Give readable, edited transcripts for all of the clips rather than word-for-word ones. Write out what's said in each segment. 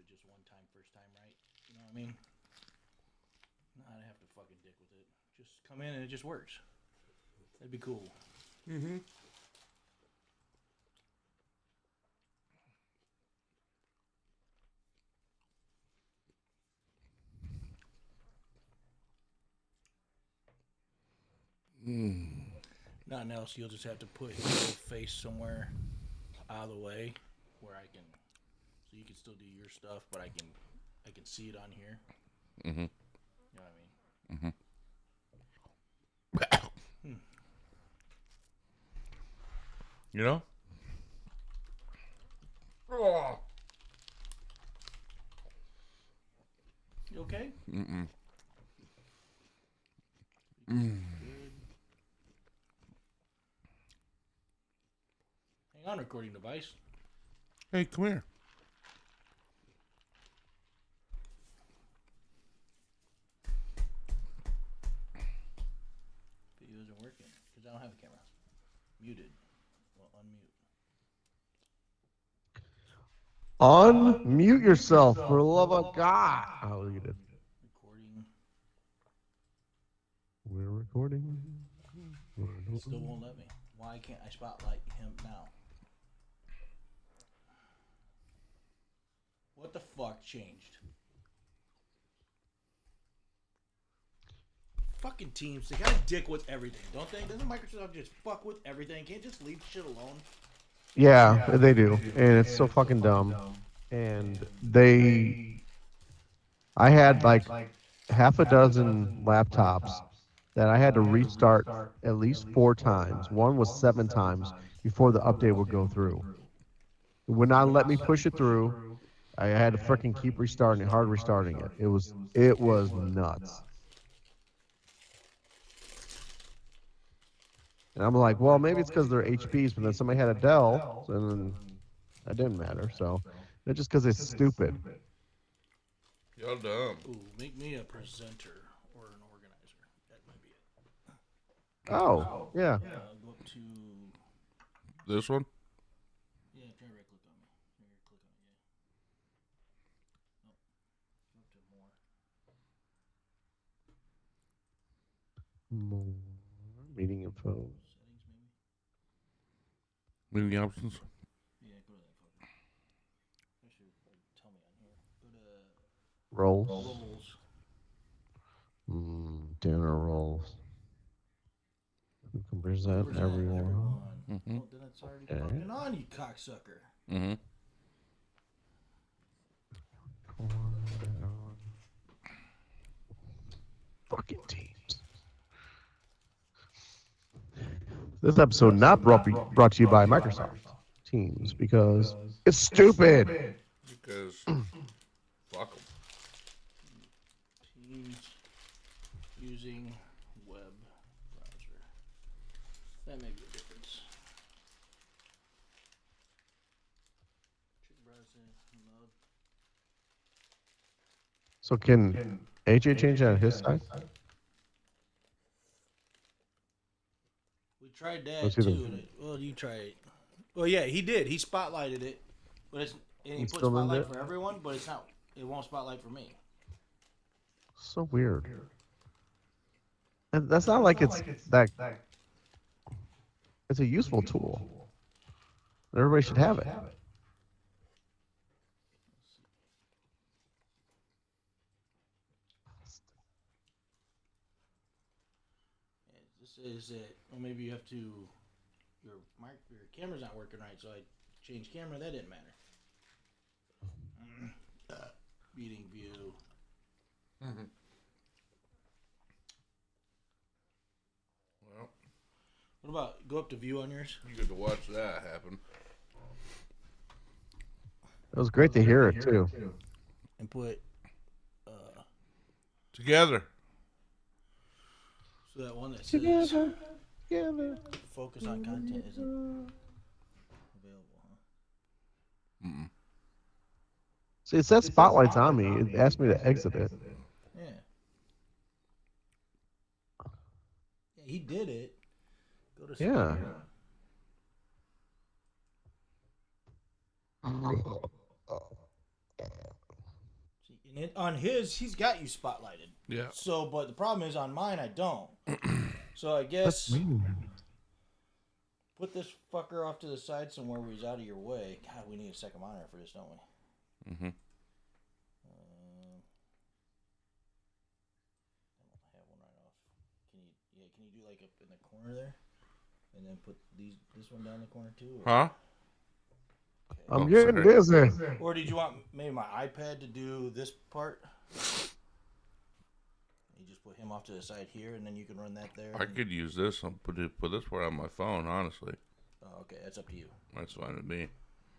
it just one time, first time, right? You know what I mean? Not have to fucking dick with it. Just come in and it just works. That'd be cool. Mm-hmm. Mm. Nothing else. You'll just have to put your little face somewhere out of the way where I can, so you can still do your stuff, but I can see it on here. Mm-hmm. You know what I mean? Mm-hmm. Hmm. You know? Oh. You okay? Mm-mm. Mm. Good. Hang on, recording device. Hey, come here. Video isn't working because I don't have a camera. Muted. Well, unmute. Unmute yourself for the love of God. Oh, you did. Recording. We're recording. It still won't let me. Why can't I spotlight him now? What the fuck changed? Fucking teams, they gotta dick with everything, don't they? Doesn't Microsoft just fuck with everything? Can't just leave shit alone? Yeah, they do. And it's so fucking dumb. And I had like half a dozen laptops that I had to restart at least 4 times. One was 7 times before the update would go through. It would not let me push it through. I had to freaking keep restarting it, hard restarting it. It was nuts. And I'm like, well, maybe it's because they're HPs, but then somebody had a Dell, so then that didn't matter. So it's just because it's stupid. Y'all dumb. Ooh, make me a presenter or an organizer. That might be it. Oh, yeah. Go up to. This one? Yeah, try right click on me. Here, click on it, yeah. Oh, go up to more. More meeting info. Settings, maybe? Meeting options? Yeah, go to that fucker. Actually, tell me on here. Go to Rolls. roles. Dinner rolls. Who can present everyone? Mm-hmm. Oh, then it's already Okay. fucking on, you cocksucker. Mm-hmm. Fucking teams. This episode not brought to you by Microsoft Teams because it's stupid. Because fuck them. Teams using web browser. That may be a difference. Check browser mode. So can AJ change that on his side? We tried Let's that see too. Well, you try it. Well, yeah, he did. He spotlighted it, but it's and he He put still didn't spotlight do it? for everyone, but it's not. It won't spotlight for me. So weird. And that's not like it's that. It's a useful tool. Everybody should have it. Yeah, this is it. Well, maybe you have to. Your camera's not working right, so I changed camera. That didn't matter. Meeting view. Mm-hmm. Well, What about go up to view on yours? you get to watch that happen. It was great to hear it too. And put Together. so that one that says Together. focus on content isn't available, huh? Mm-mm. See, it says spotlights on me. It asked me to exit it. Yeah. Yeah, he did it. Go to Yeah. on his, he's got you spotlighted. Yeah. So, but the problem is on mine, I don't. So I That's guess weird. put this fucker off to the side somewhere where he's out of your way. God, we need a second monitor for this, don't we? Mm-hmm. I have one right off. Can you do like up in the corner there, and then put this one down in the corner too? Or? Huh? Okay. I'm Oh, getting sorry. busy. Or did you want maybe my iPad to do this part? You just put him off to the side here, and then you can run that there. I could use this. I'll put this part on my phone, honestly. Oh, okay, that's up to you. That's fine with me.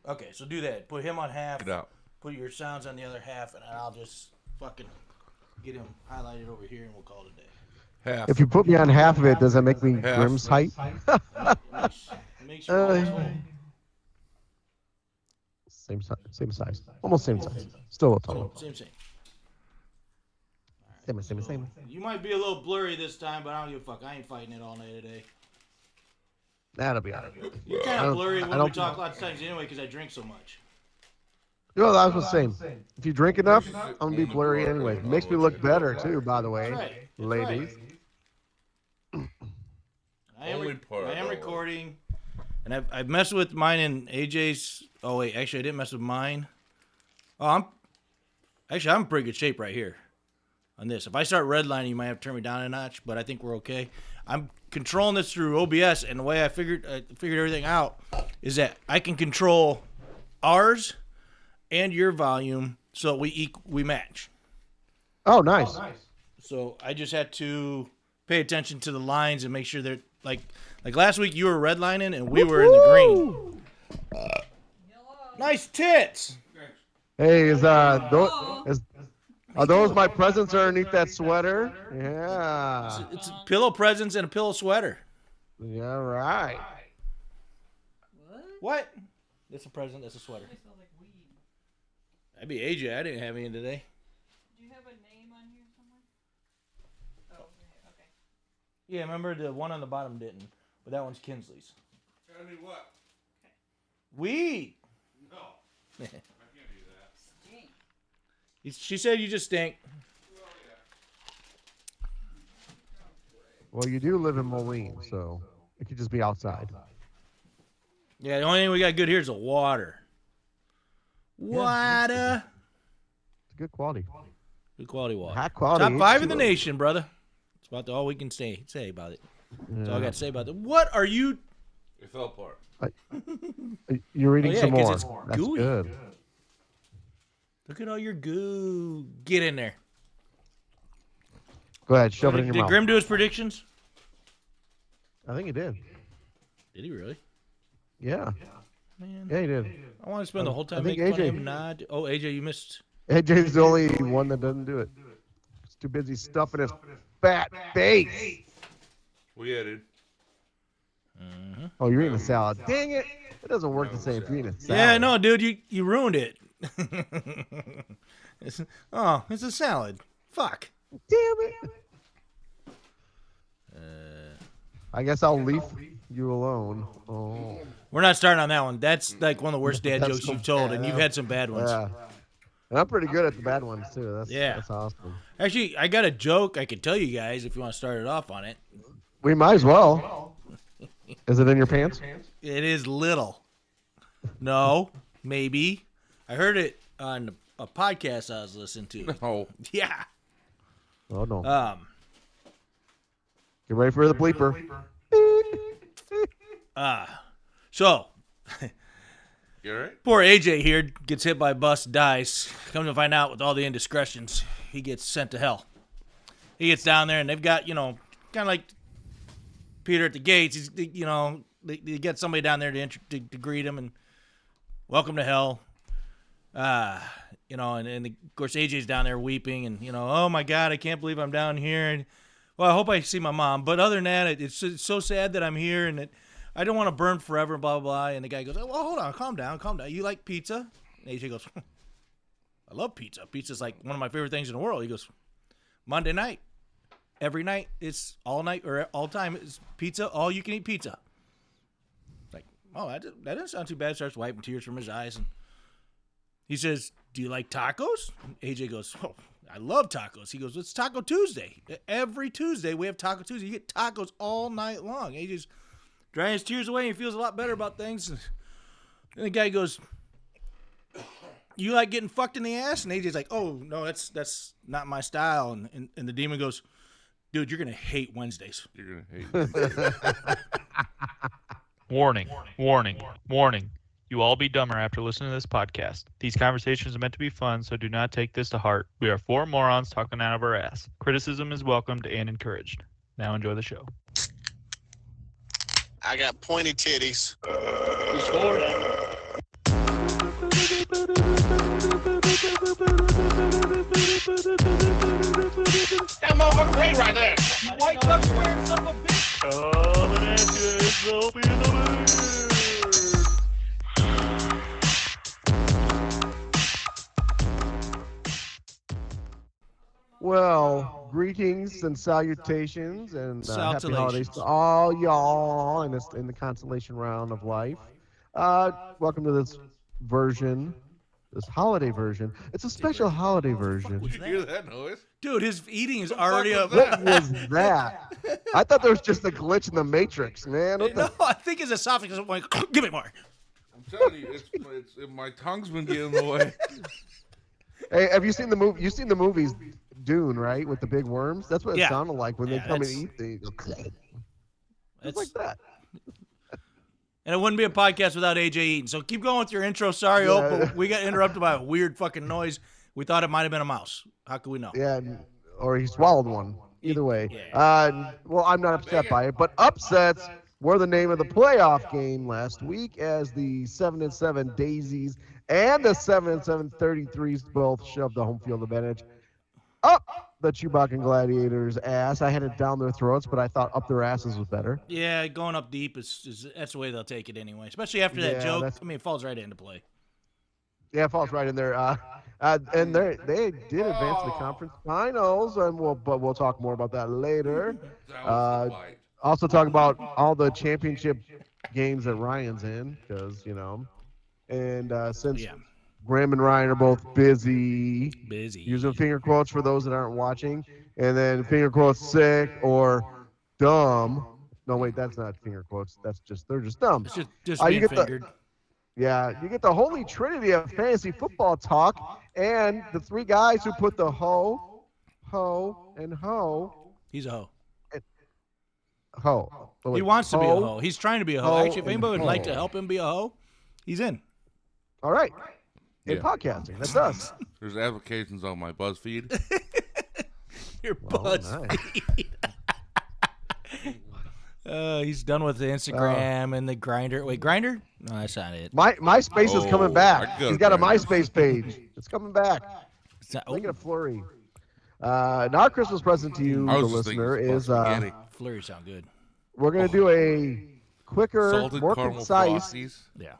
Okay, so do that. Put him on half. Get out. Put your sounds on the other half, and I'll just fucking get him highlighted over here, and we'll call it a day. Half. If you put me on half of it, does that make me Half. Grimm's height? It makes you almost whole. Same size. Almost same size. Still a total. Same. Same. You might be a little blurry this time, but I don't give a fuck. I ain't fighting it all night today. That'll be alright. You're kind I of don't- blurry I when we don't- talk lots of times anyway because I drink so much. No, that was the same. If you drink enough, I'm gonna be blurry anyway. It makes me look better too, by the way, That's right. That's ladies. right. I am, Only part I am I don't recording, and I've messed with mine and AJ's. Oh wait, actually I didn't mess with mine. Oh, I'm in pretty good shape right here on this. If I start redlining, you might have to turn me down a notch, but I think we're okay. I'm controlling this through OBS, and the way I figured everything out is that I can control ours and your volume so we match. Oh, nice. So I just had to pay attention to the lines and make sure that like last week you were redlining and we were in the green. Nice tits. Hey, are those my presents underneath that sweater? Yeah. It's a pillow presents and a pillow sweater. Yeah, right. What? That's a present. That's a sweater. That'd be AJ. I didn't have any today. Do you have a name on here somewhere? Oh, okay. Yeah, remember the one on the bottom didn't, but that one's Kinsley's. I mean, what? Weed. No. I can't do that. Stink. She said you just stink. Well, yeah. Well, you do live in Moline, so it could just be outside. Yeah, the only thing we got good here is the water. Water. It's good quality. Good quality water. High quality. Top 5 in the nation, brother. It's about all we can say about it. That's all I got to say about it. What are you? It fell apart. You're eating Oh, yeah, some 'cause more. it's That's gooey. good. Look at all your goo. Get in there. Go ahead, shove it in your Did mouth. Grim do his predictions? I think he did. Did he really? Yeah. Man, Yeah, he did. I want to spend the whole time I think making fun of AJ him. Not. Oh, AJ, you missed. AJ's the only one that doesn't do it. He's too busy stuffing his fat face. Well, yeah, dude. Oh, you're eating a salad. Dang it. It doesn't work the same if you're eating a salad. Yeah, no, dude, you ruined it. it's a salad. Fuck. Damn it. I guess I'll leave you alone. Oh. We're not starting on that one. That's like one of the worst dad That's jokes so you've told, bad. and you've had some bad ones. Yeah. And I'm pretty good at the bad ones, too. Yeah. That's awesome. Actually, I got a joke I could tell you guys if you want to start it off on it. We might as well. Is it in your pants? It is little. No, maybe. I heard it on a podcast I was listening to. Oh. Yeah. Oh, no. Get ready for the bleeper. So, You alright? poor AJ here gets hit by a bus, dies. Come to find out with all the indiscretions, he gets sent to hell. He gets down there, and they've got, kind of like Peter at the gates. He's, they get somebody down there to greet him and welcome to hell. And of course AJ's down there weeping and, oh my God, I can't believe I'm down here. And, well, I hope I see my mom. But other than that, it's so sad that I'm here and that I don't want to burn forever, blah, blah, blah. And the guy goes, oh, well, hold on, calm down. You like pizza? And AJ goes, I love pizza. Pizza's like one of my favorite things in the world. He goes, Monday night, every night, it's all night or all time, it's pizza, all you can eat pizza. Like, oh, that doesn't sound too bad. Starts wiping tears from his eyes. And He says, "Do you like tacos?" And AJ goes, "Oh, I love tacos." He goes, "It's Taco Tuesday. Every Tuesday we have Taco Tuesday. You get tacos all night long." AJ's drying his tears away. He feels a lot better about things. And the guy goes, "You like getting fucked in the ass?" And AJ's like, "Oh no, that's not my style." And the demon goes, "Dude, you're gonna hate Wednesdays." You're gonna hate. Warning, warning, warning. You all be dumber after listening to this podcast. These conversations are meant to be fun, so do not take this to heart. We are four morons talking out of our ass. Criticism is welcomed and encouraged. Now enjoy the show. I got pointy titties. That motherfucker paid right there. You white duck wearing son of a bitch. Well, greetings and salutations and happy holidays to all y'all in the consolation round of life. Welcome to this holiday version. It's a special holiday version. Did you hear that noise? Dude, his eating is already up. What was that? I thought there was just a glitch in the Matrix, man. What the? No, I think his esophagus is like, give me more. I'm telling you, my tongue's been getting in the way. Hey, have you seen the movie? You've seen the movies Dune, right? With the big worms. That's what it sounded like when they come and eat. They go, just like that. And it wouldn't be a podcast without AJ eating. So keep going with your intro. Sorry, Ope, but we got interrupted by a weird fucking noise. We thought it might have been a mouse. How could we know? Yeah, or he swallowed one. Either way. Yeah. Well, I'm not upset by it, but upsets were the name of the playoff game last week as the 7-7 Daisies and the 7-7 33s both shoved the home field advantage up the Chewbacca Gladiators' ass. I had it down their throats, but I thought up their asses was better. Yeah, going up deep is that's the way they'll take it anyway. Especially after that joke. I mean, it falls right into play. Yeah, it falls right in there. And they did advance to the conference finals, and we'll talk more about that later. Also talk about all the championship games that Ryan's in, because and since Graham and Ryan are both busy using finger quotes for those that aren't watching, and then finger quotes sick or dumb. No, wait, that's not finger quotes. They're just dumb. It's just being fingered. You get the holy trinity of fantasy football talk, and the three guys who put the ho, and ho. He's a hoe. Ho. Oh, wait, he wants to be a hoe. He's trying to be a hoe. Actually, if anybody would like to ho. help him be a hoe, he's in. All right. In Yeah. podcasting, that's us. There's applications on my BuzzFeed. Your Oh, BuzzFeed. He's done with the Instagram and the Grinder. Wait, Grinder? No, that's not it. MySpace is coming back. I go He's got a Grindr. MySpace page. It's coming back. It's not, Make it a flurry. And our Christmas present to you, I the was just thinking listener, is spaghetti. Flurry sound good. we're going to do a quicker, Salted more caramel concise. frosties. Yeah.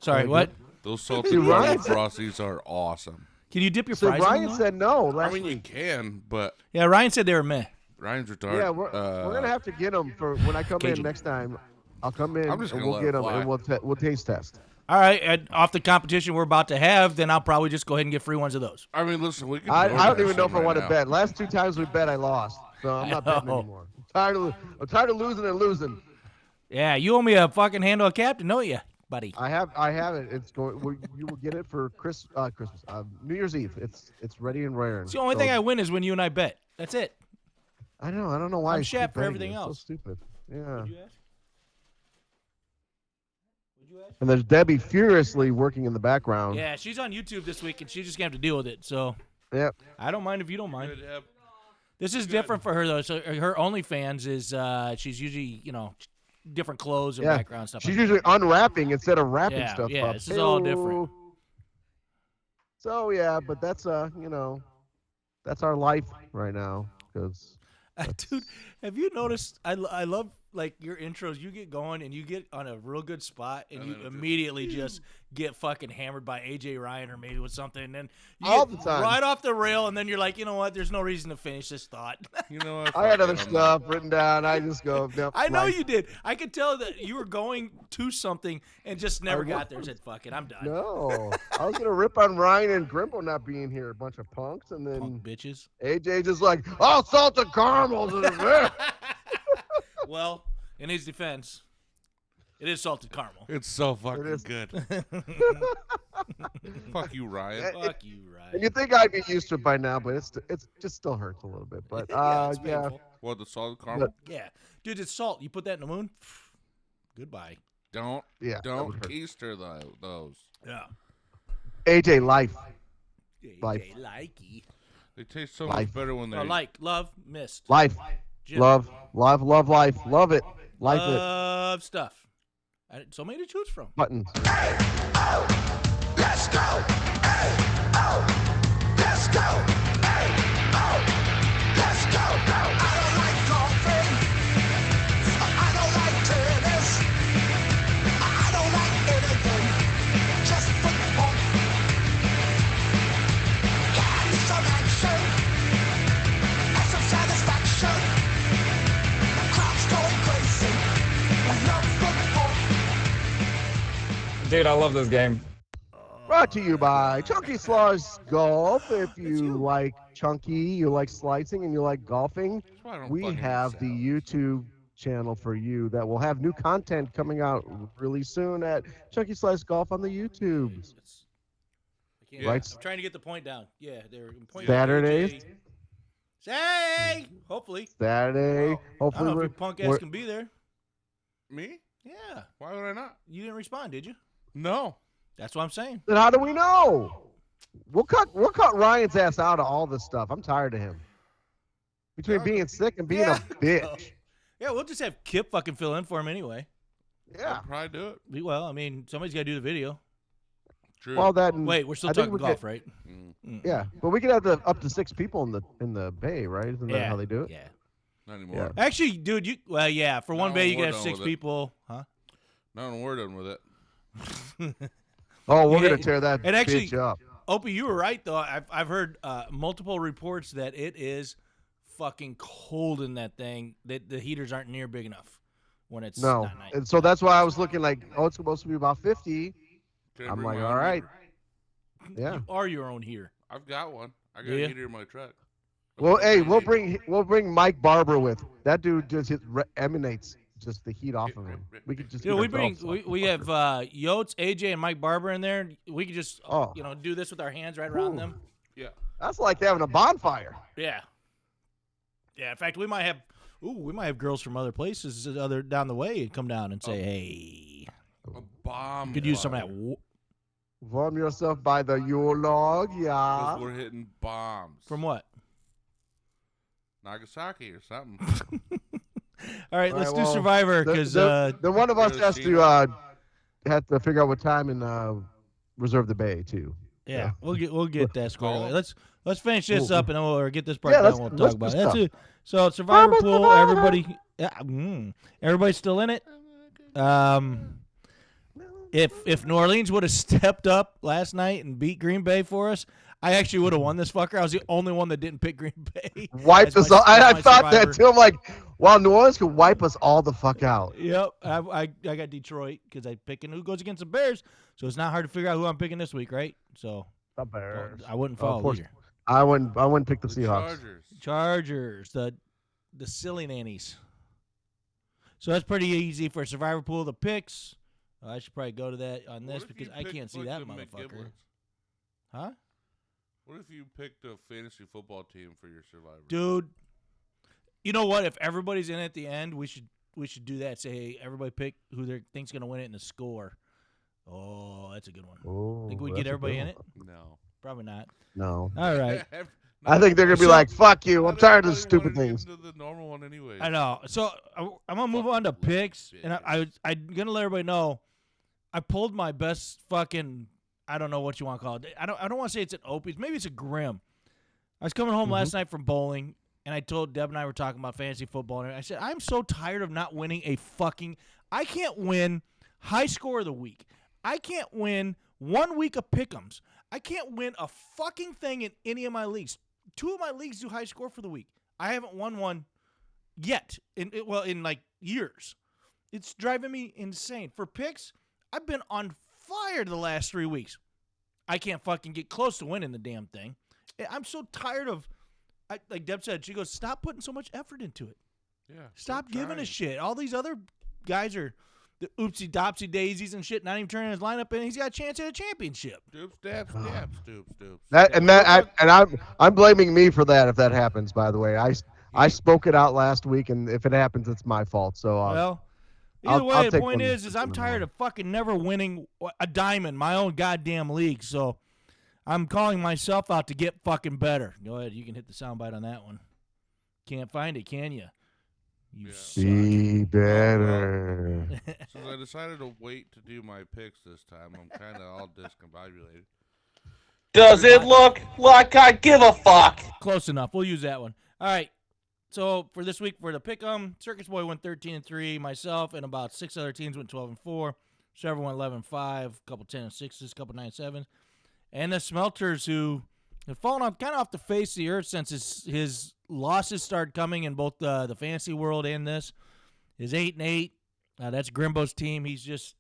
Sorry, what? Those salted Dude, caramel Ryan said- frosties are awesome. Can you dip your So fries in Ryan them? said no. I Last mean, you week. can, but Yeah, Ryan said they were meh. Ryan's retarded. Yeah, we're going to have to get them for when I come Cajun. in next time. I'll come in I'm just and gonna we'll let get it them and fly. we'll taste test. All right, and off the competition we're about to have, then I'll probably just go ahead and get free ones of those. I mean, listen, we can. I don't DoorDash even know if some I want right to now. bet. Last two times we bet, I lost, so I'm not betting know. anymore. I'm tired of losing and losing. Yeah, you owe me a fucking handle of captain, don't you, buddy? I have it. It's going. You will get it for New Year's Eve. It's ready and raring. It's the only thing I win is when you and I bet. That's it. I know. I don't know why. I'm I shaft keep for betting everything it. It's else. So stupid. Yeah. Would you ask? And there's Debbie furiously working in the background. Yeah, she's on YouTube this week, and she's just gonna have to deal with it. So Yep. I don't mind if you don't mind. Good, Deb. This is different for her though. So her OnlyFans is she's usually different clothes and Yeah. background stuff. She's like usually unwrapping instead of wrapping Yeah, stuff yeah, up. this is all different. So yeah, but that's that's our life right now. Because that. Dude, have you noticed? I love like your intros, you get going and you get on a real good spot, and And you then it just- immediately just get fucking hammered by AJ Ryan or maybe with something, and then you All get the time. right off the rail, and then you're like, you know what? There's no reason to finish this thought. You know what? I got Fuck other it, I'm stuff written down. I just go. Nope, I know life. you did. I could tell that you were going to something and just never I got there. was. Said, "Fuck it, I'm done." No, I was gonna rip on Ryan and Grimbo not being here, a bunch of punks, and then Punk bitches. AJ just like, oh, salted caramels in there. Well, in his defense, it is salted caramel. It's so fucking is. good. Fuck you, Ryan. Fuck you, And Ryan. you think I'd be used to it by now, but it's just still hurts a little bit. But Yeah, it's yeah, painful. What, the solid caramel? Yeah, dude, it's salt. You put that in the moon. Goodbye. Don't yeah. that don't would hurt. keister those. Yeah. AJ life. Life. AJ likey. They taste so Life. much better when Oh, they like, love, missed. Life. Jim. Love life. Love it. Life it. Love stuff. So many to choose from. Buttons. Let's go. Hey, oh, let's go. Hey, oh, let's go. I don't like golfing. I don't like tennis. I don't like anything. Just football. Yeah, some action. And some satisfaction. Crowds going crazy. I love football. Dude, I love this game. Brought to you by Chunky Slush Golf. If you like chunky, you like slicing, and you like golfing, That's why I don't we fucking have the YouTube channel for you that will have new content coming out really soon at Chunky Slice Golf on the YouTube. I can't- Right. I'm trying to get the point down. Yeah, they're pointing Saturdays? Say, hopefully. Saturday. I don't Hopefully, know if we're, your punk ass we're- can be there. Me? Yeah. Why would I not? You didn't respond, did you? No. That's what I'm saying. then how do we know? We'll cut Ryan's ass out of all this stuff. I'm tired of him. Between being sick and being a bitch. Yeah, we'll just have Kip fucking fill in for him anyway. Yeah. I'd probably do it. Well, I mean, somebody's got to do the video. True. Well, that and, Wait, we're still I think talking we golf, get- right? Mm, Yeah, but we could have up to 6 people in the bay, right? Isn't that how they do it? Yeah. not anymore. Actually, dude, yeah, for one No, bay you we're can have done 6 with it. people, huh? No, we're done with it. Oh, we're Yeah, gonna tear that and actually- bitch up. Opie, you were right though. I've heard multiple reports that it is fucking cold in that thing. That the heaters aren't near big enough when it's No, not night. and so that's why I was looking like, oh, it's supposed to be about 50. Can I I'm bring like, my all own right, heater? yeah. You are your own heater. I've got one. I got Do ya? a heater in my truck. Well, hey, we'll Propane bring Mike Barber with. That dude just emanates just the heat off of him. We could just. Dude, heat we bring ourselves up. we have Yotes, AJ, and Mike Barber in there. We could just Oh. do this with our hands right around Ooh. them. Yeah. That's like having a bonfire. Yeah. Yeah. In fact, we might have girls from other places, other down the way, come down and say, "Hey, A bomb. could use some of that." Warm yourself by the Yule log, yeah. Because we're hitting bombs. From what? Nagasaki or something. All right, All let's right, do well, Survivor because Then one of us has Hiroshima. to have to figure out what time and reserve the bay too. yeah, we'll get that squared away. Call. Let's finish this Ooh. up and then we'll get this part Yeah, done. let's- We'll talk let's about do it. That's stuff. it. So Survivor Survivor, pool, Survivor. everybody, everybody's still in it. If New Orleans would have stepped up last night and beat Green Bay for us, I actually would have won this fucker. I was the only one that didn't pick Green Bay. Wiped as us my- all. as I my thought Survivor. that too. I'm like, wow, New Orleans could wipe us all the fuck out. Yep, I got Detroit because I picking who goes against the Bears, so it's not hard to figure out who I'm picking this week, right? So The Bears. I wouldn't Oh, of follow course. either. I wouldn't pick the The Seahawks. Chargers. Chargers, the silly nannies. So that's pretty easy for Survivor Pool. The picks, I should probably go to that on What this if because you I picked can't see that fucking motherfucker. McGiblets? Huh? What if you picked a fantasy football team for your Survivor? Dude, you know what? If everybody's in at the end, we should do that. Say, hey, everybody pick who they think's gonna win it in the score. Oh, that's a good one. Oh, Think we that's get a everybody good in it? one. No. Probably not. No. All right. I think they're gonna be So- like, "Fuck you! I'm Not tired of everybody stupid wanted to things." get into the normal one anyway. I know. So I'm gonna move Fucking on to left picks, and bitches. I'm gonna let everybody know. I pulled my best fucking. I don't know what you want to call it. I don't want to say it's an Opie's. Maybe it's a Grim. I was coming home last night from bowling, and I told Deb and I were talking about fantasy football, and I said, I'm so tired of not winning I can't win high score of the week. I can't win 1 week of pick'ems. I can't win a fucking thing in any of my leagues. 2 of my leagues do high score for the week. I haven't won one yet, in like years. It's driving me insane. For picks, I've been on fire the last 3 weeks. I can't fucking get close to winning the damn thing. I'm so tired of, like Deb said, she goes, stop putting so much effort into it. Yeah. Stop giving a shit. All these other guys are the oopsie-dopsy daisies and shit, not even turning his lineup in. He's got a chance at a championship. Doops, dabs, dabs, doops, doops. I'm blaming me for that if that happens. By the way, I spoke it out last week, and if it happens, it's my fault. So Well, either way, I'll the take point one is I'm tired of fucking never winning a dime in my own goddamn league. So I'm calling myself out to get fucking better. Go ahead, you can hit the soundbite on that one. Can't find it, can you? You suck. be better. Since I decided to wait to do my picks this time, I'm kind of all discombobulated. Does it look like I give a fuck? Close enough. We'll use that one. All right. So for this week, for the pick'em, Circus Boy went 13-3. Myself and about 6 other teams went 12-4. Trevor went 11-5. A couple 10-6s, a couple 9-7s. And the Smelters, who have fallen off kind of off the face of the earth since his losses started coming in both the fantasy world and this, is 8-8. That's Grimbo's team. He's just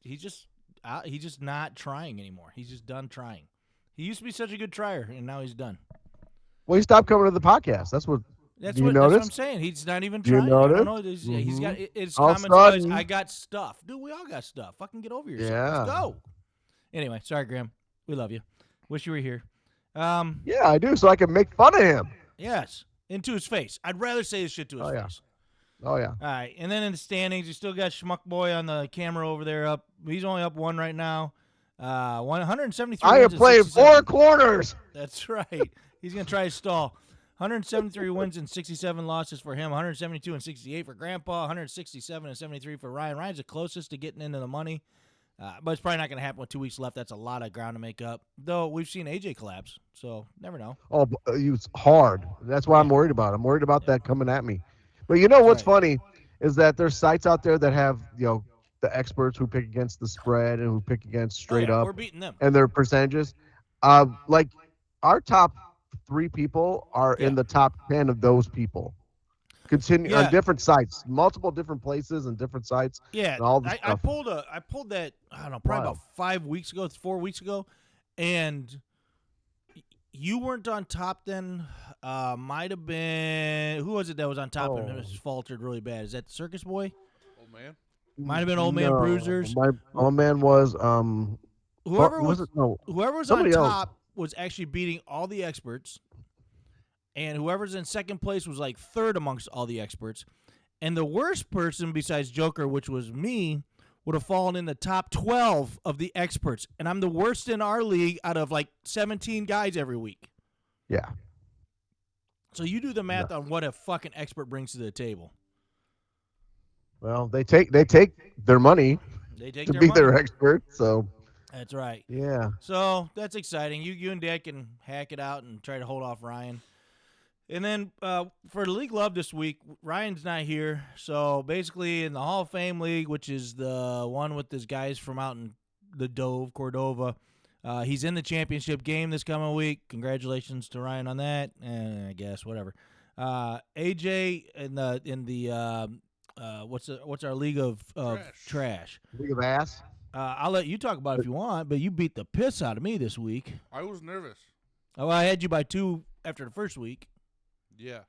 not trying anymore. He's just done trying. He used to be such a good trier, and now he's done. Well, he stopped coming to the podcast. That's what That's what I'm saying. He's not even Do you trying. I don't notice? know. He's got his All of a comments was, sudden- I got stuff. Dude, we all got stuff. Fucking get over yourself. Yeah. Let's go. Anyway, sorry, Graham. We love you. Wish you were here. Yeah, I do, so I can make fun of him. Yes. Into his face. I'd rather say his shit to his Oh, yeah. face. Oh yeah. All right. And then in the standings, you still got Schmuck Boy on the camera over there up. He's only up 1 right now. 173 I wins am and playing 67. 4 quarters. That's right. He's going to try to stall. 173 wins and 67 losses for him. 172 and 68 for Grandpa. 167 and 73 for Ryan. Ryan's the closest to getting into the money. But it's probably not going to happen with 2 weeks left. That's a lot of ground to make up. Though we've seen AJ collapse, so never know. Oh, it's hard. That's what I'm worried about. I'm worried about that coming at me. But you know what's funny is that there's sites out there that have, the experts who pick against the spread and who pick against straight up We're beating them. and their percentages. Like our top 3 people are in the top 10 of those people. Continue on different sites, multiple different places and different sites. Yeah, and all this I stuff. pulled that, I don't know, probably about 5 weeks ago, 4 weeks ago, and you weren't on top then. Might have been, who was it that was on top and it was faltered really bad? Is that the Circus Boy? Old man? Might have been Old Man No, Bruisers. My old man was Whoever was was it? No, whoever was somebody on else. top was actually beating all the experts, and whoever's in second place was like third amongst all the experts. And the worst person besides Joker, which was me, would have fallen in the top 12 of the experts. And I'm the worst in our league out of like 17 guys every week. Yeah. So you do the math on what a fucking expert brings to the table. Well, they take their money They take to their be money. their expert. So That's right. yeah. So that's exciting. You and Dad can hack it out and try to hold off Ryan. And then for the League Love this week, Ryan's not here. So basically in the Hall of Fame League, which is the one with these guys from out in the Dove, Cordova, he's in the championship game this coming week. Congratulations to Ryan on that. I guess, whatever. AJ in the what's our league of trash? League of ass. I'll let you talk about it if you want, but you beat the piss out of me this week. I was nervous. Oh, I had you by 2 after the first week. Yeah.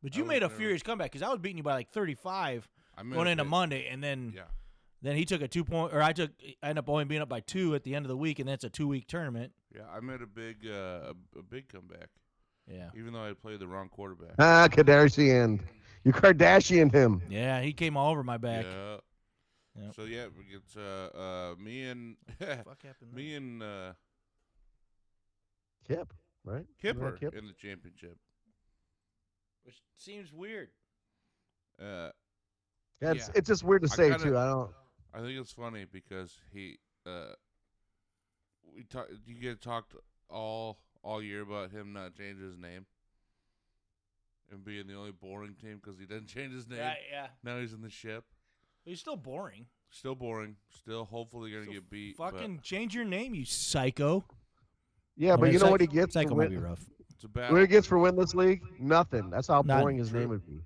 But you made a furious comeback because I was beating you by like 35 going into Monday, and then he took a 2-point, or I ended up only being up by 2 at the end of the week, and that's a 2-week tournament. Yeah, I made a big comeback. Yeah. Even though I played the wrong quarterback. Kardashian. You Kardashian him. Yeah, he came all over my back. Yeah. Yep. So yeah, it's me and Fuck happened there? me and Kip, right? Kipper Kip? in the championship. Which seems weird. Yeah, Yeah. it's just weird to I say kinda- too. I don't. I think it's funny because you get talked all year about him not changing his name. and being the only boring team because he didn't change his name. Right, yeah. Now he's in the ship. He's still boring. Still boring. Still hopefully going to get beat. Fucking change your name, you psycho. Yeah, but you know what he gets? Psycho for might be win- rough. It's a bad. What he gets for win this league? Nothing. That's how Not boring his true. name would be.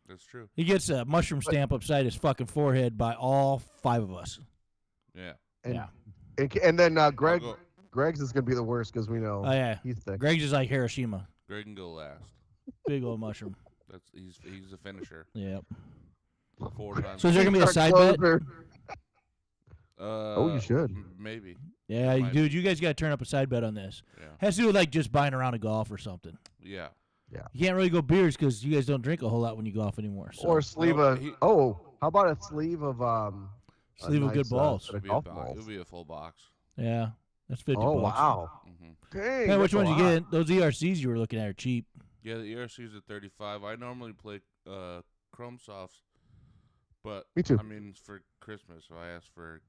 That's true. He gets a mushroom stamp upside his fucking forehead by all 5 of us. Yeah. And, Yeah. and then Greg, I'll go- Greg's is gonna be the worst because we know Oh, yeah. he's thick. Greg's is like Hiroshima. Greg can go last. Big old mushroom. He's a finisher. Yep. 4 times. So is there going to be a Our side bet? closer. Oh, you should. Maybe. Yeah, Might dude, you guys got to turn up a side bet on this. Yeah. Has to do with like just buying a round of golf or something. Yeah. You can't really go beers because you guys don't drink a whole lot when you golf anymore. So. Or a sleeve No, of. he- How about a sleeve of Sleeve of good balls. set of It'll be, golf a balls. it'll be a full box. Yeah, that's 50 Oh bucks. wow! hmm Dang, Hey, which that's a ones you lot. get? Those ERCs you were looking at are cheap. Yeah, the ERC's at 35. I normally play Chrome Softs, but Me too. I mean, it's for Christmas, so I asked for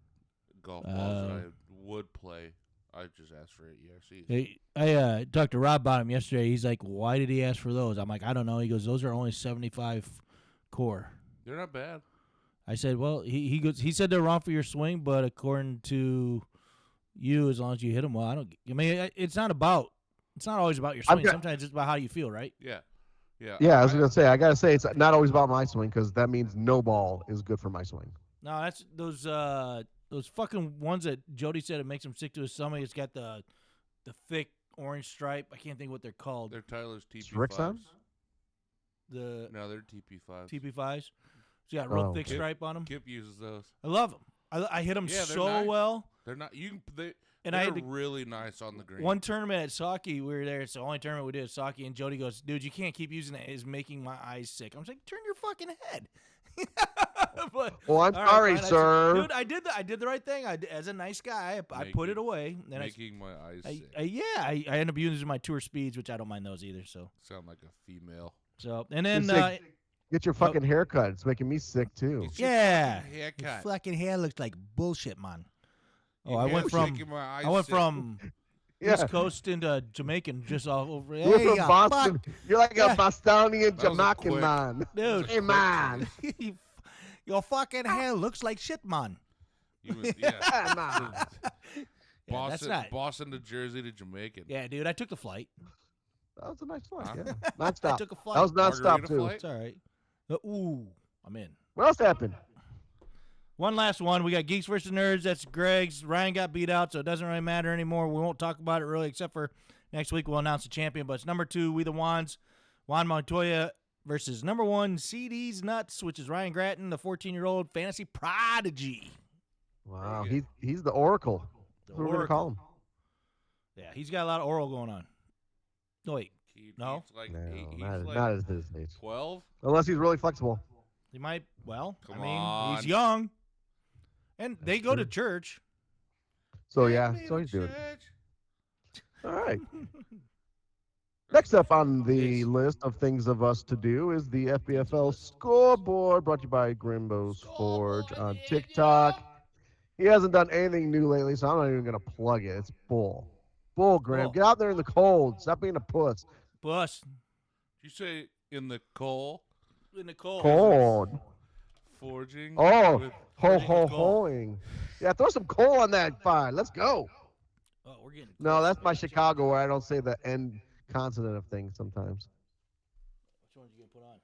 golf balls that I would play. I just asked for ERCs. Hey, I talked to Rob about him yesterday. He's like, "Why did he ask for those?" I'm like, "I don't know." He goes, "Those are only 75 core." They're not bad. I said, "Well, he goes. He said they're wrong for your swing, but according to you, as long as you hit them well, I don't. I mean, it's not always about your I've swing. got- Sometimes it's about how you feel, right? Yeah. Yeah. Yeah, I was gonna say. I gotta say, it's not always about my swing because that means no ball is good for my swing. No, that's those fucking ones that Jody said it makes him sick to his stomach. It's got the thick orange stripe. I can't think what they're called. They're Tyler's Rixon? TP5s. The No, they're TP5s. TP5s. So you got a real Oh. thick Kip- stripe on them. Kip uses those. I love them. I hit them Yeah, they're so nice. well. They're not. They're And I had to, really nice on the green. one tournament at Saki, we were there. It's the only tournament we did at Saki, and Jody goes, "Dude, you can't keep using it. It's making my eyes sick." I was like, "Turn your fucking head." But, Well, I'm all right, sorry, fine. I sir. said, Dude, I did the right thing. As a nice guy, I put it away. And making my eyes sick. I ended up using my tour speeds, which I don't mind those either. So Sound like a female. and then Just say, get your fucking haircut. It's making me sick too. Get your yeah, fucking your haircut. fucking hair looks like bullshit, man. Oh, Your I went hair's from making my eyes I went sick. from Yeah, East Coast into Jamaican, just all over. you're Hey, from ya Boston. fuck, You're like Yeah. a Bostonian That was a Jamaican quick- man. dude. Hey man, Your fucking hair looks like shit, man. He was, yeah. Hey, man. Yeah, that's not. Boston to Jersey to Jamaican. Yeah, dude, I took the flight. That was a nice one. Huh? Yeah, I nonstop. took a flight. That was nonstop Margarita too. flight? It's all right. Ooh, I'm in. What else happened? One last one. We got Geeks versus Nerds. That's Greg's. Ryan got beat out, so it doesn't really matter anymore. We won't talk about it really, except for next week we'll announce the champion. But it's number 2, We the Wands, Juan Montoya versus number 1, CD's Nuts, which is Ryan Gratton, the 14-year-old fantasy prodigy. Wow, Very he's the Oracle. The That's what we're gonna call him. Yeah, he's got a lot of oral going on. No, wait. He, No? He's like, No, he's not, like not at his age. 12. Unless he's really flexible. He might, well, Come I mean, on. he's young. And they That's go true. to church. So Take yeah, me so to he's doing it. church. All right. Next up on the list of things of us to do is the FBFL scoreboard, brought to you by Grimbo's Forge on TikTok. He hasn't done anything new lately, so I'm not even gonna plug it. It's bull. Bull, Grim. Bull. Get out there in the cold. Stop being a puss. Bus. Did you say in the coal In the cold. Cold. forging? Oh, with- ho Forging ho with coal. hoing. Yeah, throw some coal on that fire. Let's go. Oh, we're getting No, close. that's my Chicago where I don't say the end consonant of things sometimes. Which one did you gonna put on?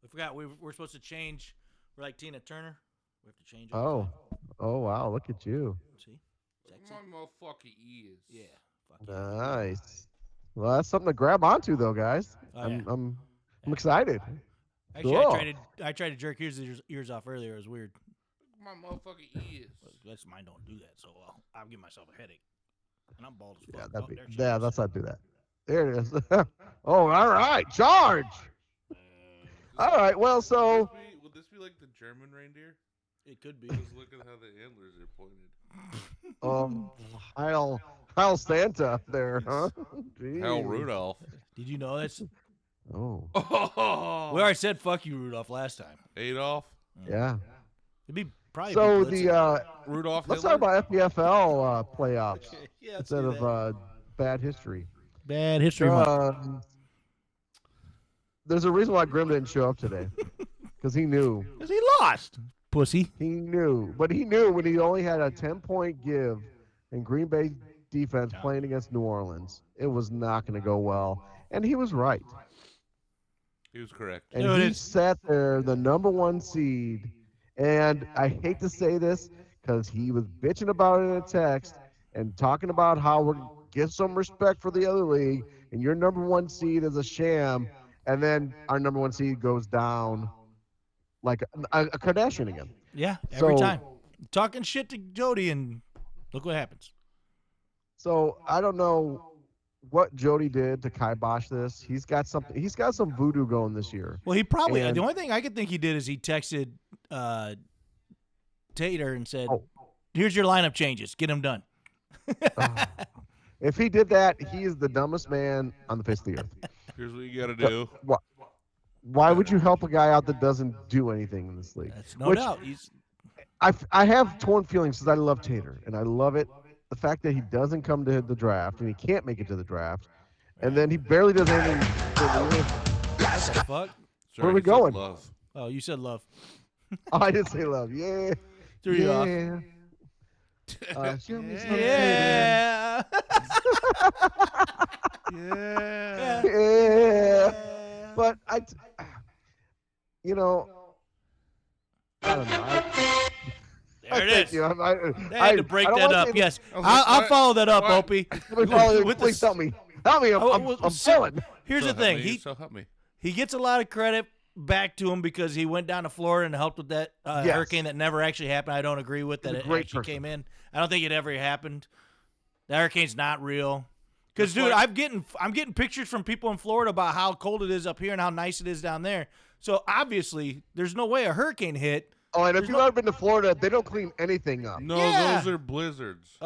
We forgot we're supposed to change. We're like Tina Turner. We have to change. all the Oh. time. Oh wow, look at you. See? Sexy? My motherfucking ears. Yeah. Fuck yeah. Nice. Well, that's something to grab onto, though, guys. Oh, yeah. I'm excited. Actually, Cool. I tried to jerk his ears off earlier. It was weird. My motherfucking ears. That's mine. Don't do that. So I'll give myself a headache. And I'm bald as fuck. Yeah, Oh, that'd be. there she Yeah, goes. let's not do that. There it is. Oh, all right, charge. All right. Well, so Would this be like the German reindeer? It could be. Just look at how the antlers are pointed. Heil Santa there, huh? Hell, Jeez. Rudolph. Did you know this? Oh, Oh, We already said fuck you, Rudolph, last time. Adolf. yeah. It'd be probably. So be the Rudolph. let's Hitler? talk about FBFL playoffs yeah, let's instead do of that. bad history. Bad history month. Um, There's a reason why Grim didn't show up today, because he knew. Because he lost, pussy. He knew, but he knew when he only had a 10-point give in Green Bay defense playing against New Orleans, it was not going to go well, and he was right. He was correct. And Dude, he it's- sat there, the number 1 seed, and I hate to say this because he was bitching about it in a text and talking about how we're give some respect for the other league, and your number 1 seed is a sham, and then our number 1 seed goes down like a Kardashian again. Yeah, every So- time. Talking shit to Jody, and look what happens. So I don't know what Jody did to kibosh this. He's got something. He's got some voodoo going this year. Well, he probably And- the only thing I could think he did is he texted Tater and said, Oh. "Here's your lineup changes. Get them done." If he did that, he is the dumbest man on the face of the earth. Here's what you got to do. Why would you help a guy out that doesn't do anything in this league? That's no Which- doubt. He's I have torn feelings because I love Tater and I love it. The fact that he doesn't come to the draft and he can't make it to the draft, and then he barely does anything. what the fuck? Where are we he said going? Love. Oh, you said love. Oh, I did say love. Yeah. Threw you off. yeah. Show me some Yeah. Yeah. Yeah. But you know, I don't know. There it Thank is. you. They had to break I don't that wanna up. say- Yes, I was like, I'll what? follow that up, What? Opie. Let me follow you. With Please the- help me. Help me. Oh, I'm well, falling. Here's So the help thing. me, so help me. He gets a lot of credit back to him because he went down to Florida and helped with that Yes. hurricane that never actually happened. I don't agree with that. He's a It great actually person. came in. I don't think it ever happened. The hurricane's not real. Because, That's dude, like- I'm getting pictures from people in Florida about how cold it is up here and how nice it is down there. So obviously, there's no way a hurricane hit. Oh, and if There's you've no- ever been to Florida, they don't clean anything up. No, Yeah. those are blizzards.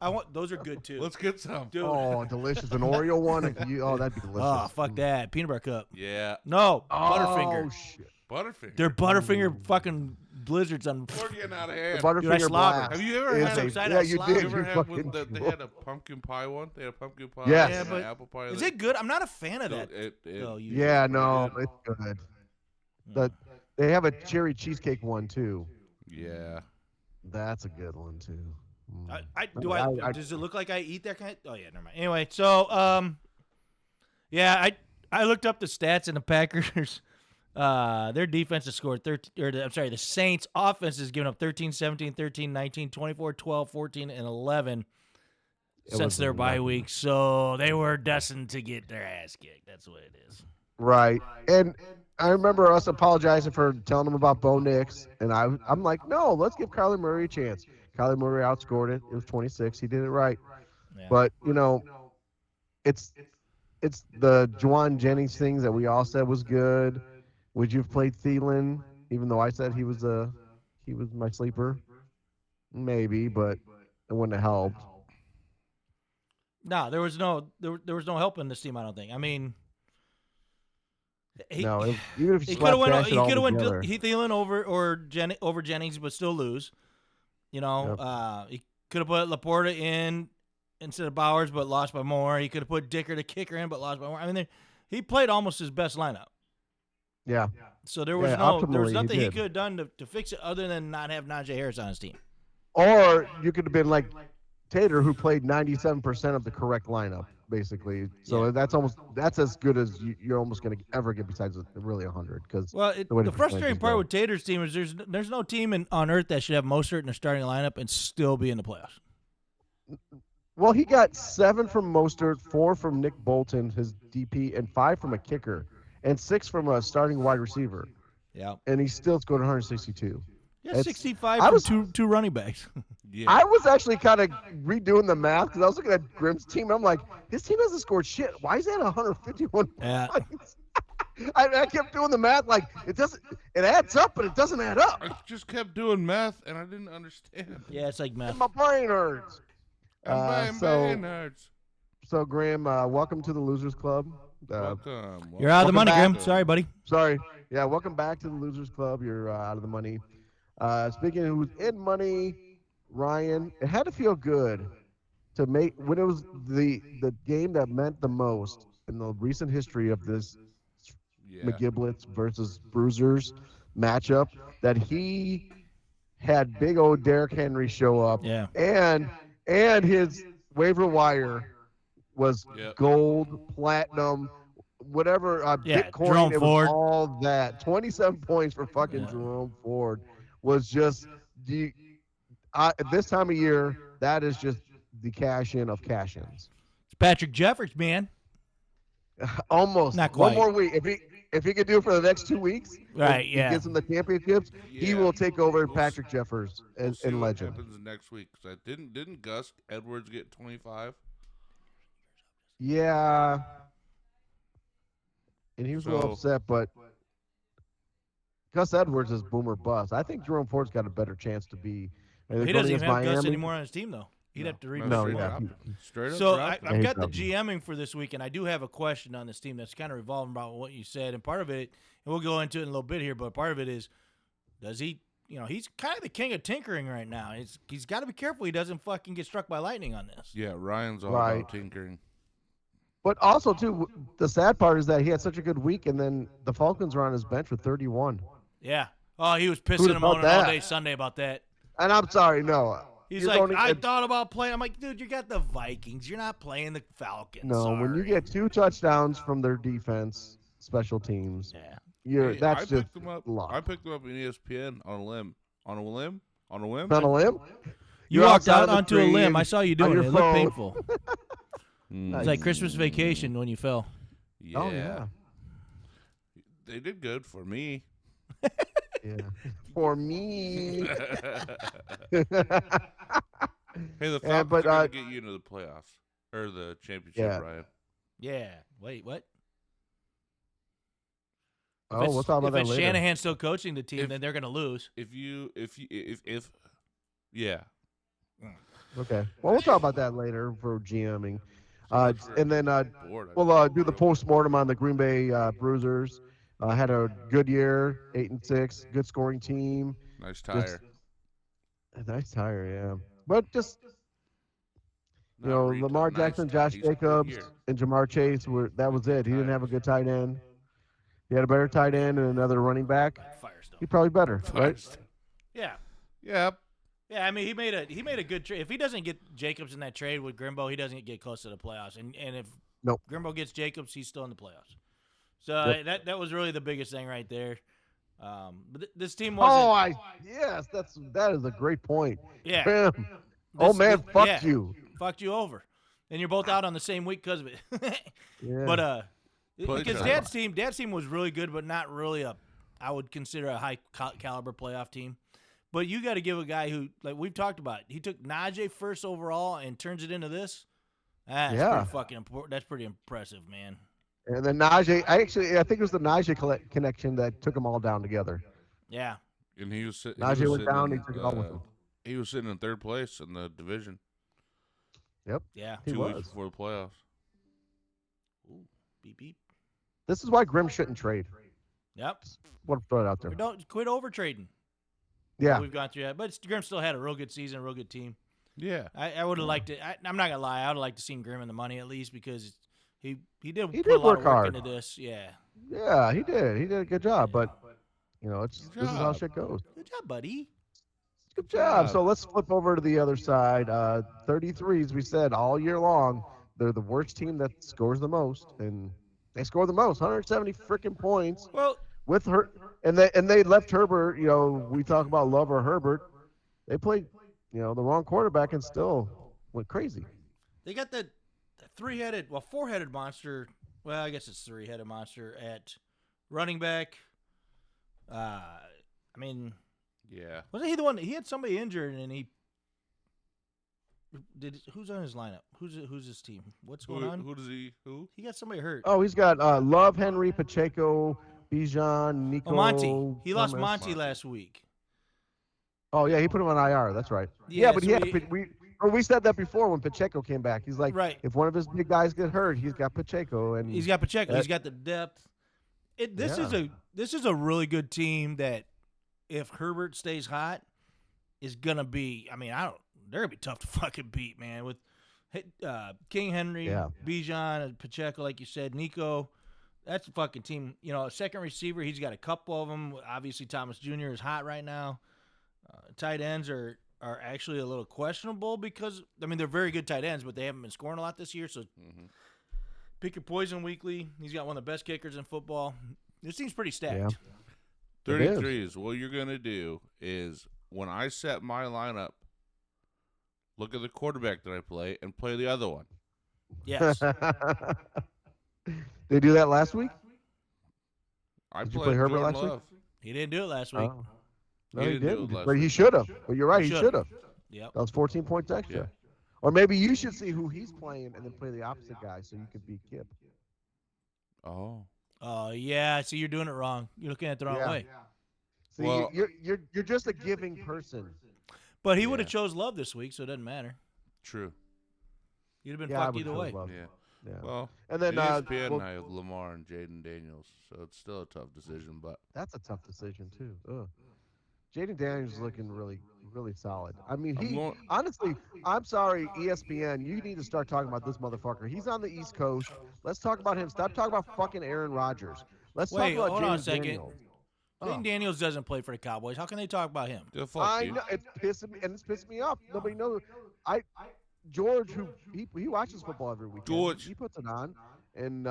Oh, those are good too. Let's get some. Dude. Oh, delicious. An Oreo one. Oh, that'd be delicious. Oh, fuck that. Peanut butter cup. Yeah. No, Oh, Butterfinger. shit. Butterfinger. They're Butterfinger fucking blizzards on. We're getting out of The hand. Butterfinger Dude, I slobbered. blast. Have you ever is had a- a- excited Yeah, I you slobbered. did. You ever You had fucking one that they drunk. had a pumpkin pie one? They had a pumpkin pie. Yes. Yeah, and but an apple pie. Is that- it good? I'm not a fan of that. Dude, though, usually. Yeah, no, it's good. They have a cherry cheesecake one too. yeah. That's a good one too. Mm. Does it look like I eat that kind? Oh yeah, never mind. Anyway, so yeah, I looked up the stats in the Packers. Their defense has scored 13, I'm sorry, the Saints offense has given up 13, 17, 13, 19, 24, 12, 14, and 11 since was their bye 11. week. So they were destined to get their ass kicked. That's what it is. Right. And I remember us apologizing for telling them about Bo Nix, and I'm like, no, let's give Kyler Murray a chance. Kyler Murray outscored it. It was 26. He did it right. Yeah. But it's the Juwan Jennings things that we all said was good. Would you have played Thielen, even though I said he was my sleeper? Maybe, but it wouldn't have helped. No, there was no help in this team. I don't think. I mean, Even if you he could have slap went. dash He it all could have went together. Heath Thielen over Jennings, but still lose. You know, he could have put Laporta in instead of Bowers, but lost by more. He could have put Dicker, the kicker, in, but lost by more. I mean, he played almost his best lineup. Yeah. So there was optimally, he nothing he did. could have done to fix it other than not have Najee Harris on his team. Or you could have been like Tater, who played 97% of the correct lineup, basically. So Yeah. that's as good as you're almost going to ever get besides really 100. Because Well, the way the the frustrating percentages part go. with Tater's team is there's no team on earth that should have Mostert in their starting lineup and still be in the playoffs. Well, he got 7 from Mostert, 4 from Nick Bolton, his DP, and 5 from a kicker, and 6 from a starting wide receiver. Yeah. And he still scored 162. Yeah, It's- 65 I from was- two running backs. Yeah. I was actually kind of redoing the math because I was looking at Grimm's team. And I'm like, his team hasn't scored shit. Why is that 151 Yeah. points? I kept doing the math like it adds up, but it doesn't add up. I just kept doing math and I didn't understand. Yeah, it's like math. And my brain hurts. So- nerds. So, Graham, welcome to the Losers Club. Welcome. You're out of the Welcome money, back. Grim. Sorry, buddy. Sorry. Yeah, welcome back to the Losers Club. You're out of the money. Speaking of who's in money, Ryan, it had to feel good to make when it was the game that meant the most in the recent history of this Yeah. McGiblets versus Bruisers matchup that he had big old Derrick Henry show up, Yeah. and his waiver wire was Yep. gold, platinum, whatever, Yeah, Bitcoin. Jerome It was Ford. all that. 27 points for fucking Yeah. Jerome Ford was just this time of year. That is just the cash in of cash ins. It's Patrick Jeffords, man. Almost Not one quite. more week. If he could do it for the next 2 weeks, Right, and yeah. he gets him the championships, he Yeah. will take over We'll Patrick Jeffers We'll and, see what legend. happens next week. 'Cause I didn't Gus Edwards get 25? Yeah, and he was a little So- upset, but Gus Edwards is boomer bust. I think Jerome Ford's got a better chance to be. He doesn't even have Gus anymore on his team, though. He'd have to rebuild. No, straight yeah. dropped him. Straight up So dropped him. I've he's got the up. GMing for this week, and I do have a question on this team that's kind of revolving about what you said. And part of it, and we'll go into it in a little bit here, but part of it is, does he, he's kind of the king of tinkering right now. He's got to be careful he doesn't fucking get struck by lightning on this. Yeah, Ryan's all Right. about tinkering. But also, too, the sad part is that he had such a good week, and then the Falcons were on his bench with 31. Yeah. Oh, he was Who'd pissing have him thought on all that? day Sunday about that. And I'm sorry, no. He's You're like, only- I thought about playing. I'm like, dude, you got the Vikings. You're not playing the Falcons. No, when you Sorry. get 2 touchdowns from their defense, special teams, Yeah. Hey, that's I just picked him up. luck. I picked him up in ESPN on a limb. On a limb? On a whim? On a limb? You You're walked outside out on the onto a limb. stream, I saw you on doing it. your It looked phone. painful. Mm, It's like Christmas vacation when you fell. yeah. Oh, yeah. They did good for me. Yeah. For me. Hey, the Yeah, Falcons but, are going to get you into the playoffs. Or the championship, Yeah. Ryan. Yeah. Wait, what? Oh, we'll talk about if that it's later. Shanahan still coaching the team, If- then they're going to lose. Yeah. Okay. Well, we'll talk about that later for GMing. And then Bored. we'll do the post-mortem on the Green Bay Bruisers. Had a good year, 8-6, good scoring team. Nice tire. A nice tire, yeah. But just, Not retail, Lamar nice Jackson, tire. Josh He's had a good Jacobs, year. and Jamar Chase, that was it. He didn't have a good tight end. He had a better tight end and another running back. Firestone. He's probably better, right? Yeah. Yep. Yeah, I mean, he made a good trade. If he doesn't get Jacobs in that trade with Grimbo, he doesn't get close to the playoffs. And if Nope. Grimbo gets Jacobs, he's still in the playoffs. So Yep. that was really the biggest thing right there. But this team wasn't. Yes, that is a great point. Yeah. Bam. Oh man, fuck yeah. you. Fucked you over, and you're both out on the same week because of it. Yeah. But Play because time. Dad's team was really good, but not really I would consider a high caliber playoff team. But you got to give a guy who, like we've talked about, he took Najee first overall and turns it into this. That's Yeah. pretty fucking important. That's pretty impressive, man. And then Najee, I think it was the Najee connection that took them all down together. Yeah. And he was sitting. Najee went down, he took it all with him. He was sitting in third place in the division Yep, Yeah. he 2 was. weeks before the playoffs. Ooh, beep beep. This is why Grimm shouldn't trade. Yep. Want to throw it out there. Or don't quit over trading. Yeah, We've gone through that, but Grimm still had a real good season, a real good team. Yeah. I would have liked it. I'm not gonna lie. I would have liked to seen Grimm in the money at least because he did He put a did lot work of work hard. into this. Yeah. yeah, he did. He did a good job, but this is how job. shit goes. Good job, buddy. Good job. So let's flip over to the other side. 33s, we said all year long, they're the worst team that scores the most, and they score the most, 170 freaking points Well, with her. And they left Herbert. We talk about Love or Herbert. They played, the wrong quarterback and still went crazy. they got the four-headed monster. Well, I guess it's three-headed monster at running back. I mean, Yeah. wasn't he the one? He had somebody injured, and he did. Who's on his lineup? Who's his team? What's going on? Who does he? Who? He got somebody hurt. Oh, he's got Love, Henry, Pacheco, Bijan, Nico. Monty. He lost Thomas. Monty last week. Oh yeah, he put him on IR. That's right. Yeah, Yeah, but so we said that before when Pacheco came back. He's like, Right. if one of his big guys get hurt, he's got Pacheco, and He's got Pacheco. He's got the depth. This is a really good team that if Herbert stays hot is gonna be. I mean, they're gonna be tough to fucking beat, man. With King Henry, Yeah. Bijan, Pacheco, like you said, Nico. That's a fucking team. You know, second receiver, he's got a couple of them. Obviously, Thomas Jr. is hot right now. Tight ends are actually a little questionable because, I mean, they're very good tight ends, but they haven't been scoring a lot this year. So pick your poison weekly. He's got one of the best kickers in football. This team's pretty stacked. Yeah. 33 is what you're going to do is when I set my lineup, look at the quarterback that I play and play the other one. Yes. They do that last week? I Did you played play Herbert Jordan last week? Love. He didn't do it last week. Oh. No, He he didn't do it didn't. last But he week. should have. But you're right, he He should have. Yep. That was 14 points extra. Yeah. Or maybe you should see who he's playing and then play the opposite guy so you could beat Kip. Oh. Yeah. See, you're doing it wrong. You're looking at it the wrong way. See, Well- you're just a giving person. But he would have Yeah. chose Love this week, so it doesn't matter. True. You'd have been Yeah, I fucked would either chose way. Love. Yeah. Yeah. Well, And then ESPN well, I have Lamar and Jaden Daniels, so it's still a tough decision. But that's a tough decision too. Ugh. Jaden Daniels is looking really, really solid. I mean, I'm going- honestly, I'm sorry, ESPN, you need to start talking about this motherfucker. He's on the East Coast. Let's talk about him. Stop talking about fucking Aaron Rodgers. Let's Wait, talk about hold on a Jaden second. Daniels. Jaden Daniels doesn't play for the Cowboys. How can they talk about him? yeah, fuck I you. know it's pissing me off. Nobody knows. George, who he watches football every weekend. George. He puts it on, and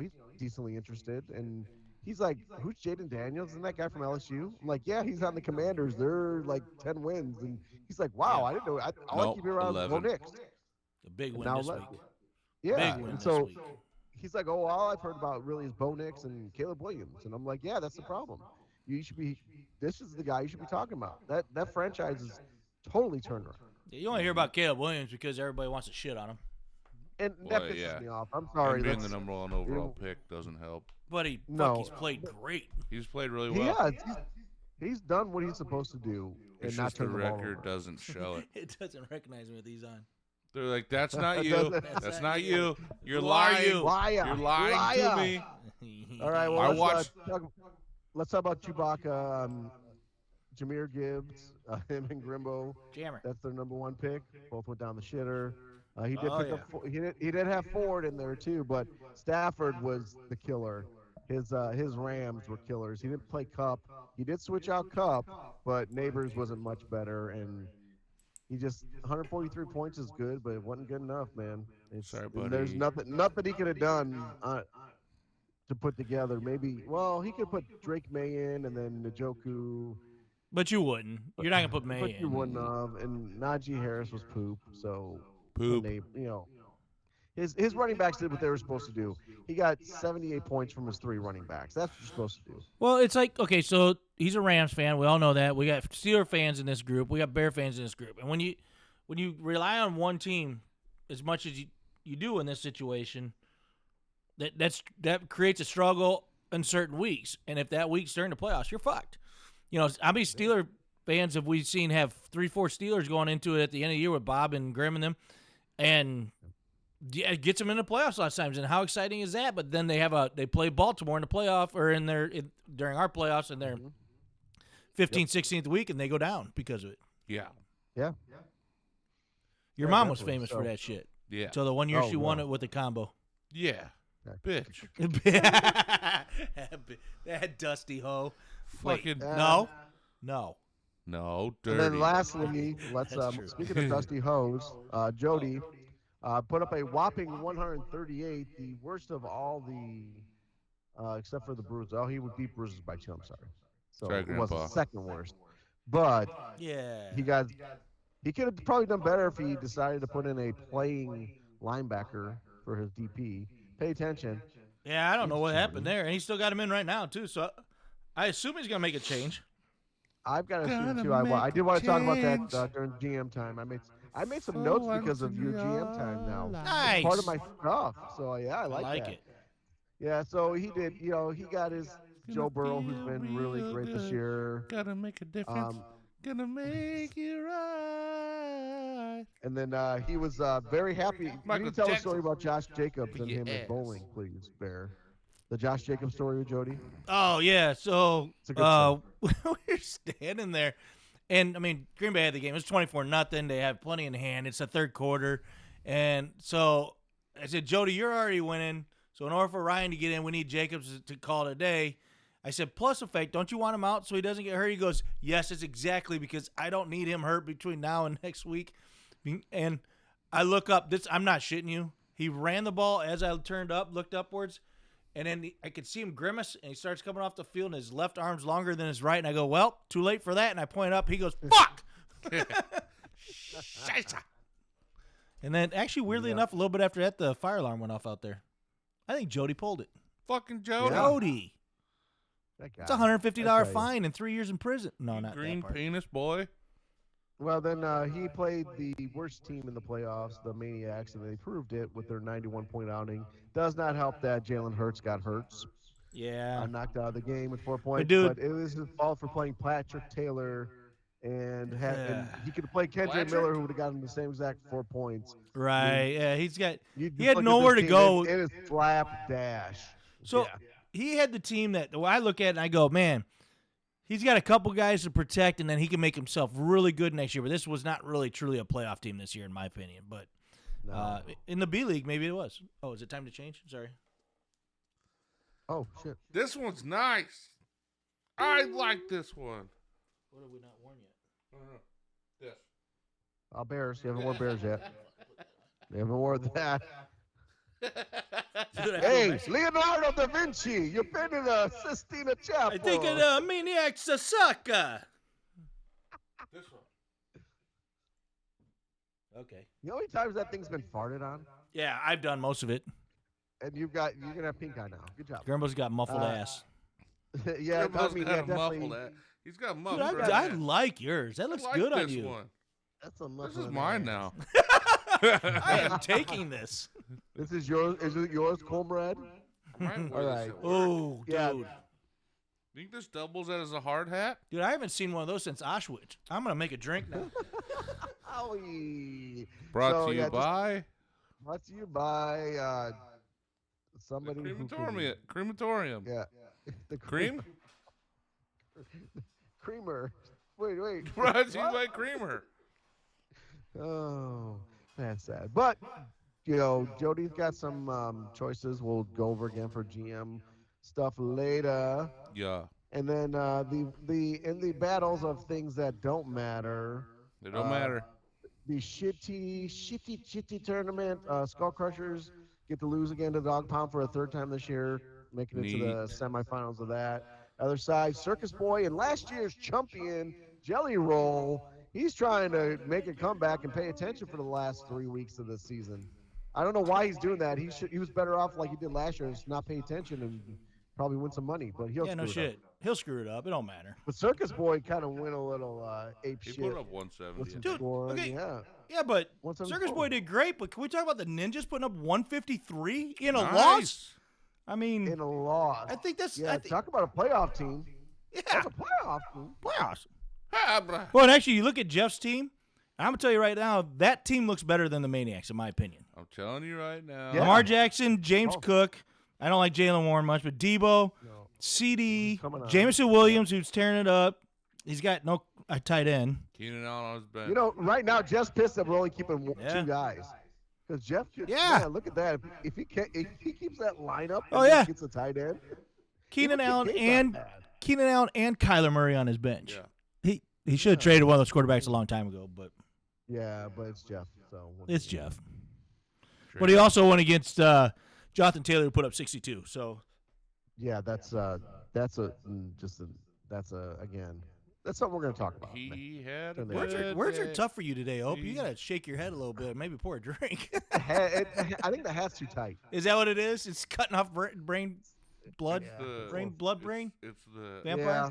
he's decently interested. And he's like, "Who's Jaden Daniels? Isn't that guy from LSU?" I'm like, "Yeah, he's on the Commanders. They're like 10 wins." And he's like, "Wow, Yeah. I didn't know. All I Nope, keep around is Bo 11. Nix." A big win Now this let- week. Yeah, Big win and this so week. he's like, "Oh, all I've heard about really is Bo Nix and Caleb Williams." And I'm like, "Yeah, that's the problem. You should be. This is the guy you should be talking about. That franchise is totally turned around." Yeah, you only hear about Caleb Williams because everybody wants to shit on him. And Well, that pisses yeah. me off. I'm sorry. And being that's- the number one overall pick doesn't help. But No. he's played great. He's played really He well. has. He's done what he's supposed to do and It's not just the turn the ball record over. doesn't show it. It doesn't recognize him with these on. They're like, that's not It you. doesn't. That's not you. You're Who are lying. you? Liar. You're lying to me. All right. Well, I let's talk about Chewbacca. Jameer Gibbs, him and Grimbo. Jammer. That's their number one pick. Both went down the shitter. He did Oh, pick up. He did have Ford in there too, but Stafford was the killer. His Rams were killers. He didn't play Cup. He did switch out Cup, but Neighbors wasn't much better, and he just 143 points is good, but it wasn't good enough, man. Sorry, There's buddy. nothing he could have done to put together. Maybe he could put Drake May in, and then Njoku. But you wouldn't. You're not gonna put May But in. you wouldn't have, and Najee Harris was poop. So Poop. They, his running backs did what they were supposed to do. He got 78 points from his 3 running backs. That's what you're supposed to do. Well, it's like, okay, so he's a Rams fan. We all know that. We got Steeler fans in this group. We got Bear fans in this group. And when you rely on one team as much as you do in this situation, that creates a struggle in certain weeks. And if that week's during the playoffs, you're fucked. You know, how many Steeler fans have we seen have 3-4 Steelers going into it at the end of the year with Bob and Grim and them? And yeah, it gets them in the playoffs a lot of times. And how exciting is that? But then they play Baltimore in the playoff or during our playoffs in their 15th, 16th week, and they go down because of it. Yeah. Yeah. Your Yeah, mom was definitely. famous for that shit. Yeah. So the one year Oh, she won no. it with the combo. Yeah. Bitch. That dusty hoe. Fucking No. no. And Dirty. then lastly, let's That's true. speaking of Dusty Hose, Jody put up a whopping 138, the worst of all the except for the Bruises. Oh, he would beat Bruises by 2. I'm sorry. So Sorry, it was the Grandpa. second worst. But Yeah. he could have probably done better if he decided to put in a playing linebacker for his DP. Pay attention. Yeah, I don't know what happened there. And he still got him in right now, too. So I assume he's going to make a change. I've got to assume Gotta too. I did want to talk about change. that during GM time. I made some notes because of your GM time now. Nice. It's part of my stuff. So yeah, I like that. it. Yeah, so he did. He got his Joe Burrow, who's been really great this year. Gotta make a difference. Um, Gonna make it right. And then he was very happy. Can Michael you tell a Jackson. story about Josh Jacobs and him Yes. at bowling, please, Bear? The Josh Jacobs story with Jody? Oh, yeah. So It's a good we're standing there. And, I mean, Green Bay had the game. It's 24-0. They have plenty in hand. It's the third quarter. And so I said, Jody, you're already winning. So in order for Ryan to get in, we need Jacobs to call it a day. I said, plus effect, don't you want him out so he doesn't get hurt? He goes, yes, it's exactly because I don't need him hurt between now and next week. And I look up. I'm not shitting you. He ran the ball as I turned up, looked upwards, and then I could see him grimace, and he starts coming off the field, and his left arm's longer than his right. And I go, well, too late for that. And I point up. He goes, fuck. Scheisse. And then, actually, weirdly enough, a little bit after that, the fire alarm went off out there. I think Jody pulled it. Fucking Jody. Jody. It's a $150 fine and 3 years in prison. No, not Green that part. penis boy. Well, then he played the worst team in the playoffs, the Maniacs, and they proved it with their 91-point outing. Does not help that Jalen Hurts got hurt. Yeah. Knocked out of the game with 4 points. But it was his fault for playing Patrick Taylor, and he could have played Kendrick Patrick? Miller, who would have gotten the same exact 4 points. Right. Yeah, he You had look at nowhere this to team, go. It is slapdash. So he had the team that I look at and I go, man, he's got a couple guys to protect, and then he can make himself really good next year. But this was not really truly a playoff team this year, in my opinion. But in the B League, maybe it was. Oh, is it time to change? Sorry. Oh, shit. This one's nice. I like this one. What have we not worn yet? This. Bears. You haven't worn Bears yet. You haven't worn that. Hey, Leonardo da Vinci, you've been in a Sistina Chapel. I think the Maniacs a sucker. This one. Okay. You know how many times that thing's been farted on? Yeah, I've done most of it. And you're gonna have pink eye now. Good job. Grimbo's got muffled ass. Yeah, Grimbo's got a definitely. muffled ass. He's got a Dude, muffled I ass. like yours. That I looks like good on this you. one. That's a This is mine now. I am taking this. This is yours. Is it yours, comrade? Right, All right. Oh, dude. Yeah. Think this doubles as a hard hat? Dude, I haven't seen one of those since Auschwitz. I'm going to make a drink now. Owie. Brought to you by Brought to you by somebody the who crematorium. Crematorium. Yeah. The Cream? Creamer. Wait. Brought to you by Creamer. Oh, that's sad. But Jody's got some choices. We'll go over again for GM stuff later. Yeah. And then in the battles of things that don't matter. They don't matter. The shitty tournament. Skull Crushers get to lose again to Dog Pound for a third time this year, making it to the semifinals of that. Other side, Circus Boy and last year's champion, Jelly Roll. He's trying to make a comeback and pay attention for the last 3 weeks of the season. I don't know why he's doing that. He was better off like he did last year, just not pay attention and probably win some money. But he'll no screw it shit. He'll screw it up. It don't matter. But Circus Boy kind of went a little ape He shit. put up with 170. some Dude, scoring. okay. Yeah. But 174. Circus Boy did great, but can we talk about the Ninjas putting up 153 in a Nice. loss? I mean, In a loss. I think that's... Yeah, talk about a playoff team. yeah, That's a playoff team. playoffs. Ah, blah. Well, and actually, you look at Jeff's team, I'm going to tell you right now, that team looks better than the Maniacs, in my opinion. I'm telling you right now. Yeah. Lamar Jackson, James Oh. Cook. I don't like Jalen Warren much, but Debo, No. CD, Coming on. Jameson Williams, who's tearing it up. He's got no tight end. Keenan Allen on his bench. Right now, Jeff's pissed that we're only keeping Yeah. 2 guys. Because Jeff, Yeah. man, look at that. If he keeps that lineup, Oh, and yeah. gets a tight end. Keenan Even Allen Kincaid's and not bad. Keenan Allen and Kyler Murray on his bench. Yeah. He should have traded one of those quarterbacks a long time ago, but Yeah, but it's Jeff. So it's Jeff. But he also went against Jonathan Taylor, who put up 62. So Yeah, that's again. That's something we're gonna talk about. He had a Turn the- good words are day. tough for you today, Ope. You gotta shake your head a little bit, maybe pour a drink. I think the hat's too tight. Is that what it is? It's cutting off brain blood, The- brain. It's the. Vampire? Yeah.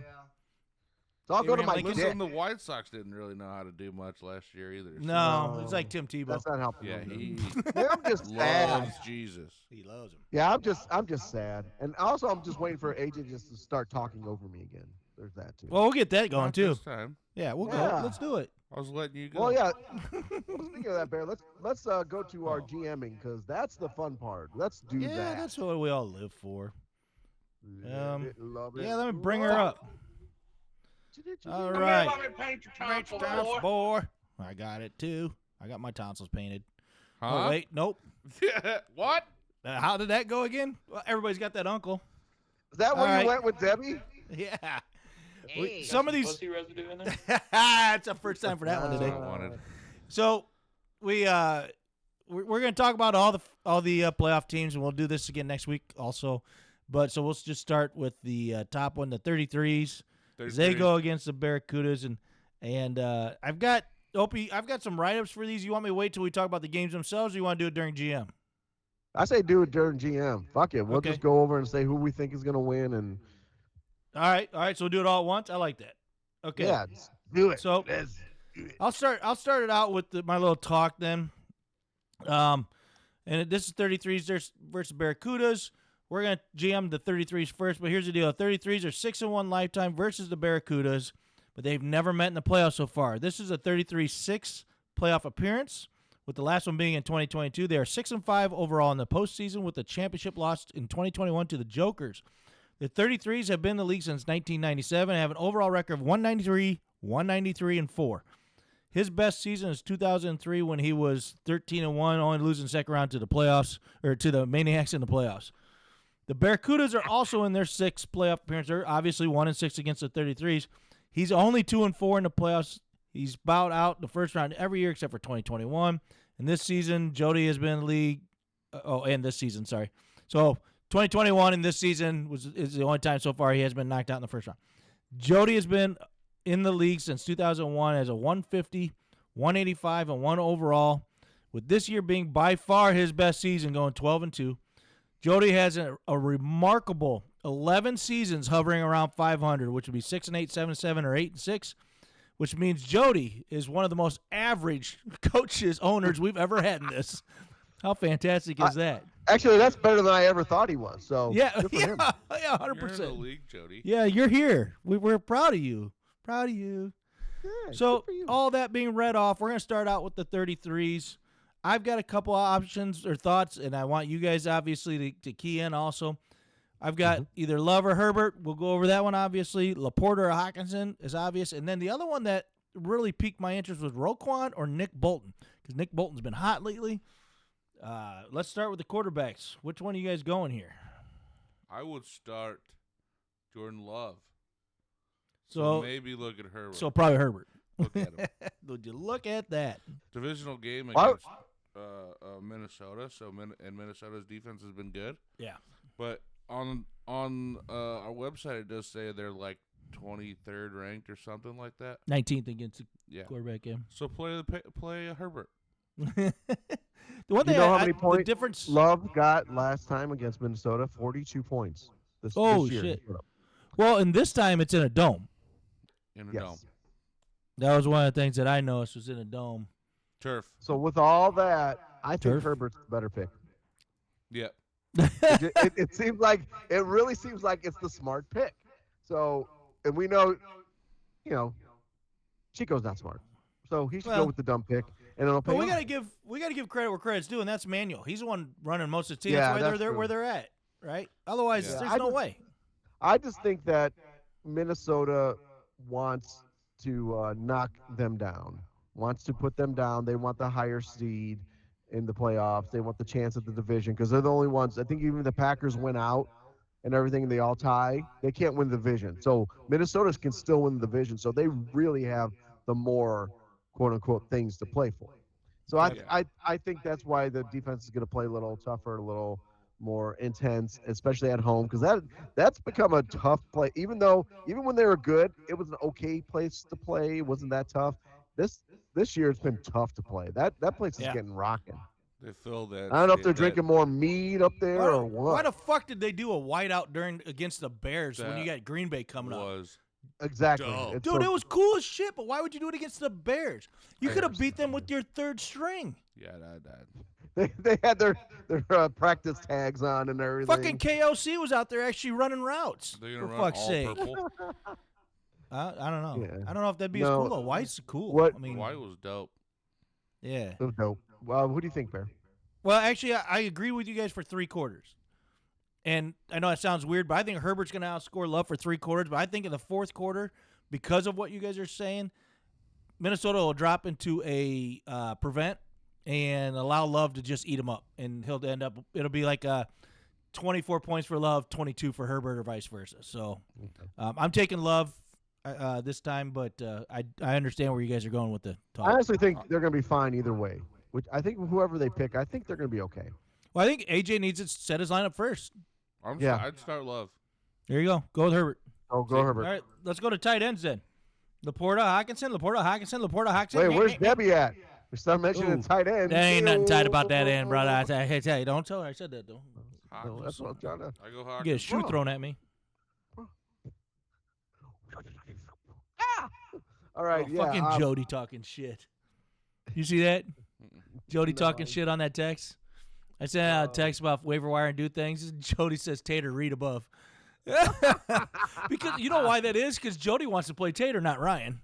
So I'll go to Abraham my Lincoln? dick. Listen, the White Sox didn't really know how to do much last year either. so- No, it's like Tim Tebow. That's not helping. Yeah, them. he I'm just sad. loves Jesus. He loves him. Yeah, I'm just sad, and also I'm just waiting for AJ just to start talking over me again. There's that too. Well, we'll get that going Not too. this time. Yeah, we'll go. Yeah. Let's do it. I was letting you go. Well, yeah. Well, speaking of that, Bear, let's go to our GMing because that's the fun part. Let's do Yeah, that. that's what we all live for. Love it, love it. Yeah, let me bring her up. All right. Let me paint your tonsils, Tonsils, boy. boy. I got it too. I got my tonsils painted. Huh? Oh wait, nope. what? How did that go again? Well, everybody's got that uncle. Is that where All right. you went with Debbie? Yeah. Hey, Some of these. pussy residue in there. It's the first time for that one That's what today. I wanted. So we're going to talk about all the playoff teams, and we'll do this again next week also. But so we'll just start with the top one, the 33s. They go against the Barracudas, and I've got Opie. I've got some write-ups for these. You want me to wait till we talk about the games themselves, or you want to do it during GM? I say do it during GM. Fuck it. We'll Okay. just go over and say who we think is going to win. And All right. So we'll do it all at once. I like that. Okay. yeah, just do it. So Let's do it. I'll start it out with my little talk then. And this is 33s versus Barracudas. We're going to GM the 33s first, but here's the deal. The 33s are 6-1 lifetime versus the Barracudas, but they've never met in the playoffs so far. This is a 33-6 playoff appearance, with the last one being in 2022. They are 6-5 overall in the postseason, with the championship lost in 2021 to the Jokers. The 33s have been in the league since 1997 and have an overall record of 193, 193, and 4. His best season is 2003 when he was 13-1, only losing second round to the playoffs, or to the Maniacs in the playoffs. The Barracudas are also in their sixth playoff appearance. They're obviously 1-6 against the 33s. He's only 2-4 in the playoffs. He's bowed out in the first round every year except for 2021. And this season, Jody has been in the league. And this season, sorry. So 2021 and this season is the only time so far he has been knocked out in the first round. Jody has been in the league since 2001 as a 150, 185, and 1 overall, with this year being by far his best season, going 12-2. Jody has a remarkable 11 seasons hovering around 500, which would be 6-8, 7-7, or 8-6, which means Jody is one of the most average coaches, owners we've ever had in this. How fantastic is that? Actually, that's better than I ever thought he was. So Yeah, good for him. yeah, 100%. You're in the league, Jody. Yeah, you're here. We're proud of you. Proud of you. Yeah, So good for you. all that being read off, we're going to start out with the 33s. I've got a couple of options or thoughts, and I want you guys obviously to key in also. I've got either Love or Herbert. We'll go over that one, obviously. Laporte or Hawkinson is obvious. And then the other one that really piqued my interest was Roquan or Nick Bolton, because Nick Bolton's been hot lately. Let's start with the quarterbacks. Which one are you guys going here? I would start Jordan Love. So maybe look at Herbert. So probably Herbert. Look at him. Would you look at that? Divisional game Why- against Minnesota. And Minnesota's defense has been good. Yeah. But on our website, it does say they're like 23rd ranked or something like that. 19th against the Yeah. quarterback game. So play Herbert. The one You thing know how many the points difference. Love got last time against Minnesota? 42 points. This year. Shit. Well, and this time it's in a dome. In a Yes. dome. That was one of the things that I noticed was in a dome. Turf. So with all that, I think Turf? Herbert's the better pick. Yep. It seems like it really seems like it's the smart pick. So, and we know, Chico's not smart, so he should Well, go with the dumb pick, and it'll pay. But we off. gotta give credit where credit's due, and that's Manuel. He's the one running most of the team. Yeah, that's why that's they're true. where they're at, right? Otherwise, Yeah. there's I no just- way. I just think that Minnesota wants to knock them down, wants to put them down. They want the higher seed in the playoffs. They want the chance at the division because they're the only ones. I think even the Packers went out and everything, and they all tie. They can't win the division. So Minnesota can still win the division. So they really have the more quote unquote things to play for. So I think that's why the defense is going to play a little tougher, a little more intense, especially at home, because that's become a tough play. Even when they were good, it was an okay place to play. It wasn't that tough. This year it's been tough to play. That place is Yeah. getting rocking. They fill that. I don't know if they're drinking more mead up there or what. Why the fuck did they do a whiteout against the Bears when That you got Green Bay coming up? was Exactly. Dope. It's Dude, so- it was cool as shit, but why would you do it against the Bears? You could have Bears. beat them with your third string. yeah, that. they had their practice tags on and everything. Fucking KOC was out there actually running routes. They're For gonna run fuck's all sake. purple. I don't know. Yeah. I don't know if that'd be as No. cool though. White's cool. What- I mean, White was dope. yeah. So dope. Well, who do you think, Bear? Well, actually, I agree with you guys for 3 quarters. And I know that sounds weird, but I think Herbert's going to outscore Love for 3 quarters. But I think in the fourth quarter, because of what you guys are saying, Minnesota will drop into a prevent and allow Love to just eat him up, and he'll end up. It'll be like 24 points for Love, 22 for Herbert, or vice versa. So I'm taking Love this time, but I understand where you guys are going with the talk. I honestly think they're going to be fine either way. Which I think whoever they pick, I think they're going to be okay. Well, I think AJ needs to set his lineup first. I'd start Love. There you go. Go with Herbert. Oh, go Herbert. All right, let's go to tight ends then. Laporta, Hawkinson. Wait, where's Debbie at? We start mentioning tight ends. There ain't nothing tight about that end, brother. I tell you, don't tell her I said that, though. No, that's what I'm trying to. I go You Hawkins. get a shoe thrown at me. All right, yeah. Fucking Jody talking shit. You see that? Jody talking shit on that text. I sent out a text about waiver wire and do things. Jody says Tater read above. Because you know why that is? Because Jody wants to play Tater, not Ryan.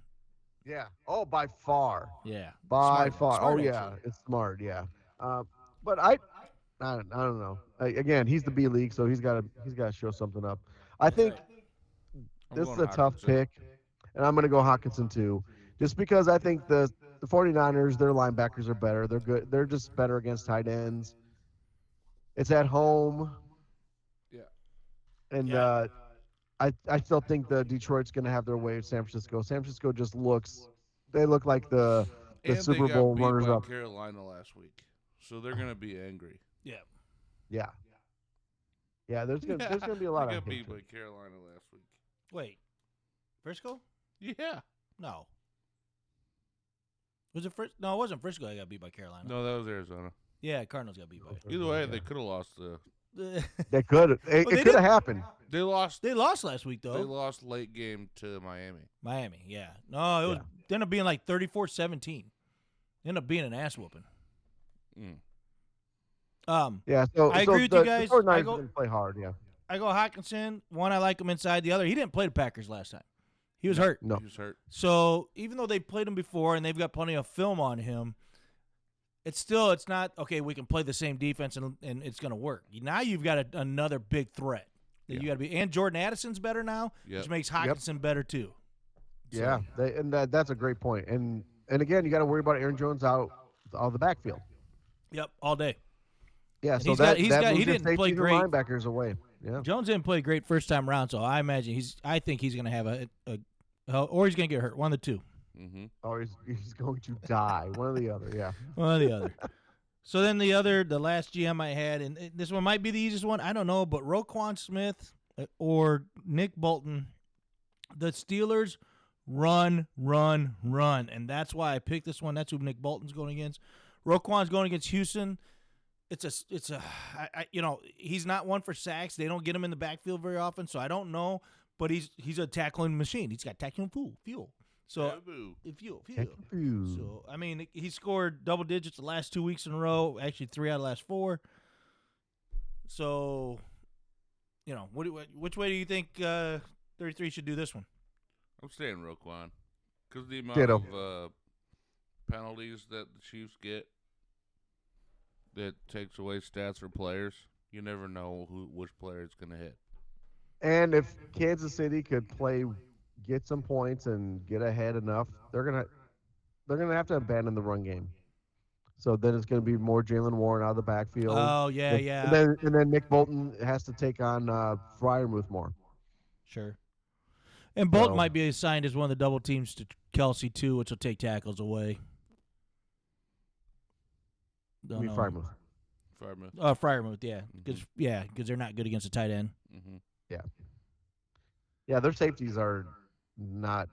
Yeah. Oh, by far. Yeah. By Smart. far. Smart, Oh, yeah. actually. It's smart. Yeah. But I don't know. Again, he's the B League, so he's got to show something up. I think this is a tough pick, and I'm going to go Hawkinson too, just because I think the 49ers, their linebackers are better. They're good. They're just better against tight ends. It's at home. Yeah. And I still think the Detroit's going to have their way with San Francisco. San Francisco just they look like the Super Bowl runners up. Carolina last week, so they're gonna be angry. Yeah. Yeah. Yeah, there's gonna be a lot they of got beat hatred. by Carolina last week. Wait. Frisco? Yeah. No. Was it Frisco? No, it wasn't Frisco that got beat by Carolina. No, that was Arizona. Yeah, Cardinals got beat by Either way, they could have lost They could. It they could have happened. They lost. They lost last week, though. They lost late game to Miami. Miami, yeah. No, it was ended up being like 34-17. Ended up being an ass whooping. Yeah, so I agree with you guys. The 49ers I go- didn't play hard. Yeah. I go Hawkinson. One, I like him inside. The other, he didn't play the Packers last time. He was hurt. No. He was hurt. So even though they played him before and they've got plenty of film on him, it's not, okay, we can play the same defense and it's going to work. Now you've got another big threat that you got to be. And Jordan Addison's better now, which makes Hawkinson better too. Yeah, that's a great point. And again, you got to worry about Aaron Jones out of the backfield. Yep, all day. Yeah, And so he moves didn't your play safeties and great. linebackers away. Yeah. Jones didn't play great first time around, so I imagine I think he's going to have or he's going to get hurt. One of the two. Mm-hmm. Oh, he's going to die. One or the other. Yeah. One or the other. So then the last GM I had, and this one might be the easiest one. I don't know, but Roquan Smith or Nick Bolton, the Steelers run, and that's why I picked this one. That's who Nick Bolton's going against. Roquan's going against Houston. He's not one for sacks. They don't get him in the backfield very often, so I don't know. But he's a tackling machine. He's got tackling fuel. So fuel. So I mean, he scored double digits the last 2 weeks in a row. Actually, 3 out of the last 4. So, which way do you think 33 should do this one? I'm staying Roquan because the amount of penalties that the Chiefs get that takes away stats for players. You never know which player it's going to hit. And if Kansas City could get some points and get ahead enough, they're gonna have to abandon the run game. So then it's gonna be more Jalen Warren out of the backfield. Oh yeah. And then Nick Bolton has to take on Freiermuth more. Sure. And Bolton might be assigned as one of the double teams to Kelsey too, which will take tackles away. Don't know. Freiermuth. Freiermuth, yeah, because they're not good against a tight end. Mm-hmm. Yeah, their safeties are not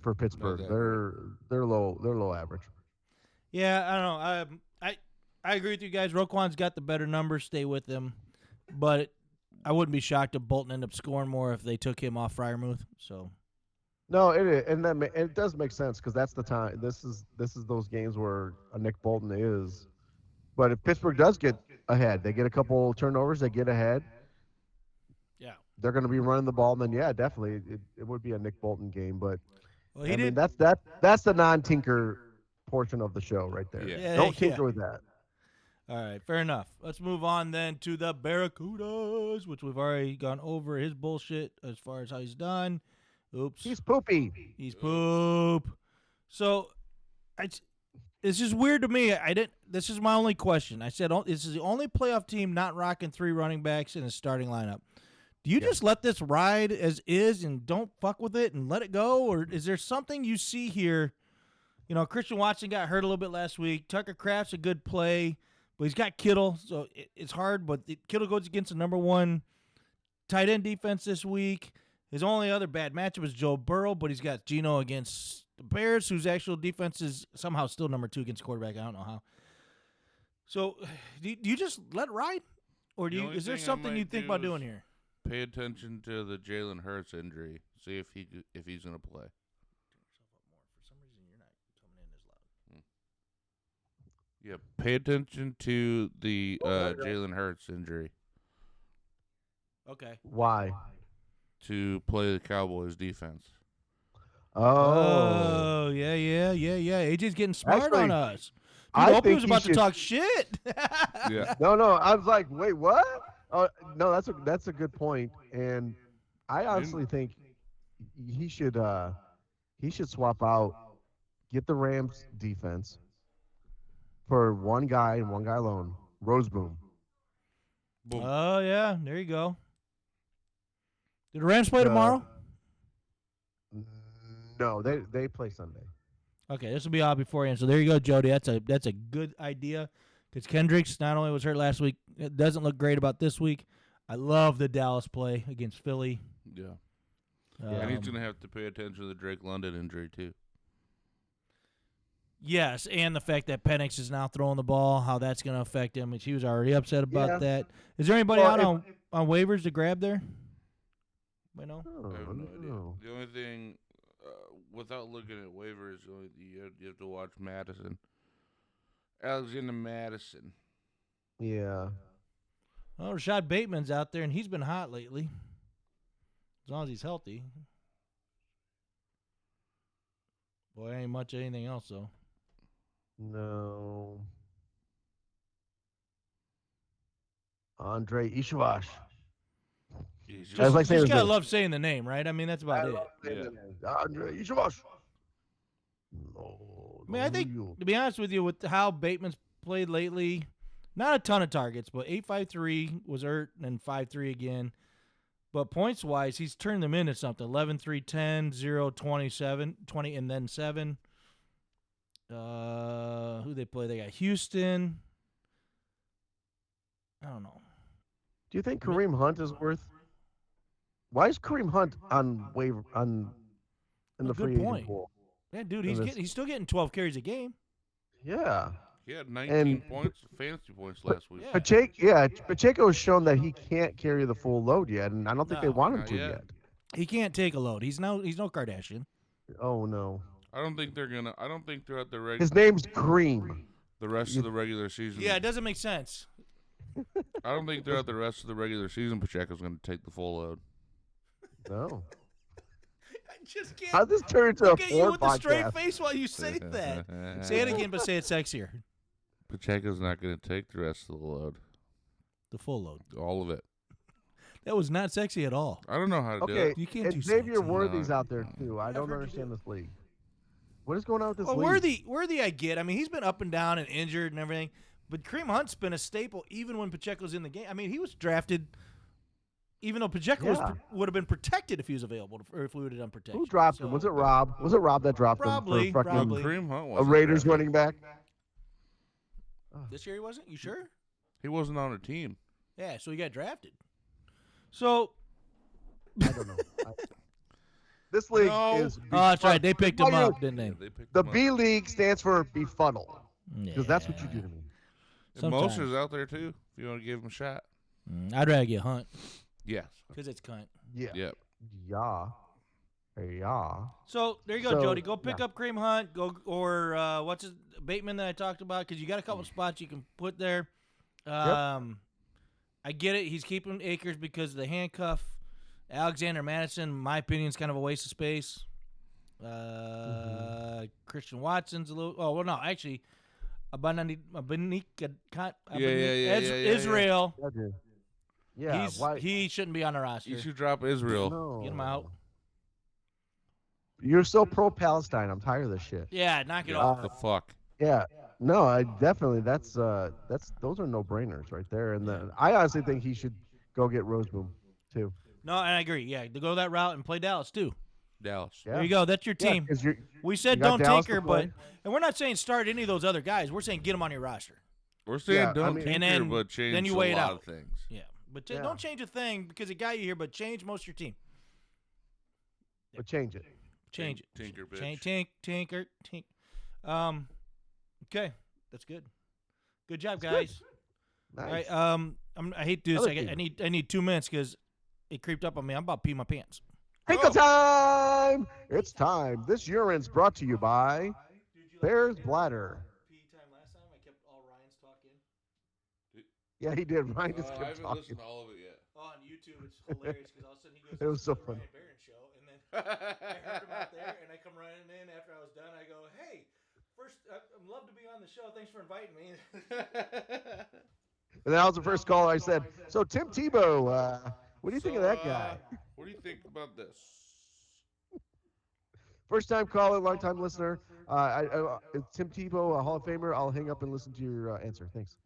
for Pittsburgh. They're low average. Yeah, I don't know. I agree with you guys. Roquan's got the better numbers. Stay with him, but I wouldn't be shocked if Bolton ended up scoring more if they took him off Freiermuth. So. No, it is, and it does make sense because that's the time. This is those games where a Nick Bolton is. But if Pittsburgh does get ahead, they get a couple turnovers, they get ahead. Yeah. They're going to be running the ball, and then definitely it would be a Nick Bolton game. But mean, that's the non-tinker portion of the show right there. Yeah. Don't tinker with that. All right, fair enough. Let's move on then to the Barracudas, which we've already gone over his bullshit as far as how he's done. Oops. He's poopy. He's poop. So, It's just weird to me. This is my only question. I said this is the only playoff team not rocking 3 running backs in a starting lineup. Do you just let this ride as is and don't fuck with it and let it go, or is there something you see here? You know, Christian Watson got hurt a little bit last week. Tucker Kraft's a good play, but he's got Kittle, so it's hard. But Kittle goes against the number 1 tight end defense this week. His only other bad matchup is Joe Burrow, but he's got Geno against the Bears, whose actual defense is somehow still number 2 against quarterback. I don't know how. So, do you just let it ride, or is there something you think about doing here? Pay attention to the Jalen Hurts injury. See if he's going to play. Turn yourself up more. For some reason, you're not coming in as loud. Yeah, pay attention to the Jalen Hurts injury. Okay. Why? To play the Cowboys defense. Oh. Yeah. AJ's getting smart Actually, on us. Dude, I hope he think was he about to should- talk shit. Yeah. No. I was like, wait, what? No, that's a good point, and I honestly think he should swap out, get the Rams defense for one guy and one guy alone, Roseboom. Boom. Oh, yeah. There you go. Did the Rams play tomorrow? No, they play Sunday. Okay, this will be out beforehand. So there you go, Jody. That's a good idea because Kendricks not only was hurt last week, it doesn't look great about this week. I love the Dallas play against Philly. Yeah. And he's going to have to pay attention to the Drake London injury, too. Yes, and the fact that Penix is now throwing the ball, how that's going to affect him. And she was already upset about that. Is there anybody out on waivers to grab there? I know. I have no idea. The only thing, without looking at waivers, you have to watch Madison. Alexander Madison. Yeah. Well, Rashad Bateman's out there, and he's been hot lately. As long as he's healthy. Boy, ain't much of anything else, though. No. Andre Ishiwash. I was like saying Just his gotta name. love saying the name, right? I mean, that's about it. Andre Ishiwash. I mean, I think, to be honest with you, with how Bateman's played lately, not a ton of targets, but 8.53 was hurt and 5.3 again. But points-wise, he's turned them into something. 11, 3, 10, 0, 27, 20, and then 7. Who they play? They got Houston. I don't know. Do you think Kareem Hunt is worth? Why is Kareem Hunt on waiver in the free agent pool? Yeah, dude, he's still getting 12 carries a game. Yeah. He had 19 points, fantasy points last week. Yeah. Pacheco has shown that he can't carry the full load yet, and I don't think they want him to yet. He can't take a load. He's no Kardashian. Oh no. I don't think throughout the His name's Kareem. the rest of the regular season. Yeah, it doesn't make sense. I don't think throughout the rest of the regular season Pacheco's going to take the full load. No. I just can't. How'd this turn into a Look at you porn with a straight podcast? face while you say that. Say it again, but say it sexier. Pacheco's not going to take the rest of the load. The full load. All of it. That was not sexy at all. I don't know how to do Okay, it. You can't and do Xavier sexy. Worthy's out there too. I don't understand this league. What is going on with this Well, league? Worthy, I get. I mean, he's been up and down and injured and everything. But Kareem Hunt's been a staple even when Pacheco's in the game. I mean, he was drafted, even though Pacheco would have been protected if he was available, or if we would have done protection. Who dropped him? Was it Rob? Was it Rob that dropped Probably, him for fucking probably. Kareem Hunt a wasn't Raiders drafted. running back? This year he wasn't? You sure? He wasn't on a team. Yeah, so he got drafted. So, I don't know. This league is. oh, that's right. They picked him Why you- up, didn't they? They picked The him up. B League stands for befuddle. Because that's what you do to me. And Moser's out there too. If you want to give him a shot. I'd rather get Hunt Yes. because it's cunt. Yeah. Yep. Yeah. Yeah. So there you go, So, Jody. Go pick yeah. up Kareem Hunt. Go or what's his Bateman that I talked about because you got a couple spots you can put there. I get it. He's keeping Akers because of the handcuff. Alexander Madison, in my opinion, is kind of a waste of space. Christian Watson's a little. Oh well, no, actually, Israel. Yeah. Why? He shouldn't be on the roster. You should drop Israel. No. Get him out. You're so pro Palestine. I'm tired of this shit. Yeah, knock it What off. the fuck? Yeah. No, I definitely. That's those are no brainers right there. And then I honestly think he should go get Roseboom too. No, and I agree. Yeah, to go that route and play Dallas too. Dallas. Yeah. There you go. That's your Yeah, team. 'cause We you said got don't Dallas to tinker, but play. and we're not saying start any of those other guys. We're saying get them on your roster. We're saying Yeah, I don't mean- tinker, And then- but change then you a weigh it lot out. of things. Yeah, but Yeah. don't change a thing because it got you here. But change most of your team. But change it. Change it. Tinker, bitch. Tinker. Okay, that's good. Good job, guys. Nice. All right. I hate to do this. Another I need 2 minutes because it creeped up on me. I'm about to pee my pants. Tinkle time! It's time. This urine's brought to you by Bear's Bladder. Pee time last time. I kept all Ryan's talking. Yeah, he did. Ryan just I kept haven't talking. listened to all of it yet. Oh, on YouTube, it's hilarious because all of a sudden he goes, It was "This so is the funny. Ryan Barron show," and then I heard him out there, and I come running in after I was done. I go, "Hey, first, I'd love to be on the show. Thanks for inviting me." And that was the first caller. I said, "So Tim Tebow, what do you think of that guy?" What do you think about this? First time caller, long time listener. Tim Tebow, a Hall of Famer. I'll hang up and listen to your answer. Thanks.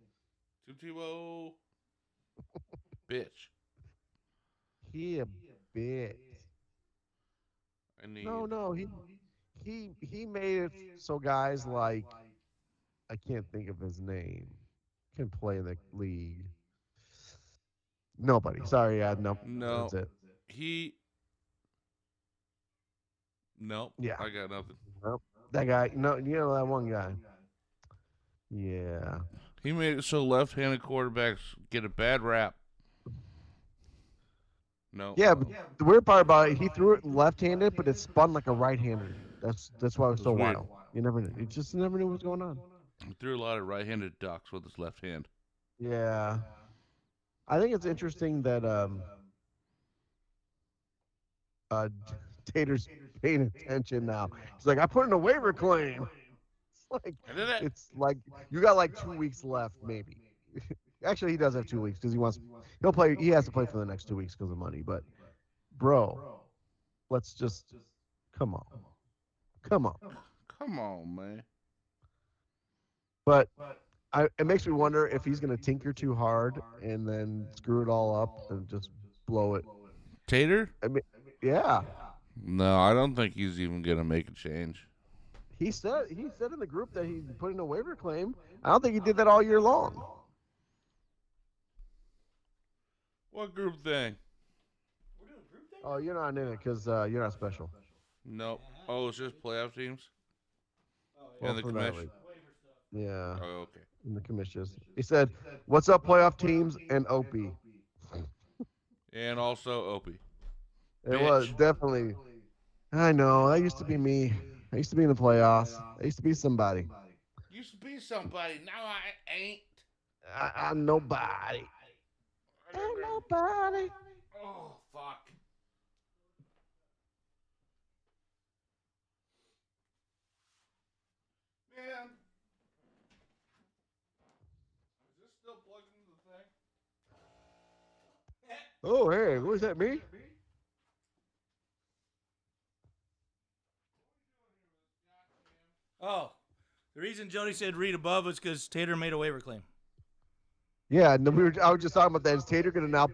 Tim Tebow, bitch. He a bit. I need. No, he made it so guys like I can't think of his name can play in the league. Nobody. Sorry, no. No. That's it. He. Nope. Yeah. I got nothing. Nope. That guy. No, you know that one guy. Yeah. He made it so left-handed quarterbacks get a bad rap. No. Yeah, but the weird part about it, he threw it left-handed, but it spun like a right-hander. That's why it was so weird. wild. You just never knew what was going on. He threw a lot of right-handed ducks with his left hand. Yeah. I think it's interesting that Tater's paying attention now. He's like, I put in a waiver claim. I did it. It's like you got like 2 weeks left, maybe. Actually, he does have 2 weeks because he'll play. He has to play for the next 2 weeks because of money. But, bro, let's just come on. Come on, man. But it makes me wonder if he's going to tinker too hard and then screw it all up and just blow it. Tater? I mean, yeah. No, I don't think he's even gonna make a change. He said in the group that he put in a waiver claim. I don't think he did that all year long. What group thing? We're doing group thing. Oh, you're not in it because you're not special. Nope. Oh, it's just playoff teams. Oh, And the for that commission. league. Yeah, Oh, okay. in the commissions. He said, "What's up, playoff teams and Opie?" And also Opie. It was definitely. I know. That used to be me. I used to be in the playoffs. I used to be somebody. Used to be somebody. Now I ain't. I'm nobody. Ain't nobody. Oh, fuck. Man. Is this still plugged into the thing? Oh, hey, was that me? Oh, the reason Jody said read above was because Tater made a waiver claim. Yeah, and I was just talking about that. Is Tater gonna now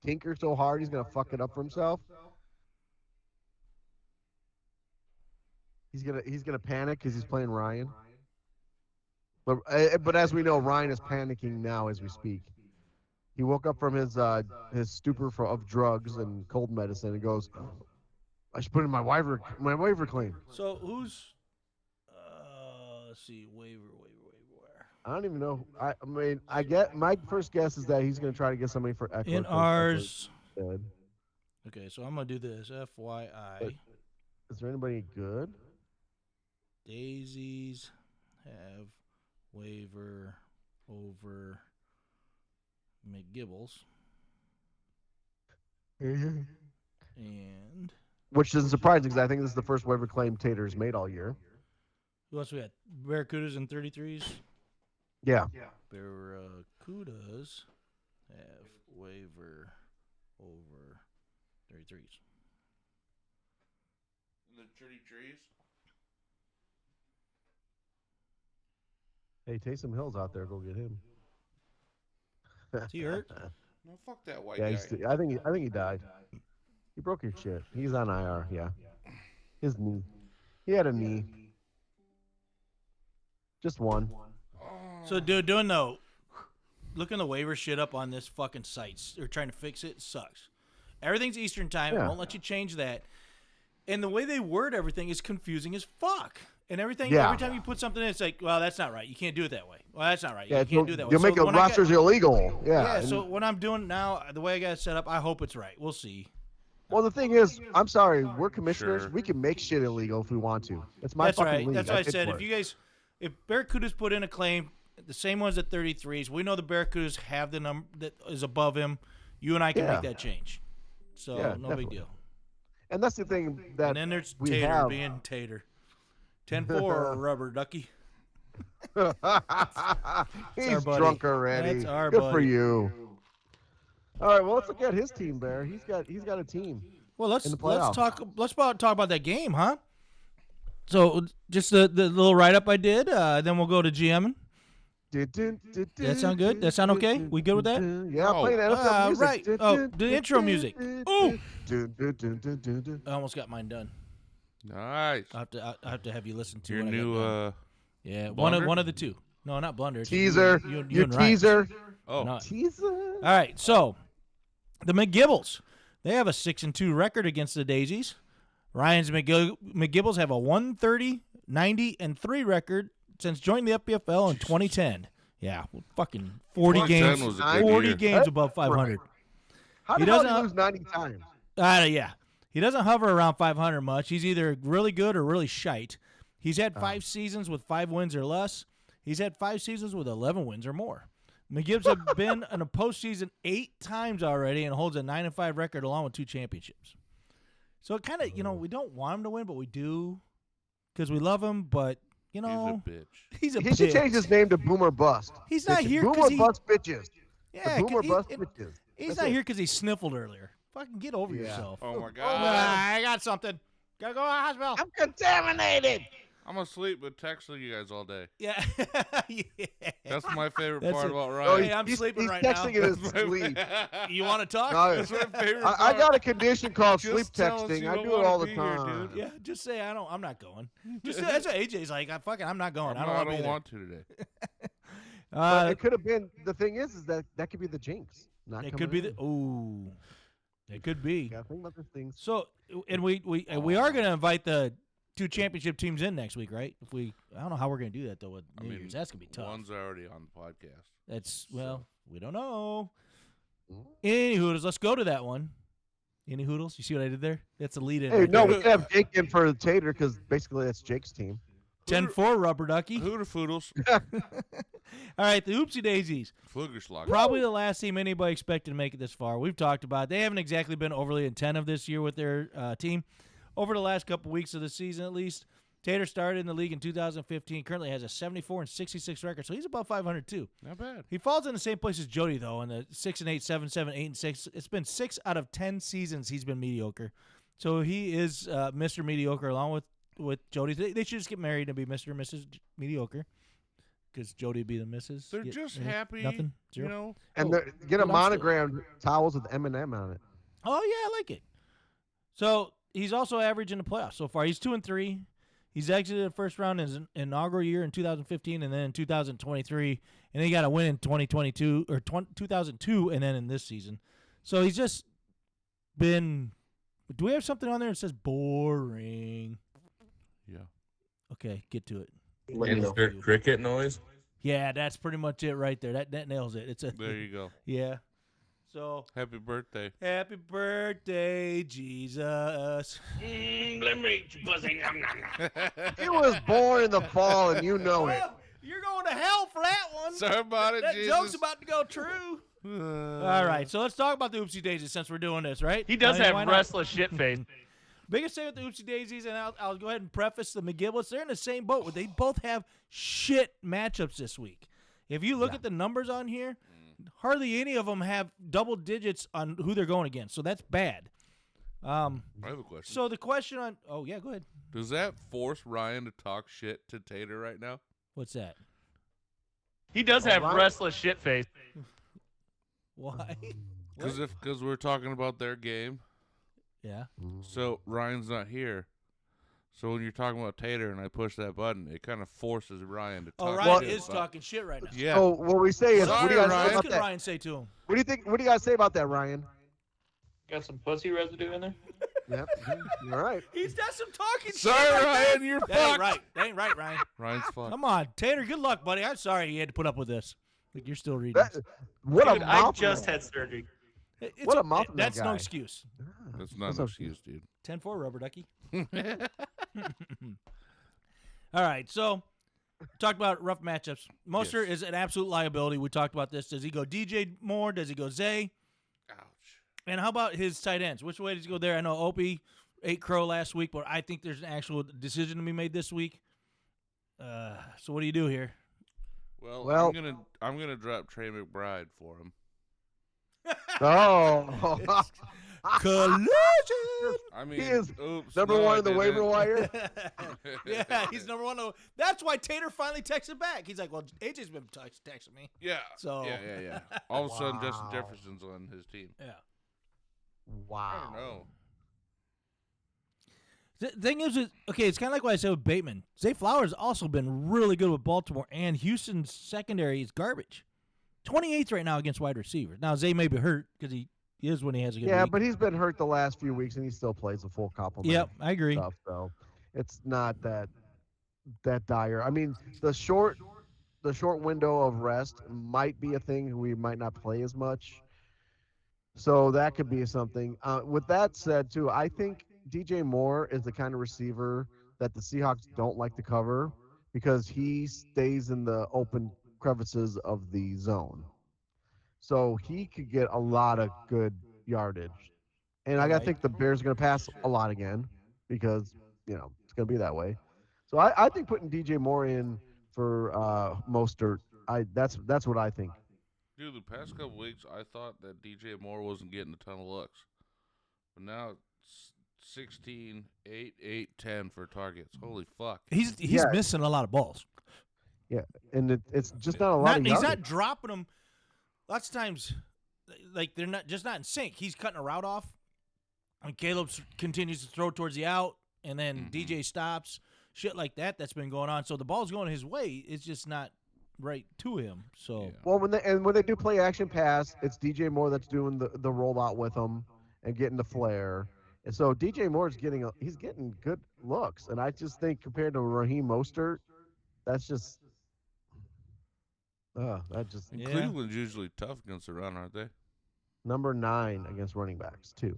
tinker so hard he's gonna fuck it up for himself? He's gonna panic because he's playing Ryan. But as we know, Ryan is panicking now as we speak. He woke up from his stupor of drugs and cold medicine and goes, "I should put in my waiver claim." So who's? Let's see, waiver. I don't even know. I mean, I get my first guess is that he's gonna try to get somebody for Eckler. In 'cause ours. Eckler's dead. Okay, so I'm gonna do this. FYI, Is there anybody good? Daisies have waiver over McGibbles and Which isn't surprising because I think this is the first waiver claim Tater's made all year. who else we got? Barracudas and 33s. Yeah. Barracudas have waiver over 33s. And the dirty trees. Hey, Taysom Hill's out there. Go get him. Is he hurt? No, fuck that white Yeah, guy. I think he died. He broke his shit. He's on IR. Yeah, his knee. He had a knee. Just one. So, dude, looking the waiver shit up on this fucking site or trying to fix it sucks. Everything's Eastern time. Yeah. It won't let you change that. And the way they word everything is confusing as fuck. And everything, Yeah. every time you put something in, it's like, well, that's not right. You can't do it that way. Well, that's not right. Yeah, You can't do it that way. you'll make So a when I got- rosters illegal. Yeah. Yeah, and- so what I'm doing now, the way I got it set up, I hope it's right. We'll see. well, the thing is, I'm sorry, we're commissioners. Sure. We can make shit illegal if we want to. It's my That's fucking right. league. That's what I paid said. for If it. if Barracudas put in a claim, the same ones at 33s, we know the Barracudas have the number that is above him. You and I can Yeah. make that change. So Yeah, no definitely. big deal. And that's the thing that And then there's we Tater have. being Tater. 10-4 rubber ducky. He's our buddy. drunk already. That's our Good for buddy. you. All right, well, let's look at his team, Bear. He's got a team. Well, let's In the playoffs. talk about that game, huh? So just the little write up I did. Then we'll go to GM. That sound good? That sound okay? We good with that? Yeah, play that. NFL music. right. Oh, the intro music. Ooh. Ooh. I almost got mine done. Nice. I have to have you listen to Your what I got new done. Yeah, Blunder? one of the two. No, not blunder. It's Teaser. You Your and Ryan. teaser. oh No. Teaser. All right, so the McGibbles, they have a 6-2 record against the Daisies. Ryan's McGibbles have a 130, 90, and 3 record since joining the FPFL in 2010. Yeah, fucking 40 2010 games, was a good 40 year. games above 500. How He the hell did doesn't- he lose 90 times? Yeah. He doesn't hover around 500 much. He's either really good or really shite. He's had 5 seasons with 5 wins or less. He's had 5 seasons with 11 wins or more. McGibbs have been in a postseason 8 times already and holds a 9-5 record along with 2 championships. So it kind of, we don't want him to win, but we do because we love him. But he's a bitch. he's a He should bitch. change his name to Boomer Bust. He's not Bitches. here Boomer 'cause he- Bust bitches. Yeah, the Boomer 'cause Bust he- bitches. He's That's not it. here because he sniffled earlier. Fucking get over Yeah. yourself. Oh my Ah, god. I got something. Gotta go to the hospital. I'm contaminated. I'm asleep with texting you guys all day. Yeah. Yeah. That's my favorite That's part it. about Oh, Ryan. Hey, I'm sleeping he's right now. texting in his sleep. You want to talk? No, That's my favorite I part. got a condition called Just sleep tell us texting. you I don't do it wanna all the be here, time. dude. Yeah, just say I'm not going. Just say, that's what AJ's like. I'm not going. I don't, want to today. But it could have been. The thing is that could be the jinx. Not It coming could be in. the ooh. It could be. Gotta think about these things. So, and we are going to invite the 2 championship teams in next week, right? I don't know how we're going to do that though with New Year's. That's going to be tough. One's already on the podcast. That's we don't know. Any hoodles, let's go to that one. Any hoodles? You see what I did there? That's a lead in. Hey, right no, there. we can have Jake in for the Tater because basically that's Jake's team. 10-4 rubber ducky. Hooter Foodles. All right, the Oopsie Daisies. Flugerschlag. Probably the last team anybody expected to make it this far. We've talked about it. They haven't exactly been overly attentive this year with their team. Over the last couple weeks of the season, at least, Tater started in the league in 2015. Currently has a 74-66 record, so he's above 500 too. Not bad. He falls in the same place as Jody though, in the 6-8, 7-7, 8-6. It's been 6 out of 10 seasons he's been mediocre. So he is Mr. Mediocre along with Jody. They should just get married and be Mr. and Mrs. Mediocre. Because Jody would be the Mrs. They're Yeah, just yeah, happy. Nothing. Zero. You know. And Oh, get a but I'm still- monogrammed towels with M&M on it. Oh yeah, I like it. So he's also average in the playoffs so far. He's 2-3. He's exited the first round in his inaugural year in 2015, and then in 2023, and then he got a win in 2022 or 2002, and then in this season. So he's just been. Do we have something on there that says boring? Yeah. Okay, get to it. Insert cricket noise. Yeah, that's pretty much it right there. That nails it. It's a There you go. yeah. So Happy birthday. happy birthday, Jesus. He was born in the fall, and you know it. Well, you're going to hell for that one. Sorry about it, That Jesus. joke's about to go true. All right, so let's talk about the Oopsie Daisies since we're doing this, right? He does I mean, have why not? restless shit face. Biggest thing with the Oopsie Daisies, and I'll go ahead and preface the McGiblets, they're in the same boat. They both have shit matchups this week. If you look at the numbers on here, hardly any of them have double digits on who they're going against, so that's bad. I have a question. So the question on – oh, yeah, go ahead. Does that force Ryan to talk shit to Tater right now? What's that? He does have Ryan- restless shit face. Why? Because we're talking about their game. Yeah. So Ryan's not here. So when you're talking about Tater and I push that button, it kind of forces Ryan to talk. Oh, Ryan shit is about- talking shit right now. Yeah. So what we say is, Sorry, what do you guys say Ryan. What about can that? Ryan say to him? What do you think? What do you guys say about that, Ryan? Got some pussy residue in there. Yep. You're right. He's got some talking Sorry, shit. Like that. Ryan, you're That ain't fucked. right. That ain't right, Ryan. Ryan's fucked. Come on, Tater. Good luck, buddy. I'm sorry you had to put up with this. Like you're still reading. What Dude, a I mouth. just had surgery. What a mouth on that That's no guy. excuse. That's not That's an okay. excuse, dude. 10-4, rubber ducky. All right, so talked about rough matchups. Mostert is an absolute liability. We talked about this. Does he go DJ Moore? Does he go Zay? Ouch. And how about his tight ends? Which way does he go there? I know Opie ate crow last week, but I think there's an actual decision to be made this week. So what do you do here? Well, Well- I'm gonna drop Trey McBride for him. Oh, Collision! I mean, he is oops, number no, one I in the waiver didn't. wire. Yeah, he's number one. That's why Tater finally texted back. He's like, well, AJ's been texting me. Yeah. So- yeah. All of a sudden, Justin Wow. Jefferson's on his team. Yeah. I Wow. don't know. The thing is, okay, it's kind of like what I said with Bateman. Zay Flowers also been really good with Baltimore, and Houston's secondary is garbage. 28th right now against wide receivers. Now, Zay may be hurt because he is when he has a good Yeah, week. but he's been hurt the last few weeks, and he still plays a full complement. Yep, I agree. Stuff, so it's not that dire. I mean, the short window of rest might be a thing. We might not play as much, so that could be something. With that said, too, I think DJ Moore is the kind of receiver that the Seahawks don't like to cover because he stays in the open crevices of the zone. So he could get a lot of good yardage. And I think the Bears are going to pass a lot again because, it's going to be that way. So I think putting DJ Moore in for Mostert, that's what I think. Dude, the past couple weeks, I thought that DJ Moore wasn't getting a ton of looks. But now it's 16, 8, 8, 10 for targets. Holy fuck. He's Yeah. missing a lot of balls. Yeah, and it's just not a lot of He's yardage. not dropping them. Lots of times, like they're not in sync. He's cutting a route off, and Caleb continues to throw towards the out, and then DJ stops. Shit like that. That's been going on. So the ball's going his way. It's just not right to him. So Yeah. Well, when they do play action pass, it's DJ Moore that's doing the rollout with them and getting the flare. And so DJ Moore's getting good looks, and I just think compared to Raheem Mostert, that's just And Yeah. Cleveland's usually tough against the run, aren't they? number 9 against running backs too.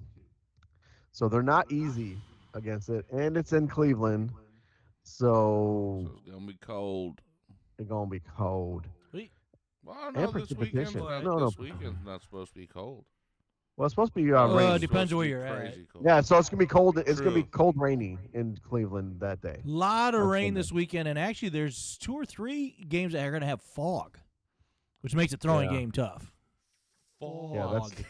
So they're not easy against it, and it's in Cleveland, So so it's going to be cold. it's gonna be cold. sweet. Well, no, this weekend's precipitation. not, No. this weekend's not supposed to be cold. Well, it's supposed to be Well, rainy. it depends Supposed to where be you're at. crazy cold. Yeah, so it's gonna be cold. It's gonna be True. cold, rainy in Cleveland that day. Lot of On rain Sunday. this weekend, and actually, there's 2 or 3 games that are going to have fog, which makes the throwing Yeah. game tough. Yeah, that's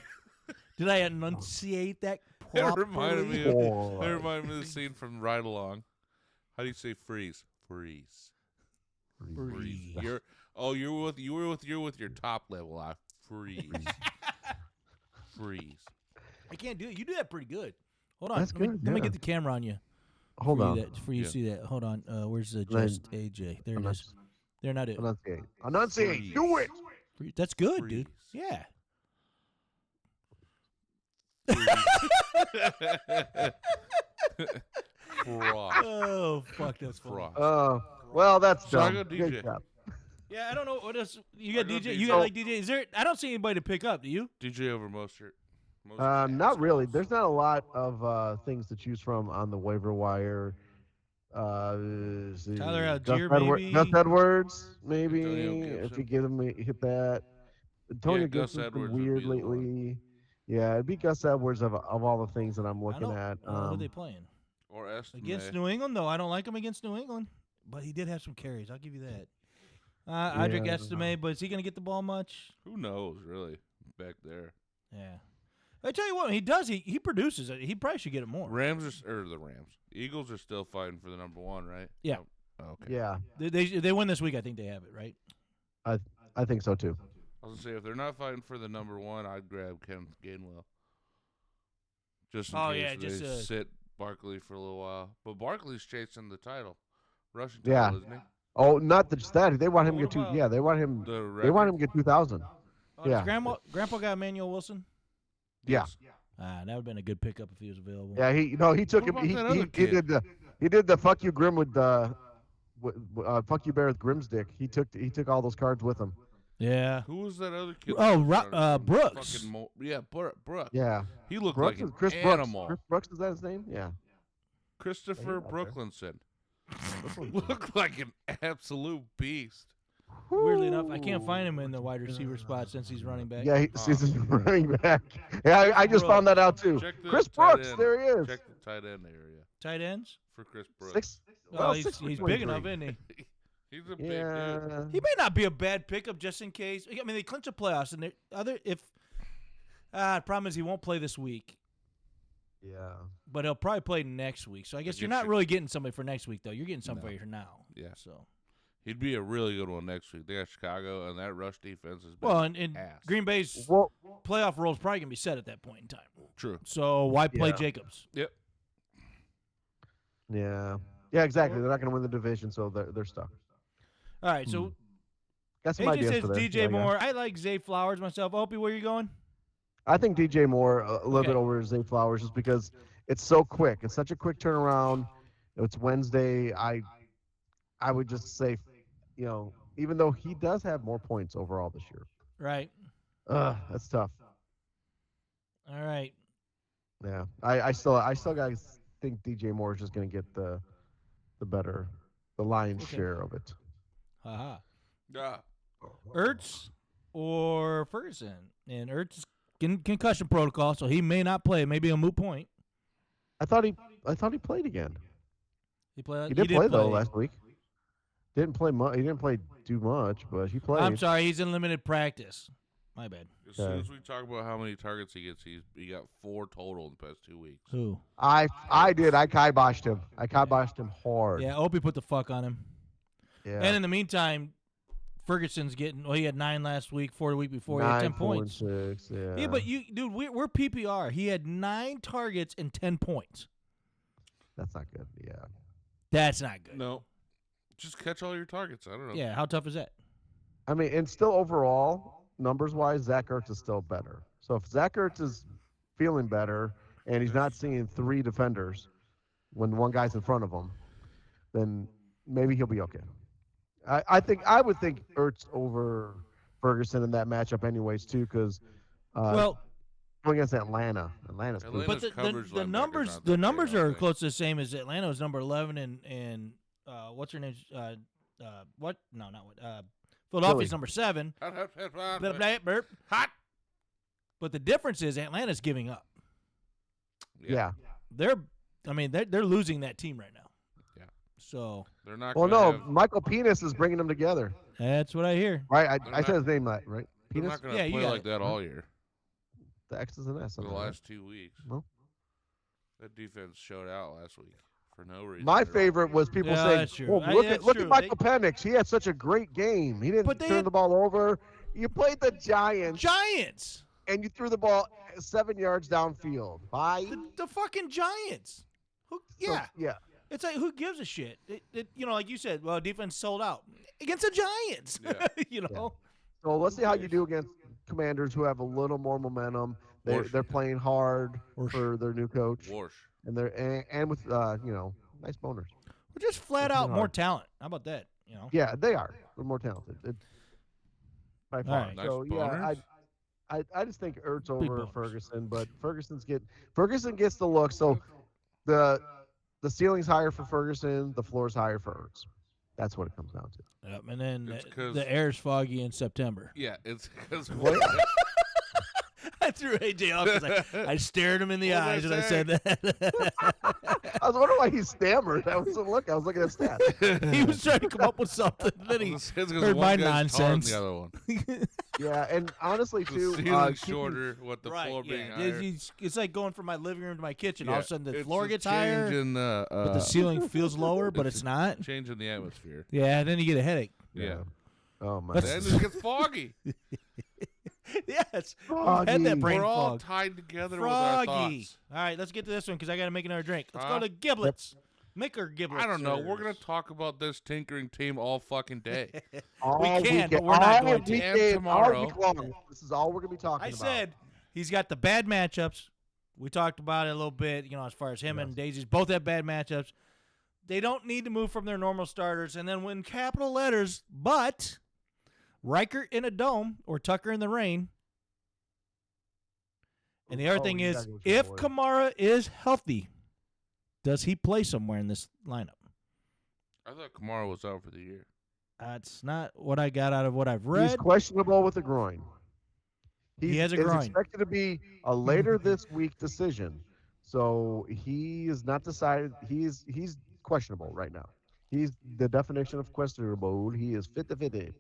Did I enunciate that It properly? reminded me Fog. It reminded me of the scene from Ride Along. How do you say freeze? Freeze. Freeze. You were with your top level. I freeze. Freeze. I can't do it. You do that pretty good. Hold on. That's let me, good, let me yeah. get the camera on you. Hold for on. You for you to Yeah. see that. Hold on. Where's the Then- just AJ? There it is. They're not it. Enunciate. Do it. That's good, dude. Freeze. Yeah. Frost. Oh fuck, that's funny. Frost. Well, that's So I dumb. go DJ. Good job. Yeah, I don't know what else. You got I go DJ. You DJ. got like DJ. Is there? I don't see anybody to pick up. Do you? DJ over Mostert. Not really. There's not a lot of things to choose from on the waiver wire. Let's see. Tyler Gus Algier, Edward- maybe? Gus Edwards, maybe. Antonio If Gibson. you get him, hit that. Antonio Gus Gibson's Edwards been would weird be the one. lately. Yeah, it'd be Gus Edwards of all the things that I'm I looking don't, at. I don't know who they playing Or Estime. against New England though. I don't like him against New England, but he did have some carries. I'll give you that. Idric Yeah. Estime, but is he going to get the ball much? Who knows, really, back there. Yeah. I tell you what, when he does. He produces it. He probably should get it more. The Rams. Eagles are still fighting for the number 1, right? Yeah. Oh, okay. Yeah, They win this week. I think they have it right. I think so too. I was gonna say if they're not fighting for the number one, I'd grab Kenneth Gainwell. Just in case they sit Barkley for a little while. But Barkley's chasing the title, rushing title, isn't he? Oh, not just that. They want him to What get two. about Yeah, they want him. They want him to get 2,000. Oh, Yeah. does Grandpa got Emmanuel Wilson? Yeah. That would have been a good pickup if he was available. Yeah, he took him. What about that other kid? He did the fuck you Grim with fuck you Bear with Grim's dick. He took all those cards with him. Yeah. Who was that other kid? Oh, Brooks. Brooks. Yeah. He looked Brooks like an Chris animal. Chris Brooks, is that his name? Yeah. Christopher Brooklinson. Looked like an absolute beast. Weirdly enough, I can't find him in the wide receiver spot since he's running back. Yeah, he's running back. Yeah, I just found that out too. Chris Brooks, there he is. Check the tight end area. Tight ends? For Chris Brooks. He's big enough, isn't he? He's a big dude. He may not be a bad pickup just in case. I mean, they clinch the playoffs, and the problem is he won't play this week. Yeah. But he'll probably play next week. So I guess you're not really getting somebody for next week, though. You're getting somebody for now. Yeah. So he'd be a really good one next week. They got Chicago, and that rush defense is and ass. Green Bay's playoff role is probably going to be set at that point in time. True. So why play Jacobs? Yep. Yeah. Yeah, exactly. They're not going to win the division, so they're stuck. All right, so got some AJ ideas says for this. DJ Moore. I like Zay Flowers myself. Opie, where you going? I think DJ Moore a little bit over Zay Flowers just because it's so quick. It's such a quick turnaround. It's Wednesday. I would just say, even though he does have more points overall this year. Right. That's tough. All right. Yeah. I still guys think DJ Moore is just going to get the lion's share of it. Haha. Yeah. Ertz or Ferguson, and Ertz is in concussion protocol, so he may not play. Maybe a moot point. I thought he played again. He played. He did play though last week. Didn't play much. He didn't play too much, but he played. I'm sorry, he's in limited practice. My bad. As soon as we talk about how many targets he gets, he got 4 total in the past 2 weeks. Who? I did. I kiboshed him. I kiboshed him hard. Yeah, Opie put the fuck on him. Yeah. And in the meantime, Ferguson's getting. Well, he had 9 last week. 4 the week before. He had 10 points. 6, yeah. Yeah, but dude, we're PPR. He had 9 targets and 10 points. That's not good. Yeah. That's not good. No. Just catch all your targets. I don't know. Yeah, how tough is that? I mean, and still overall, numbers-wise, Zach Ertz is still better. So if Zach Ertz is feeling better and he's not seeing 3 defenders when one guy's in front of him, then maybe he'll be okay. I would think Ertz over Ferguson in that matchup anyways too, because going against Atlanta's good. But the numbers are close to the same as Atlanta was number 11 and what's her name? What? No, not what. Philadelphia's number 7. Hot. But the difference is Atlanta's giving up. Yeah. They're losing that team right now. Yeah. So they're not. Well, no, Michael Penis is bringing them together. That's what I hear. Right. I said his name right. They're Penis. not going to play like that all year. The X's and S's. For the last 2 weeks. No. That defense showed out last week for no reason. My favorite was people saying, look at Michael Penix. He had such a great game. He didn't turn the ball over. You played the Giants. And you threw the ball 7 yards downfield. Bye. The fucking Giants. Yeah. It's like, who gives a shit? Like you said, well, defense sold out against the Giants. Yeah. So let's see how you do against Commanders who have a little more momentum. They're playing hard for their new coach. And they're and with nice boners. We're just flat out more talent. How about that? Yeah, they are. They're more talented. By far. Nice So boners. I just think Ertz over Ferguson, but Ferguson gets the look. So the ceiling's higher for Ferguson, the floor's higher for Ertz. That's what it comes down to. Yep, and then the air's foggy in September. Yeah, it's because I threw AJ off because I stared him in the eyes and I said that. I was wondering why he stammered. I was looking at stats. He was trying to come up with something. Then he heard my nonsense. The other one. Yeah, and honestly too, the ceiling's shorter, with the floor being higher. It's like going from my living room to my kitchen. All of a sudden, the floor gets higher, but the ceiling feels lower, but it's not. Changing the atmosphere. Yeah, and then you get a headache. Yeah. Oh my! Then it gets foggy. Yes. We've Froggy. had that brain We're all fog. tied together with our Froggy. thoughts. All right, let's get to this one because I got to make another drink. Let's Huh? go to giblets. Make her giblets. I don't know. We're gonna talk about this tinkering team all fucking day. All We can, weekend- but we're not all going to. weekend, And tomorrow. all week long. This is all we're gonna be talking I about. said he's got the bad matchups. We talked about it a little bit, as far as him and Daisy's both have bad matchups. They don't need to move from their normal starters. And then when capital letters, but Riker in a dome or Tucker in the rain. And the other thing is, exactly what you're if avoiding. Kamara is healthy, does he play somewhere in this lineup? I thought Kamara was out for the year. That's not what I got out of what I've He's read. questionable with a groin. He has a it's groin. expected to be a later this week decision. So he is not decided. He's questionable right now. He's the definition of questionable. He is 50-50.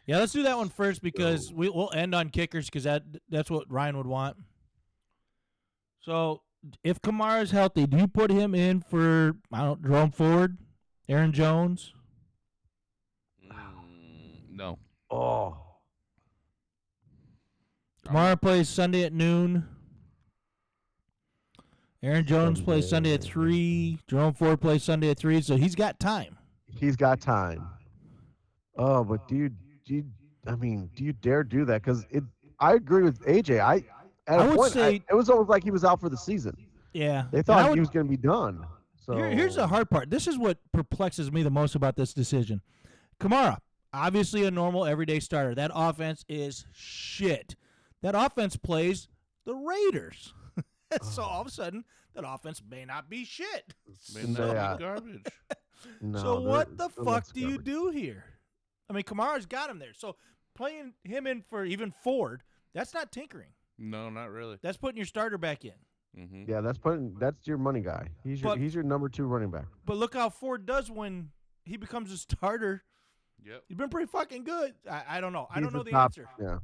Yeah, let's do that one first because we'll end on kickers because that's what Ryan would want. So if Kamara is healthy, do you put him in for, Jerome Ford, Aaron Jones? No. Oh, Kamara plays Sunday at noon. Aaron Jones plays Sunday at 3. Jerome Ford plays Sunday at 3, so he's got time. he's got time. Oh, but do you dare do that? Because I agree with AJ. At I a would point, say- it was almost like he was out for the season. Yeah. They And thought I would- he was going to be done. So Here's the hard part. This is what perplexes me the most about this decision. Kamara, obviously a normal everyday starter. That offense is shit. That offense plays the Raiders. So all of a sudden, that offense may not be shit. May not Yeah. be garbage. No, So what the they're fuck less do you garbage. do here? I mean, Kamara's got him there. So playing him in for even Ford, that's not tinkering. No, not really. That's putting your starter back in. Mm-hmm. Yeah, that's your money guy. He's But- your number 2 running back. But look how Ford does when he becomes a starter. Yep. He's been pretty fucking good. I don't know. I He's don't know the top- answer. Yeah,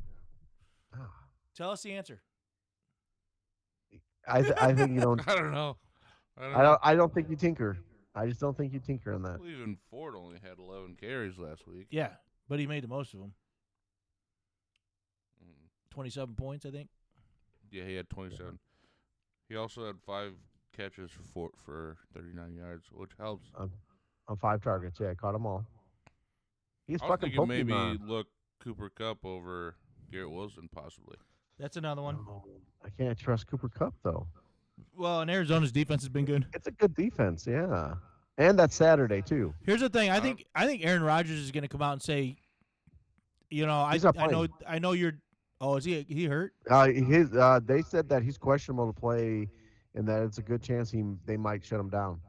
Tell us the answer. I think you don't. I don't know. I I don't think you tinker. I just don't think you tinker on that. believe in Ford only had 11 carries last week. Yeah, but he made the most of them. Mm. 27 points, I think. Yeah, he had 27. He also had 5 catches for 39 yards, which helps. On 5 targets, yeah, caught them all. He's I was fucking thinking maybe Pokemon. look Cooper Kupp over Garrett Wilson, possibly. That's another one. Oh, I can't trust Cooper Kupp though. Well, and Arizona's defense has been good. It's a good defense, yeah. And that's Saturday too. Here's the thing. I think Aaron Rodgers is going to come out and say, He's not playing. I know you're. Oh, is he hurt? They said that he's questionable to play, and that it's a good chance they might shut him down.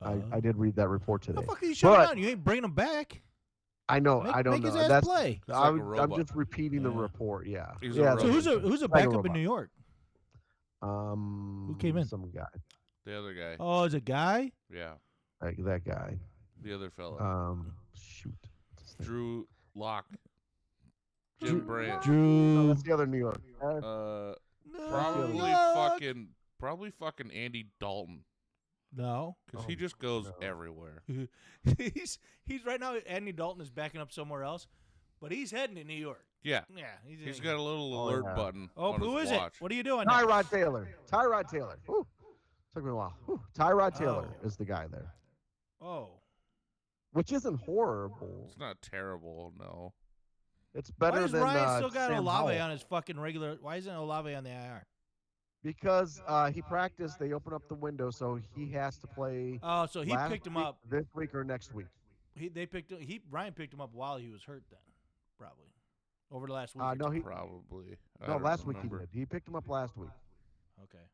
I did read that report The today. fuck are you shutting But- down? You ain't bringing him back. I know. Make, I don't make know. his ass That's play. He's like a I'm robot. just repeating the Yeah. report. Yeah. He's a yeah. robot. So who's a Like a backup in robot. New York? Who came in? Some guy. The other guy. Oh, is a guy? Yeah, Like that guy. the other fella. Shoot. What's his name? Drew Lock. Jim Brandt. No, Drew. that's the other New York. Probably fucking Andy Dalton. No. Because Oh, he just goes no. everywhere. he's right now. Andy Dalton is backing up somewhere else, but he's heading to New York. Yeah. Yeah, He's got a little Oh, alert yeah. button. Oh, on who his is watch. it? What are you doing? now? Tyrod Taylor. Whew. Took me a while. Whew. Tyrod Taylor Oh. is the guy there, Oh, which isn't horrible. It's not terrible, no. It's why better does than Ryan still got Sam Olave Howell. on his fucking regular? Why isn't Olave on the IR? Because he practiced. They open up the window, so he has to play. Oh, so he last picked him week, up. this week or next week. Ryan picked him up while he was hurt. Then probably over the last week. No, he Probably. I no don't last week remember. he did. He picked him up last week. Okay.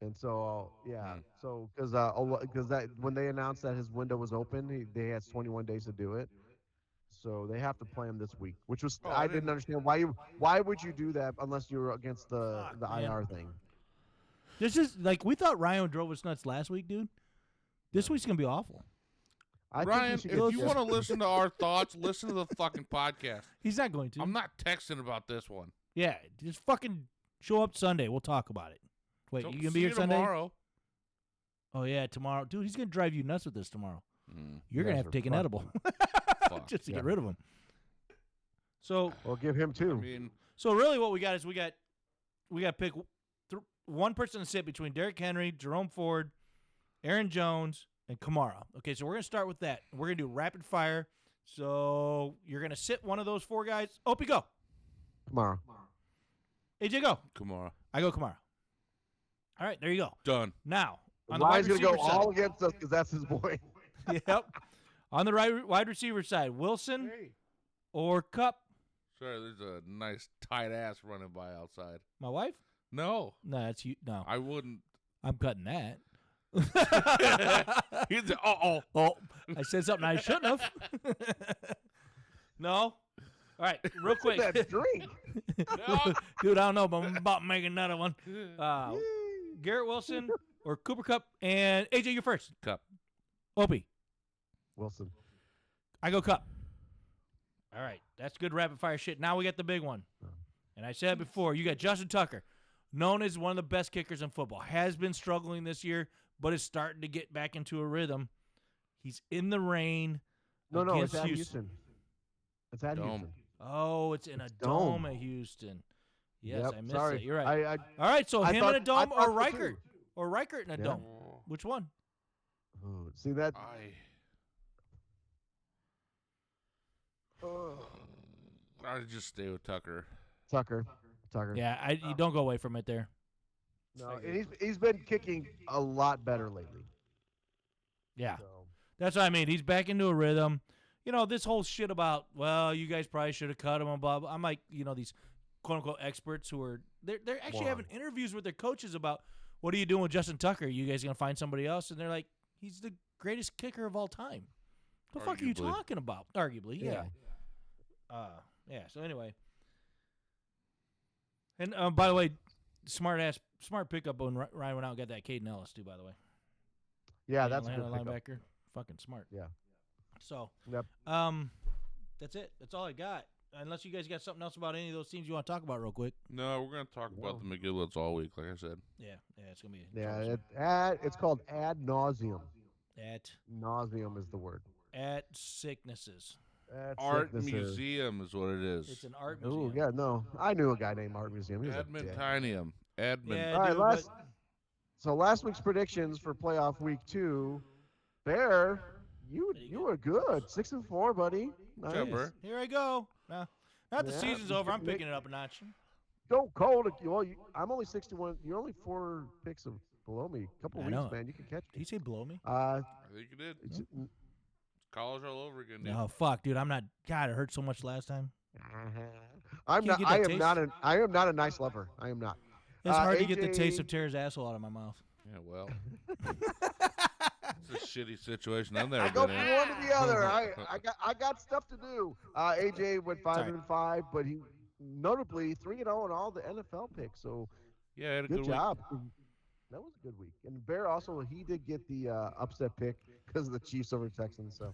And so, yeah, Hmm. so because that when they announced that his window was open, they had 21 days to do it. So they have to play him this week, which was Oh, I I didn't didn't- understand why would you do that unless you're against the Fuck, the man. IR thing. This is like we thought Ryan drove us nuts last week, dude. This week's gonna be awful. I Ryan, think if we you should want to listen to our thoughts, listen to the fucking podcast. He's not going to. I'm not texting about this one. Yeah, just fucking show up Sunday. We'll talk about it. Wait, So- you gonna see be here you Sunday? tomorrow. Oh yeah, tomorrow, dude. He's gonna drive you nuts with this tomorrow. Mm, You're gonna guys have to are take an fucked. edible fuck. just to Yeah. get rid of him. So Well, give him 2. I mean, so really, what we got is we got to pick one person to sit between Derrick Henry, Jerome Ford, Aaron Jones, and Kamara. Okay, so we're gonna start with that. We're gonna do rapid fire. So you're gonna sit one of those 4 guys. Opie, go. Tomorrow. AJ, go. Kamara. I go Kamara. All right, there you go. Done. Now on the wide Ryan's going to receiver go side. all against us because that's his boy. Yep. On the wide receiver side, Wilson or Cup. Sorry, there's a nice tight ass running by outside. My wife? No. No, that's you. No, I wouldn't. I'm cutting that. He's Oh, I said something I shouldn't have. No. All right, real quick. That drink. Dude, I don't know, but I'm about to make another one. Garrett Wilson or Cooper Cup. And AJ, you're first. Cup. Opie. Wilson. I go Cup. All right, that's good rapid fire shit. Now we got the big one. And I said before, you got Justin Tucker, known as one of the best kickers in football. Has been struggling this year, but is starting to get back into a rhythm. He's in the rain. No, it's against at Houston. It's at Dome. Houston. Oh, it's in a dome. dome at Houston. Yes, Yep, I missed sorry. it. You're right. I All right, so I him thought- in a dome I or thought so Reichert? too. Or Reichert in a Yeah. dome? Which one? Oh, see that? I'd just stay with Tucker. Tucker. Yeah, you don't go away from it there. No, and he's been kicking a lot better lately. Yeah. So. That's what I mean. He's back into a rhythm. You know, this whole shit about, well, you guys probably should have cut him and blah, blah. I'm like, you know, these quote-unquote experts who are – they're actually having interviews with their coaches about, what are you doing with Justin Tucker? You guys going to find somebody else? And they're like, he's the greatest kicker of all time. What the fuck are you talking about? Arguably, yeah. Yeah, so anyway. And by the way, smart pickup when Ryan went out and got that Caden Ellis, too, by the way. Yeah, that's a good Atlanta pickup. linebacker. Fucking smart. Yeah. So, Yep. that's it. That's all I got. Unless you guys got something else about any of those teams you want to talk about real quick. No, we're going to talk about the McGillets all week, like I said. Yeah, it's going to be. It's called ad nauseum. At Nauseum is the word. At sicknesses. Art Museum is what it is. It's an art Oh, museum. yeah, no. I knew a guy named Art Museum. He was a dick. Admintinium. Admin. Yeah, All right, dude, so last week's predictions for playoff week 2. Bear, you were good. 6-4, buddy. Nice. Jumper. here I go. Now the Yeah, season's you over. I'm can make- picking it up a notch. Don't cold. Well, I'm only 61. You're only 4 picks below me. A couple I weeks, know. man. You can catch Did me. he say blow me? I think you did. It's- College all over again, dude. Oh, fuck, dude. I'm not. God, it hurt so much last time. I'm Can't not. get I that am taste? not. I am not a nice lover. I am not. It's hard to get the AJ taste of Tara's asshole out of my mouth. Yeah, well. It's a shitty situation I've never I go been from in. one to the other. I got stuff to do. AJ went 5-5, but he notably 3-0 in all the NFL picks. So Yeah, I had a good good job. That was a good week. And Bear also he did get the upset pick because of the Chiefs over Texans. So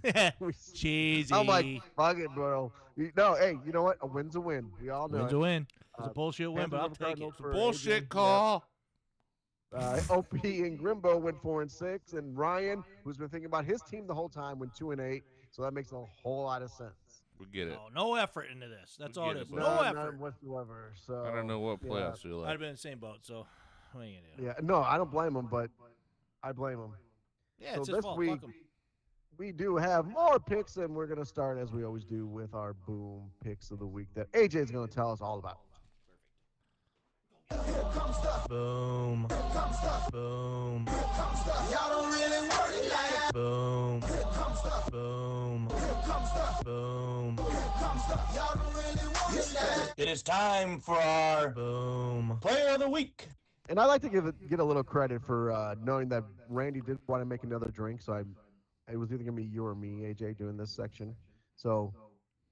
Cheesy. I'm like, fuck it, bro. No, hey, you know what? A win's a win. We all know Win's it. a win. It's a bullshit win, but I'll Panthers take over it. Cardinals for Bullshit AJ. call. OP and Grimbo went 4-6, and Ryan, who's been thinking about his team the whole time, went 2-8. So that makes a whole lot of sense. We get it. Oh, no effort into this. That's We all get it it, is. bud. No None effort. whatsoever. So I don't know what yeah. playoffs you I'd like. have been in the same boat, so what are you going to do? Yeah, no, I don't blame him, but I blame him. Yeah, So it's his this fault. week- Fuck him. We do have more picks, and we're going to start, as we always do, with our boom picks of the week that AJ is going to tell us all about. Boom. Boom. Y'all don't really work like Boom. Boom. Boom. y'all don't really work like It is time for our Boom. player of the week. And I like to get a little credit for knowing that Randy didn't want to make another drink, so it was either going to be you or me, AJ, doing this section. So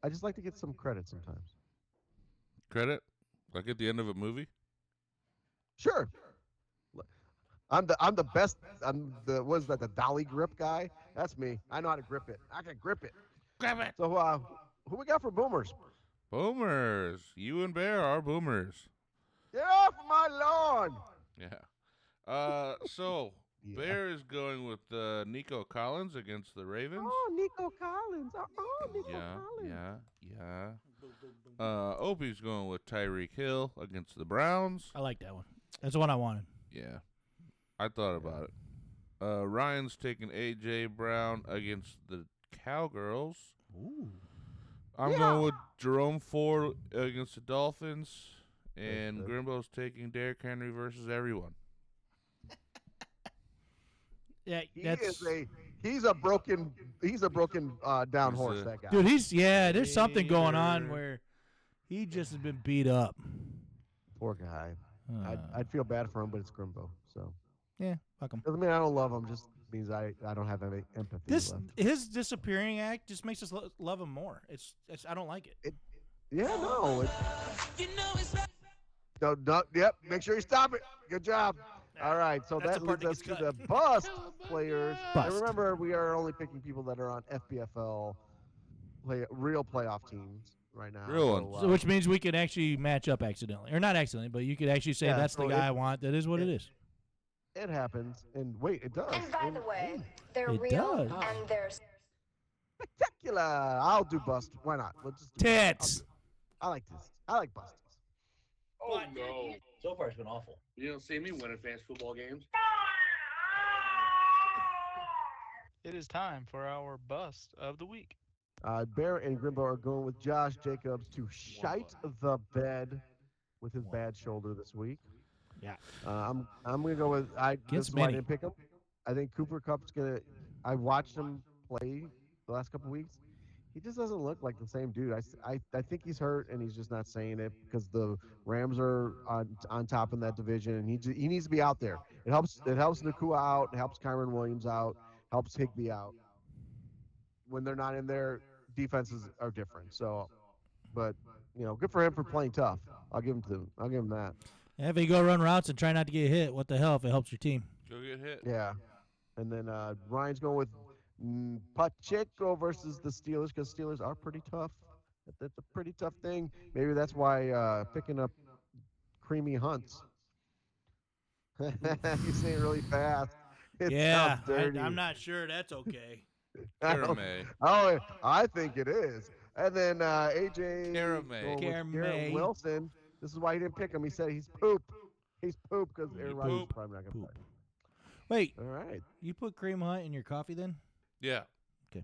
I just like to get some credit sometimes. Credit? Like at the end of a movie? Sure. I'm the best. I'm the what is that? The dolly grip guy. That's me. I know how to grip it. I can grip it. Grab it. So who we got for boomers? Boomers. You and Bear are boomers. Get off my lawn! Yeah. So Yeah. Bear is going with Nico Collins against the Ravens. Oh, Nico Collins. Oh, Nico Yeah, Collins. yeah, yeah. Opie's going with Tyreek Hill against the Browns. I like that one. That's the one I wanted. Yeah, I thought about it. Ryan's taking A.J. Brown against the Cowgirls. Ooh. I'm going with Jerome Ford against the Dolphins. And Grimbo's taking Derrick Henry versus everyone. Yeah, he's a broken down horse, that guy. Dude, there's something going on where he just has been beat up. Poor guy. I'd feel bad for him, but it's Grimbo, so. Yeah, fuck him. Doesn't mean I don't love him, just means I don't have any empathy left. His disappearing act just makes us love him more. It's I don't like it. Yep, make sure you stop it. Good job. All right, so that leads us to the bust players. And remember, we are only picking people that are on FBFL, real playoff teams right now. Real ones. So, which means we could actually match up accidentally. Or not accidentally, but you could actually say that's the guy I want. That is what it is. It happens. And wait, it does. And by the way, they're It real does. and they're Spectacular. I'll do bust. Why not? Let's just do Tits. I like this. I like busties. Oh, no. So far, it's been awful. You don't see me winning fantasy football games. It is time for our bust of the week. Bear and Grimbo are going with Josh Jacobs to shite the bed with his bad shoulder this week. Yeah. I'm gonna go with I didn't pick him. I think Cooper Kupp's gonna. I watched him play the last couple weeks. He just doesn't look like the same dude. I think he's hurt and he's just not saying it because the Rams are on top in that division and he needs to be out there. It helps Nakua out. It helps Kyron Williams out. Helps Higbee out. When they're not in there, defenses are different. So, but good for him for playing tough. I'll give him that. Yeah, if you go run routes and try not to get hit, what the hell if it helps your team? Go get hit. Yeah. And then Ryan's going with Pacheco versus the Steelers because Steelers are pretty tough. That's a pretty tough thing. Maybe that's why picking up Creamy Hunts. You say it really fast. It sounds dirty. I'm not sure that's okay. Oh, I think it is. And then AJ Caramay. Wilson. This is why he didn't pick him. He said he's poop. He's poop because Aaron Rodgers is probably not going to play. Wait. All right. You put Cream Hunt in your coffee then? Yeah. Okay.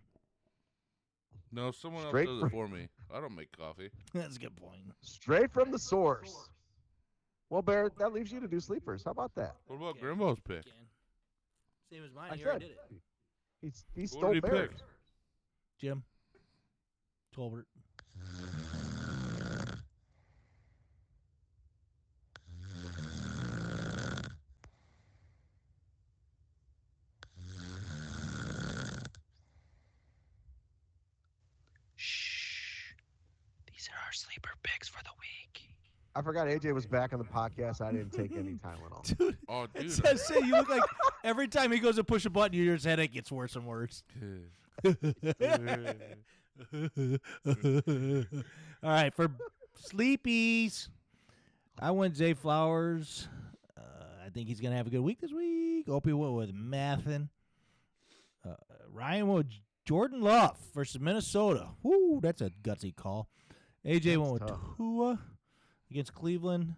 No, someone else does it for me. I don't make coffee. That's a good point. Straight from the source. Well, Barrett, that leaves you to do sleepers. How about that? What about Grimbo's pick? Same as mine. I You already said did it. he stole Barrett. Jim. Tolbert. These are our sleeper picks for the week. I forgot AJ was back on the podcast. I didn't take any Tylenol. Dude. Oh, dude. Say you look like every time he goes to push a button, your headache gets worse and worse. All right, for sleepies, I went Zay Flowers. I think he's gonna have a good week this week. Opie went with Mathin. Ryan went with Jordan Love versus Minnesota. Woo, that's a gutsy call. AJ went with Tua against Cleveland,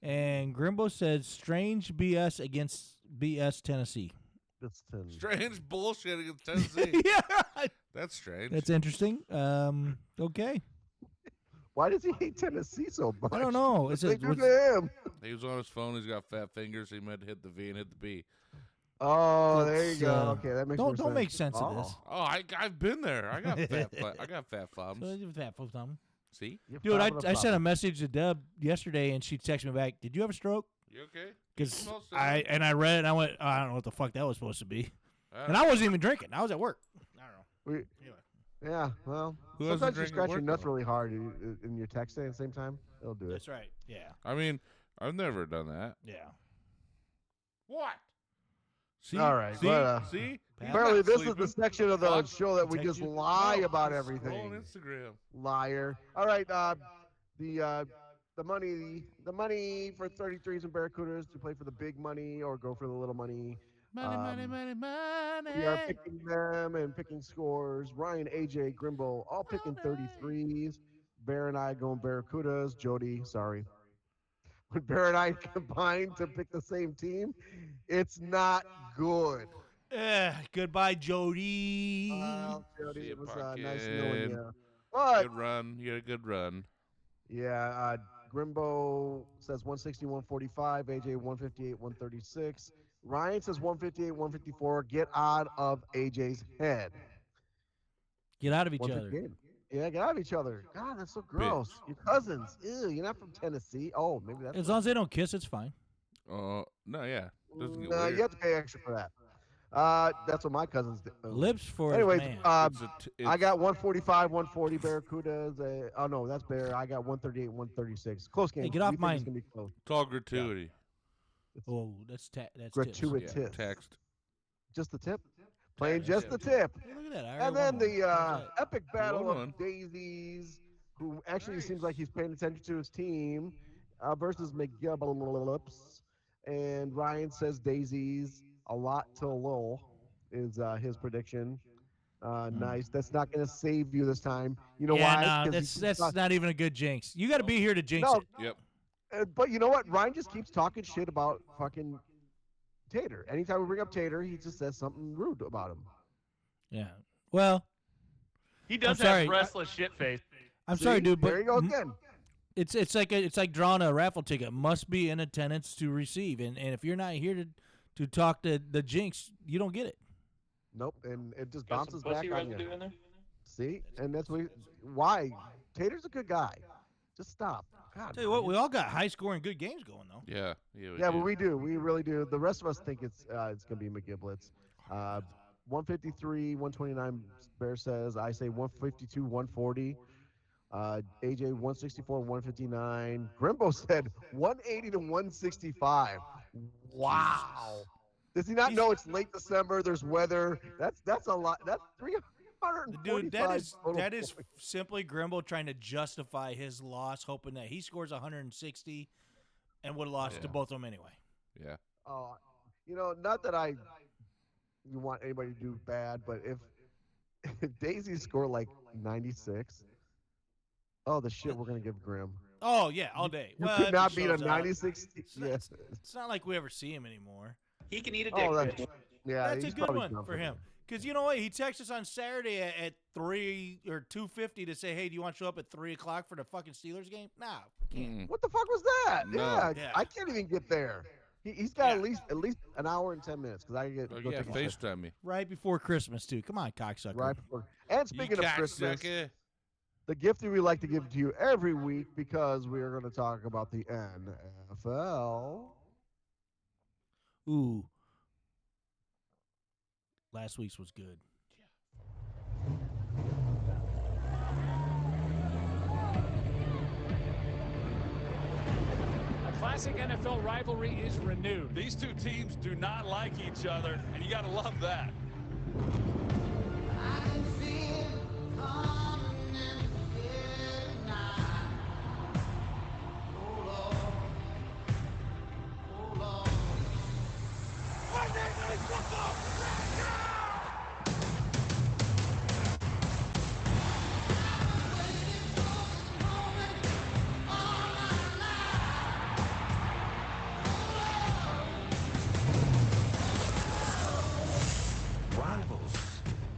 and Grimbo said strange BS against BS Tennessee. That's Strange bullshit against Tennessee. Yeah, that's strange. That's interesting. Okay. Why does he hate Tennessee so much? I don't know. It's like him. He was on his phone. He's got fat fingers. He meant to hit the V and hit the B. Oh, there you go. Okay, that makes more sense. Don't make sense of this. Oh, I've been there. I got fat thumbs. So you fat thumb. See, dude, I sent a message to Deb yesterday, and she texted me back. Did you have a stroke? You okay? Because I read it, and I went, oh, I don't know what the fuck that was supposed to be, and I wasn't even drinking. I was at work. I don't know. Yeah, well, Who sometimes you drinking scratch at your work, nuts though? really hard and you're texting at the same time. It'll do it. That's right. Yeah. I mean, I've never done that. Yeah. What? See? All right. See? But, See? apparently, this is the section of the show that we just lie about Scroll everything. on Instagram. Liar. All right. The money for 33s and Barracudas to play for the big money or go for the little money. Money. We are picking them and picking scores. Ryan, AJ, Grimble, all picking 33s. Bear and I going Barracudas. Jody, sorry. When Bear and I combine to pick the same team, it's not good. Goodbye, Jody. Jody, See it ya, was Pumpkin. nice knowing you. But Good run. You had a good run. yeah, Grimbo says 160, 145. AJ 158, 136. Ryan says 158, 154. Get out of AJ's head. Get out of each other. 158. Yeah, get out of each other. God, that's so gross. Your cousins. Ew, you're not from Tennessee. Oh, maybe that's. As long as they don't kiss, it's fine. No, yeah. Doesn't get No, weird. you have to pay extra for that. That's what my cousins did. Lips for Anyways, his man. I got 145, 140 Barracudas. Oh no, that's Bear. I got 138, 136. Close game. Hey, get off We think mine. it's gonna be close. It's all gratuity. Oh, that's tips. Gratuitous. Yeah, text. Just the tip. Playing Text. just the tip. Hey, look at that. I And already then won one. the epic battle won one. of Daisies, who actually seems like he's paying attention to his team, versus McGibbs. And Ryan says Daisies a lot to LOL is his prediction. Nice. That's not going to save you this time. You know why? Yeah, no, 'Cause that's not even a good jinx. You got to be here to jinx No. it. Yep. But you know what? Ryan just keeps talking shit about fucking Tater. Anytime we bring up Tater, he just says something rude about him. Yeah. Well, He does I'm sorry. have restless shit face. I'm See? sorry, dude, but there you go again. it's like drawing a raffle ticket. Must be in attendance to receive, and if you're not here to talk to the jinx, you don't get it. Nope, and it just Got bounces some back pussy on residue you. in there? See, and that's why Tater's a good guy. Just stop. God. Tell you what, we all got high scoring good games going though. Yeah. Yeah, but we do. We really do. The rest of us think it's gonna be McGiblets. 153, 129. Bear says. I say 152, 140. AJ 164, 159. Grimbo said 180 to 165. Wow. Does he not know it's late December? There's weather. That's a lot. That's 345. Dude, that is simply Grimble trying to justify his loss, hoping that he scores 160 and would have lost to both of them anyway. Yeah. Not that you want anybody to do bad, but if Daisy scored like 96, oh, the shit we're gonna give Grim. Oh yeah, all day. You Well, could if not he beat a shows up. 96. Yes. Yes. It's not like we ever see him anymore. He can eat a dick. Oh, bitch. yeah. That's a he's good probably one done for him. Because you know what? He texted us on Saturday at 3 or 2:50 to say, hey, do you want to show up at 3 o'clock for the fucking Steelers game? Nah, can't. What the fuck was that? No. Yeah, I can't even get there. He's got at least an hour and 10 minutes because I get Oh, go yeah, take a shit. FaceTime me. Right before Christmas, too. Come on, cocksucker. Right before. And speaking You of Christmas, cocksucker. the gift that we like to give to you every week because we are going to talk about the NFL. Ooh. Last week's was good. A classic NFL rivalry is renewed. These two teams do not like each other, and you got to love that. Rivals,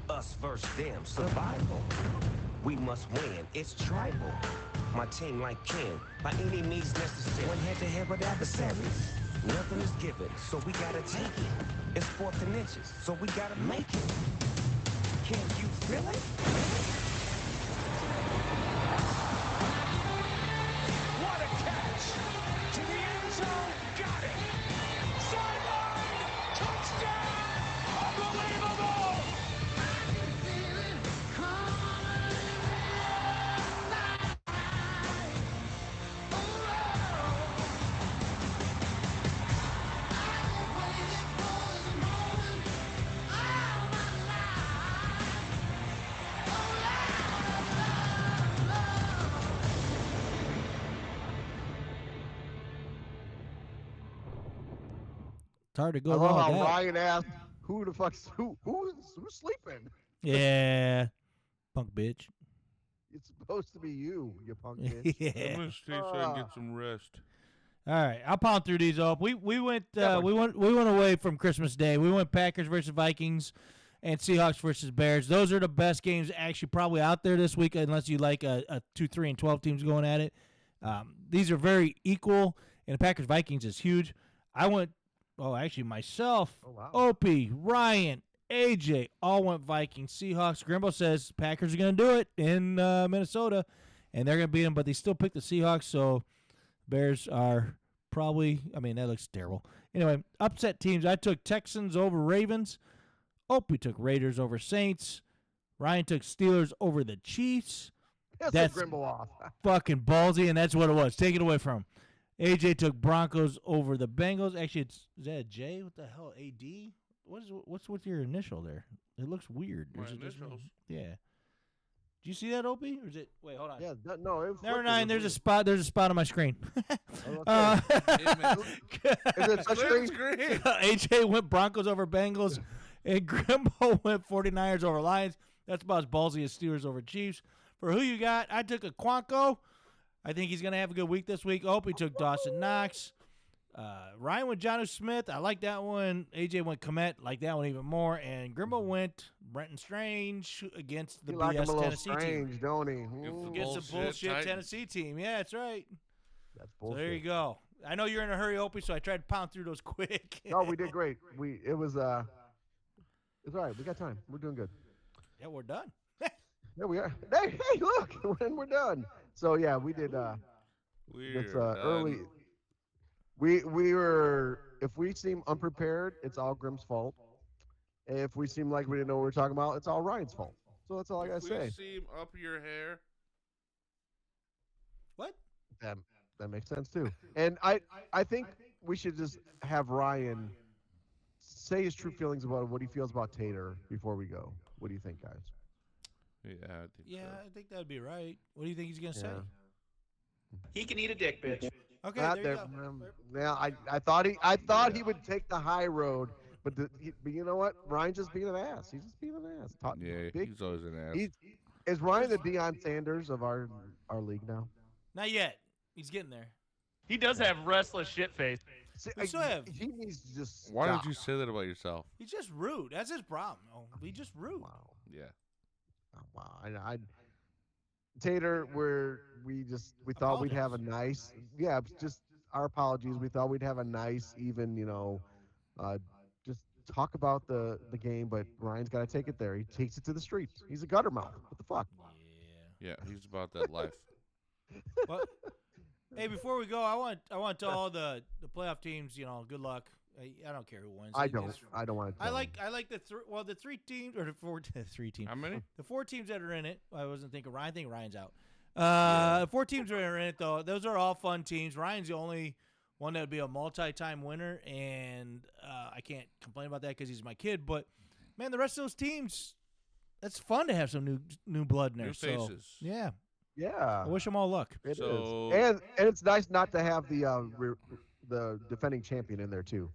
us versus them, survival. We must win, it's tribal. My team like Ken, by any means necessary. One head-to-head with adversaries. Nothing is given, so we gotta take it. It's 4th and inches, so we gotta make it. Can you feel it? What a catch! To the end zone, got it! Sideline, touchdown! Unbelievable! It's hard to I go love wrong with how that. Ryan asked, "Who the fuck's who's sleeping?" Yeah. Punk bitch. It's supposed to be you punk bitch. I'm gonna stay so I can get some rest. All right, I'll pound through these up. We went we went away from Christmas Day. We went Packers versus Vikings and Seahawks versus Bears. Those are the best games actually probably out there this week, unless you like a 2, 3, and 12 teams going at it. These are very equal, and the Packers Vikings is huge. I went. Oh, actually, myself, Opie, Ryan, AJ all went Vikings. Seahawks. Grimbo says Packers are going to do it in Minnesota, and they're going to beat them, but they still picked the Seahawks, so Bears are probably, I mean, that looks terrible. Anyway, upset teams. I took Texans over Ravens. Opie took Raiders over Saints. Ryan took Steelers over the Chiefs. That's Grimble off. Fucking ballsy, and that's what it was. Take it away from him. AJ took Broncos over the Bengals. Actually, is that a J? What the hell? AD? What's with your initial there? It looks weird. My initials. Yeah. Did you see that, Opie? Or is it? Wait, hold on. Yeah, no. It Never mind. There's a spot. There's a spot on my screen. Is it touch screen? AJ went Broncos over Bengals, and Grimbo went 49ers over Lions. That's about as ballsy as Steelers over Chiefs. For who you got, I took a Quanco. I think he's going to have a good week this week. Opie took Dawson Knox. Ryan went Jonnu Smith. I like that one. AJ went Komet. Like that one even more. And Grimbo went Brenton Strange against the BS Tennessee strange, team. Don't he? Against the bullshit Tennessee team. Yeah, that's right. That's bullshit. So there you go. I know you're in a hurry, Opie, so I tried to pound through those quick. No, we did great. It was it's all right. We got time. We're doing good. Yeah, we're done. There we are. Hey, look, we're done. So yeah, we did. It's early. We were. If we seem unprepared, it's all Grim's fault. If we seem like we didn't know what we were talking about, it's all Ryan's fault. So that's all I gotta say. If we seem up your hair. What? That makes sense too. And I think we should just have Ryan say his true feelings about what he feels about Tater before we go. What do you think, guys? Yeah, I think that'd be right. What do you think he's gonna say? He can eat a dick, bitch. Okay, Not there there. you go. Yeah, I thought he would take the high road, but you know what? Ryan's just being an ass. He's just being an ass. He's always an ass. Is Ryan the Deion Sanders of our league now? Not yet. He's getting there. He does have restless shit face. See, We still have. he needs to just. Why stop. did you say that about yourself? He's just rude. That's his problem. Oh, he's just rude. Wow. Yeah. Oh, wow. Tater, we thought we'd have a nice, just our apologies. We thought we'd have a nice, even, just talk about the game, but Ryan's got to take it there. He takes it to the streets. He's a gutter mouth. What the fuck? Yeah, he's about that life. Well, hey, before we go, I want to tell all the playoff teams, good luck. I don't care who wins. I don't want to. I like the three teams or the three teams. How many? The 4 teams that are in it. I wasn't thinking Ryan. I think Ryan's out. 4 teams that are in it though. Those are all fun teams. Ryan's the only one that would be a multi-time winner, and I can't complain about that because he's my kid. But man, the rest of those teams, that's fun to have some new blood in there. New faces. So, yeah. Yeah. I wish them all luck. It is. And it's nice not to have the defending champion in there too.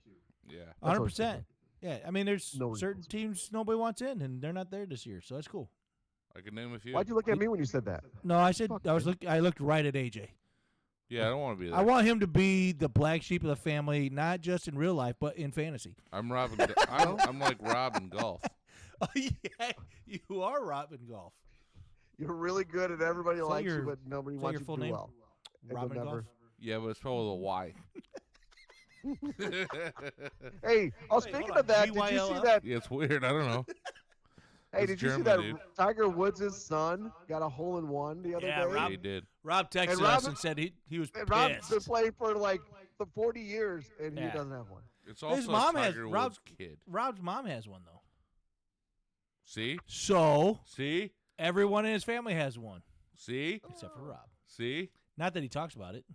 Yeah. 100%. Yeah, I mean, there's No certain reasons. teams nobody wants in, and they're not there this year, so that's cool. I can name a few. Why'd you look at me when you said that? No, I said I looked right at AJ. Yeah, I don't want to be there. I want him to be the black sheep of the family, not just in real life, but in fantasy. I'm Robin. I'm like Robin Golf. Oh yeah, you are Robin Golf. You're really good and everybody that likes your- you, but nobody is that wants your you full to do name? well. And you'll Robin never- Golf. Yeah, but it's spelled with a Y. Hey, speaking hold on. of that, did you GYLL? see that? Yeah, it's weird. I don't know. Hey, It's did you see German, that dude. Tiger Woods' son got a hole in one the other Yeah, day? Yeah, he did. Rob texted And us Robin- and said he was And Rob's been pissed. playing for like the 40 years, and Yeah. he doesn't have one. It's also His mom has Tiger Rob's Woods' kid. Rob's mom has one though. See? So See? everyone in his family has one, See? except for Rob. See? Not that he talks about it.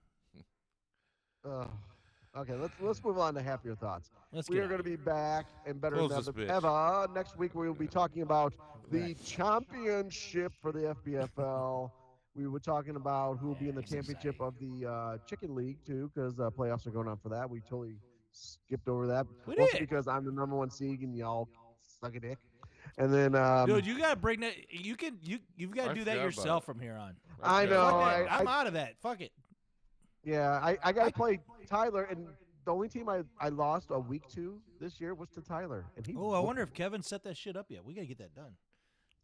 Okay, let's move on to happier thoughts. Let's We get are going to be back and better Close than this bitch. ever. Next week we will be talking about the championship for the FBFL. We were talking about who will be in the championship of the Chicken League too, because playoffs are going on for that. We totally skipped over that. We Mostly did. because I'm the #1 seed and y'all suck a dick. And then, Dude, you gotta bring that. You've got to do that forgot yourself about it. from here on. I know. Fuck that. I'm out of that. Fuck it. Yeah, I got to play Tyler, and the only team I lost a week to this year was to Tyler, and he. Oh, I wonder if Kevin set that shit up yet. We gotta get that done.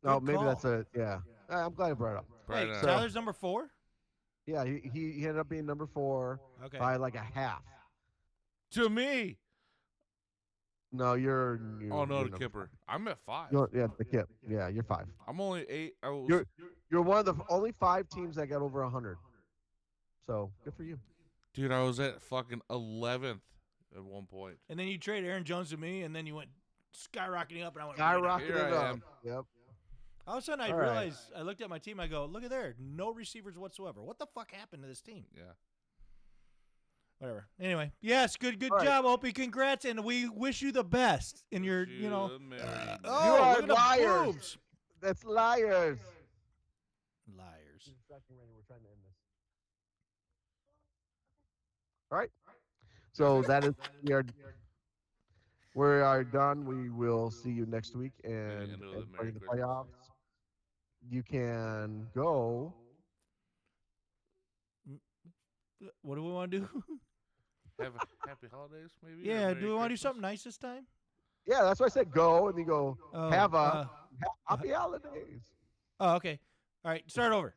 Oh, Good maybe call. that's a yeah. I'm glad I brought it up. Right Wait, on. Tyler's number 4. Yeah, he ended up being number 4 Okay. by like a half. To me. No, you're Oh no, you're the Kipper. I'm at 5. Yeah, the Kip. Yeah, you're 5. I'm only 8. I was, You're one of the only 5 teams that got over 100. So good for you. dude, I was at fucking 11th at one point. And then you trade Aaron Jones to me, and then you went skyrocketing up, and I went Skyrocketed Here I up. am. Yep. All of a sudden, I All right. realized, I looked at my team, I go, look at there, no receivers whatsoever. What the fuck happened to this team? Yeah. Whatever. Anyway, yes, good All right. job, Opie. Congrats, and we wish you the best in your, You oh, a Merry You are look at the liars. boobs. That's liars. Liars. We're trying to end this. All right. So that is we are done. We will see you next week, and end of the everybody in the Merry Christmas. playoffs. You can go. What do we want to do? Have a happy holidays, maybe? or Yeah, Merry do we want to do Christmas? something nice this time? Yeah, that's why I said go, and you go Oh, have a happy holidays. Oh, okay. All right, start over.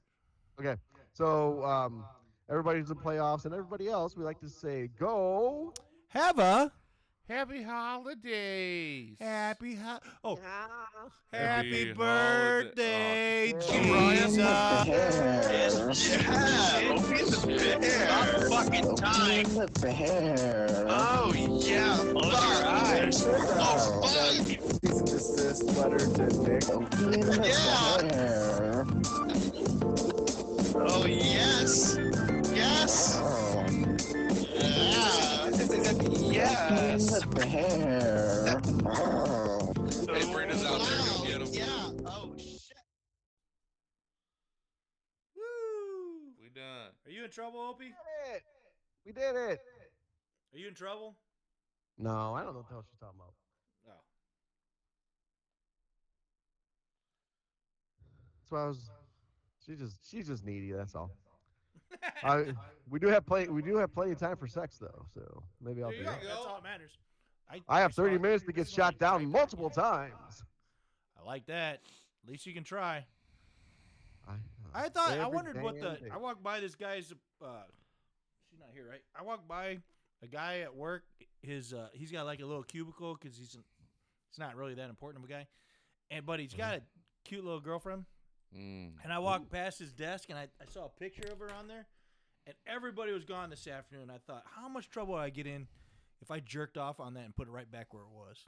Okay. So everybody's in the playoffs, and everybody else, we like to say go. Have a Happy holidays. happy oh happy Happy birthday, holiday- Jesus. Fucking time. Oh yeah. All right. Oh fuck. Desist letter to Nick. Yeah. Oh yes. Yes. Yes. Hey, Brenda's out there. Go get him. Yeah. Oh shit. Woo. We done. Are you in trouble, Opie? We did it. Are you in trouble? No, I don't know what the hell she's talking about. No. That's why I was. She's just needy. That's all. We do have plenty of time for sex though, so maybe I'll There do you that. go. That's all that matters. I have 30 minutes to get shot down multiple times. I like that. At least you can try. I Every wondered what damn day. I walked by this guy's. She's not here, right? I walked by a guy at work. He's got like a little cubicle because he's not really that important of a guy, but he's got a cute little girlfriend. And I walked past his desk, and I saw a picture of her on there, and everybody was gone this afternoon. I thought, how much trouble would I get in if I jerked off on that and put it right back where it was?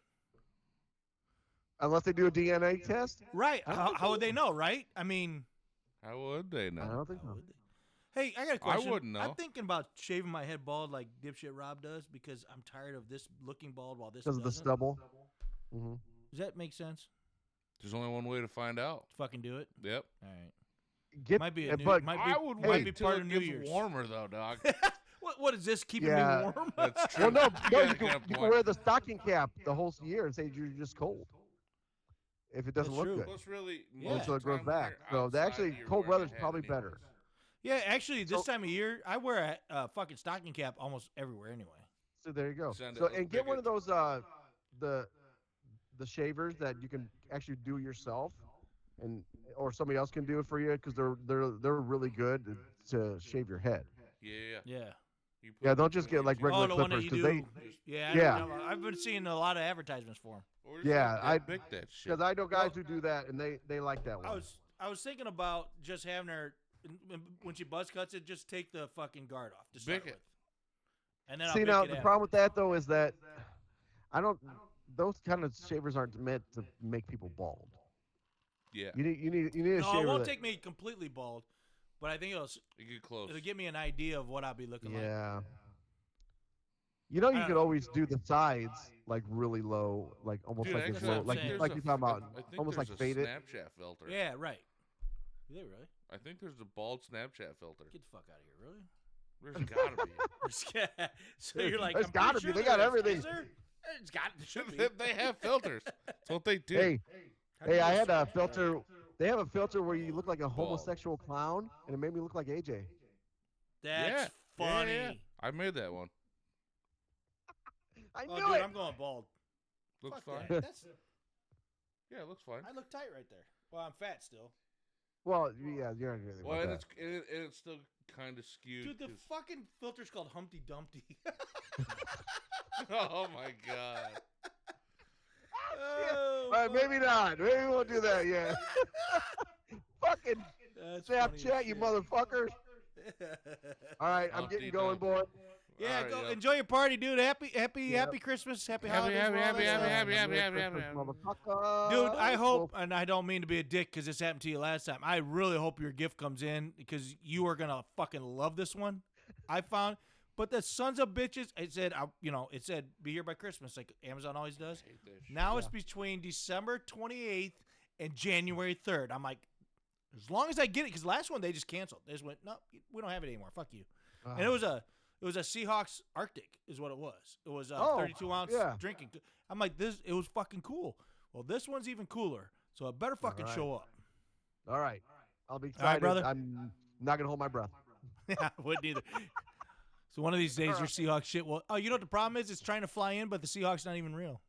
Unless they do a DNA test. Right. How would they know, right? I mean, How would they know? I don't think so. hey, I got a question. wouldn't know. I'm thinking about shaving my head bald like dipshit Rob does because I'm tired of this looking bald while this Because of the doesn't. stubble. Mm-hmm. Does that make sense? There's only one way to find out. Fucking do it. Yep. All right. Might be be, a new- but might I would might wait be till part it of New gets Year's. warmer, though, dog. What is this keeping Yeah. me warm? That's true. well, no, Yeah, you got a can point. wear the stocking cap the whole year and say you're just cold. If it doesn't That's look true. good, Plus, really, Yeah. most until of it the grows time back. when So you're outside, actually, you're cold wearing a weather's hat probably anyways. better. Yeah, actually, this So- time of year, I wear a fucking stocking cap almost everywhere anyway. So there you go. Send it, So let's and get pick one it. of those the shavers that you can actually do yourself, and or somebody else can do it for you because they're really good to shave your head. Yeah. Yeah. You put Yeah, it don't just between get like your regular Oh, the one that clippers you because do. Yeah. Yeah. I've been seeing a lot of advertisements for them. Or just Yeah, like I- pick that shit. because I know guys who do that and they like that one. I was thinking about just having her when she buzz cuts it, just take the fucking guard off to start Bick it. with, and then See I'll now bick it the problem with that afterwards. though is that those kind of shavers aren't meant to make people bald. Yeah. You need a No, shaver. it won't that- take me completely bald, but I think You get close. it'll give me an idea of what I'll be looking like. Yeah. You know, you I could don't always do the sides like really low, like almost Dude, like actually, as low, I'm like saying. like you're talking about, I think almost like there's faded. a Snapchat filter. Yeah, right. Is it really? I think there's a bald Snapchat filter. Get the fuck out of here, really? There's gotta be. So you're like, There's I'm gotta pretty be. sure They got there is. everything. Is there? It's got. It should be. They have filters. That's what they do. Hey, Hey, I had a filter. They have a filter where you look like a homosexual clown, and it made me look like AJ. That's funny. Yeah. I made that one. I knew dude, it. I'm going bald. Looks Fuck fine. that. Yeah, it looks fine. I look tight right there. Well, I'm fat still. Well, yeah, you're not really Well, and about it's still kind of skewed. Dude, the fucking filter's called Humpty Dumpty. Oh my god. Oh, All right, maybe not. Maybe we won't do that yet. Fucking Snapchat, you motherfuckers. All right, I'm getting going, boy. Yeah, right, go yep. enjoy your party, dude. Happy Christmas, happy holidays. Motherfucker. Dude, I hope, and I don't mean to be a dick because this happened to you last time. I really hope your gift comes in because you are gonna fucking love this one. I found, but the sons of bitches. It said, it said be here by Christmas, like Amazon always does. Now it's between December 28th and January 3rd. I'm like, as long as I get it, because the last one they just canceled. They just went, no, we don't have it anymore. Fuck you. And it was a Seahawks Arctic, is what it was. It was 32 ounce drinking. I'm like, it was fucking cool. Well, this one's even cooler, so it better fucking show up. All right, I'll be excited. All right, brother. I'm not gonna hold my breath. Yeah, I wouldn't either. So one of these days, your Seahawks shit will. Oh, you know what the problem is? It's trying to fly in, but the Seahawks not even real.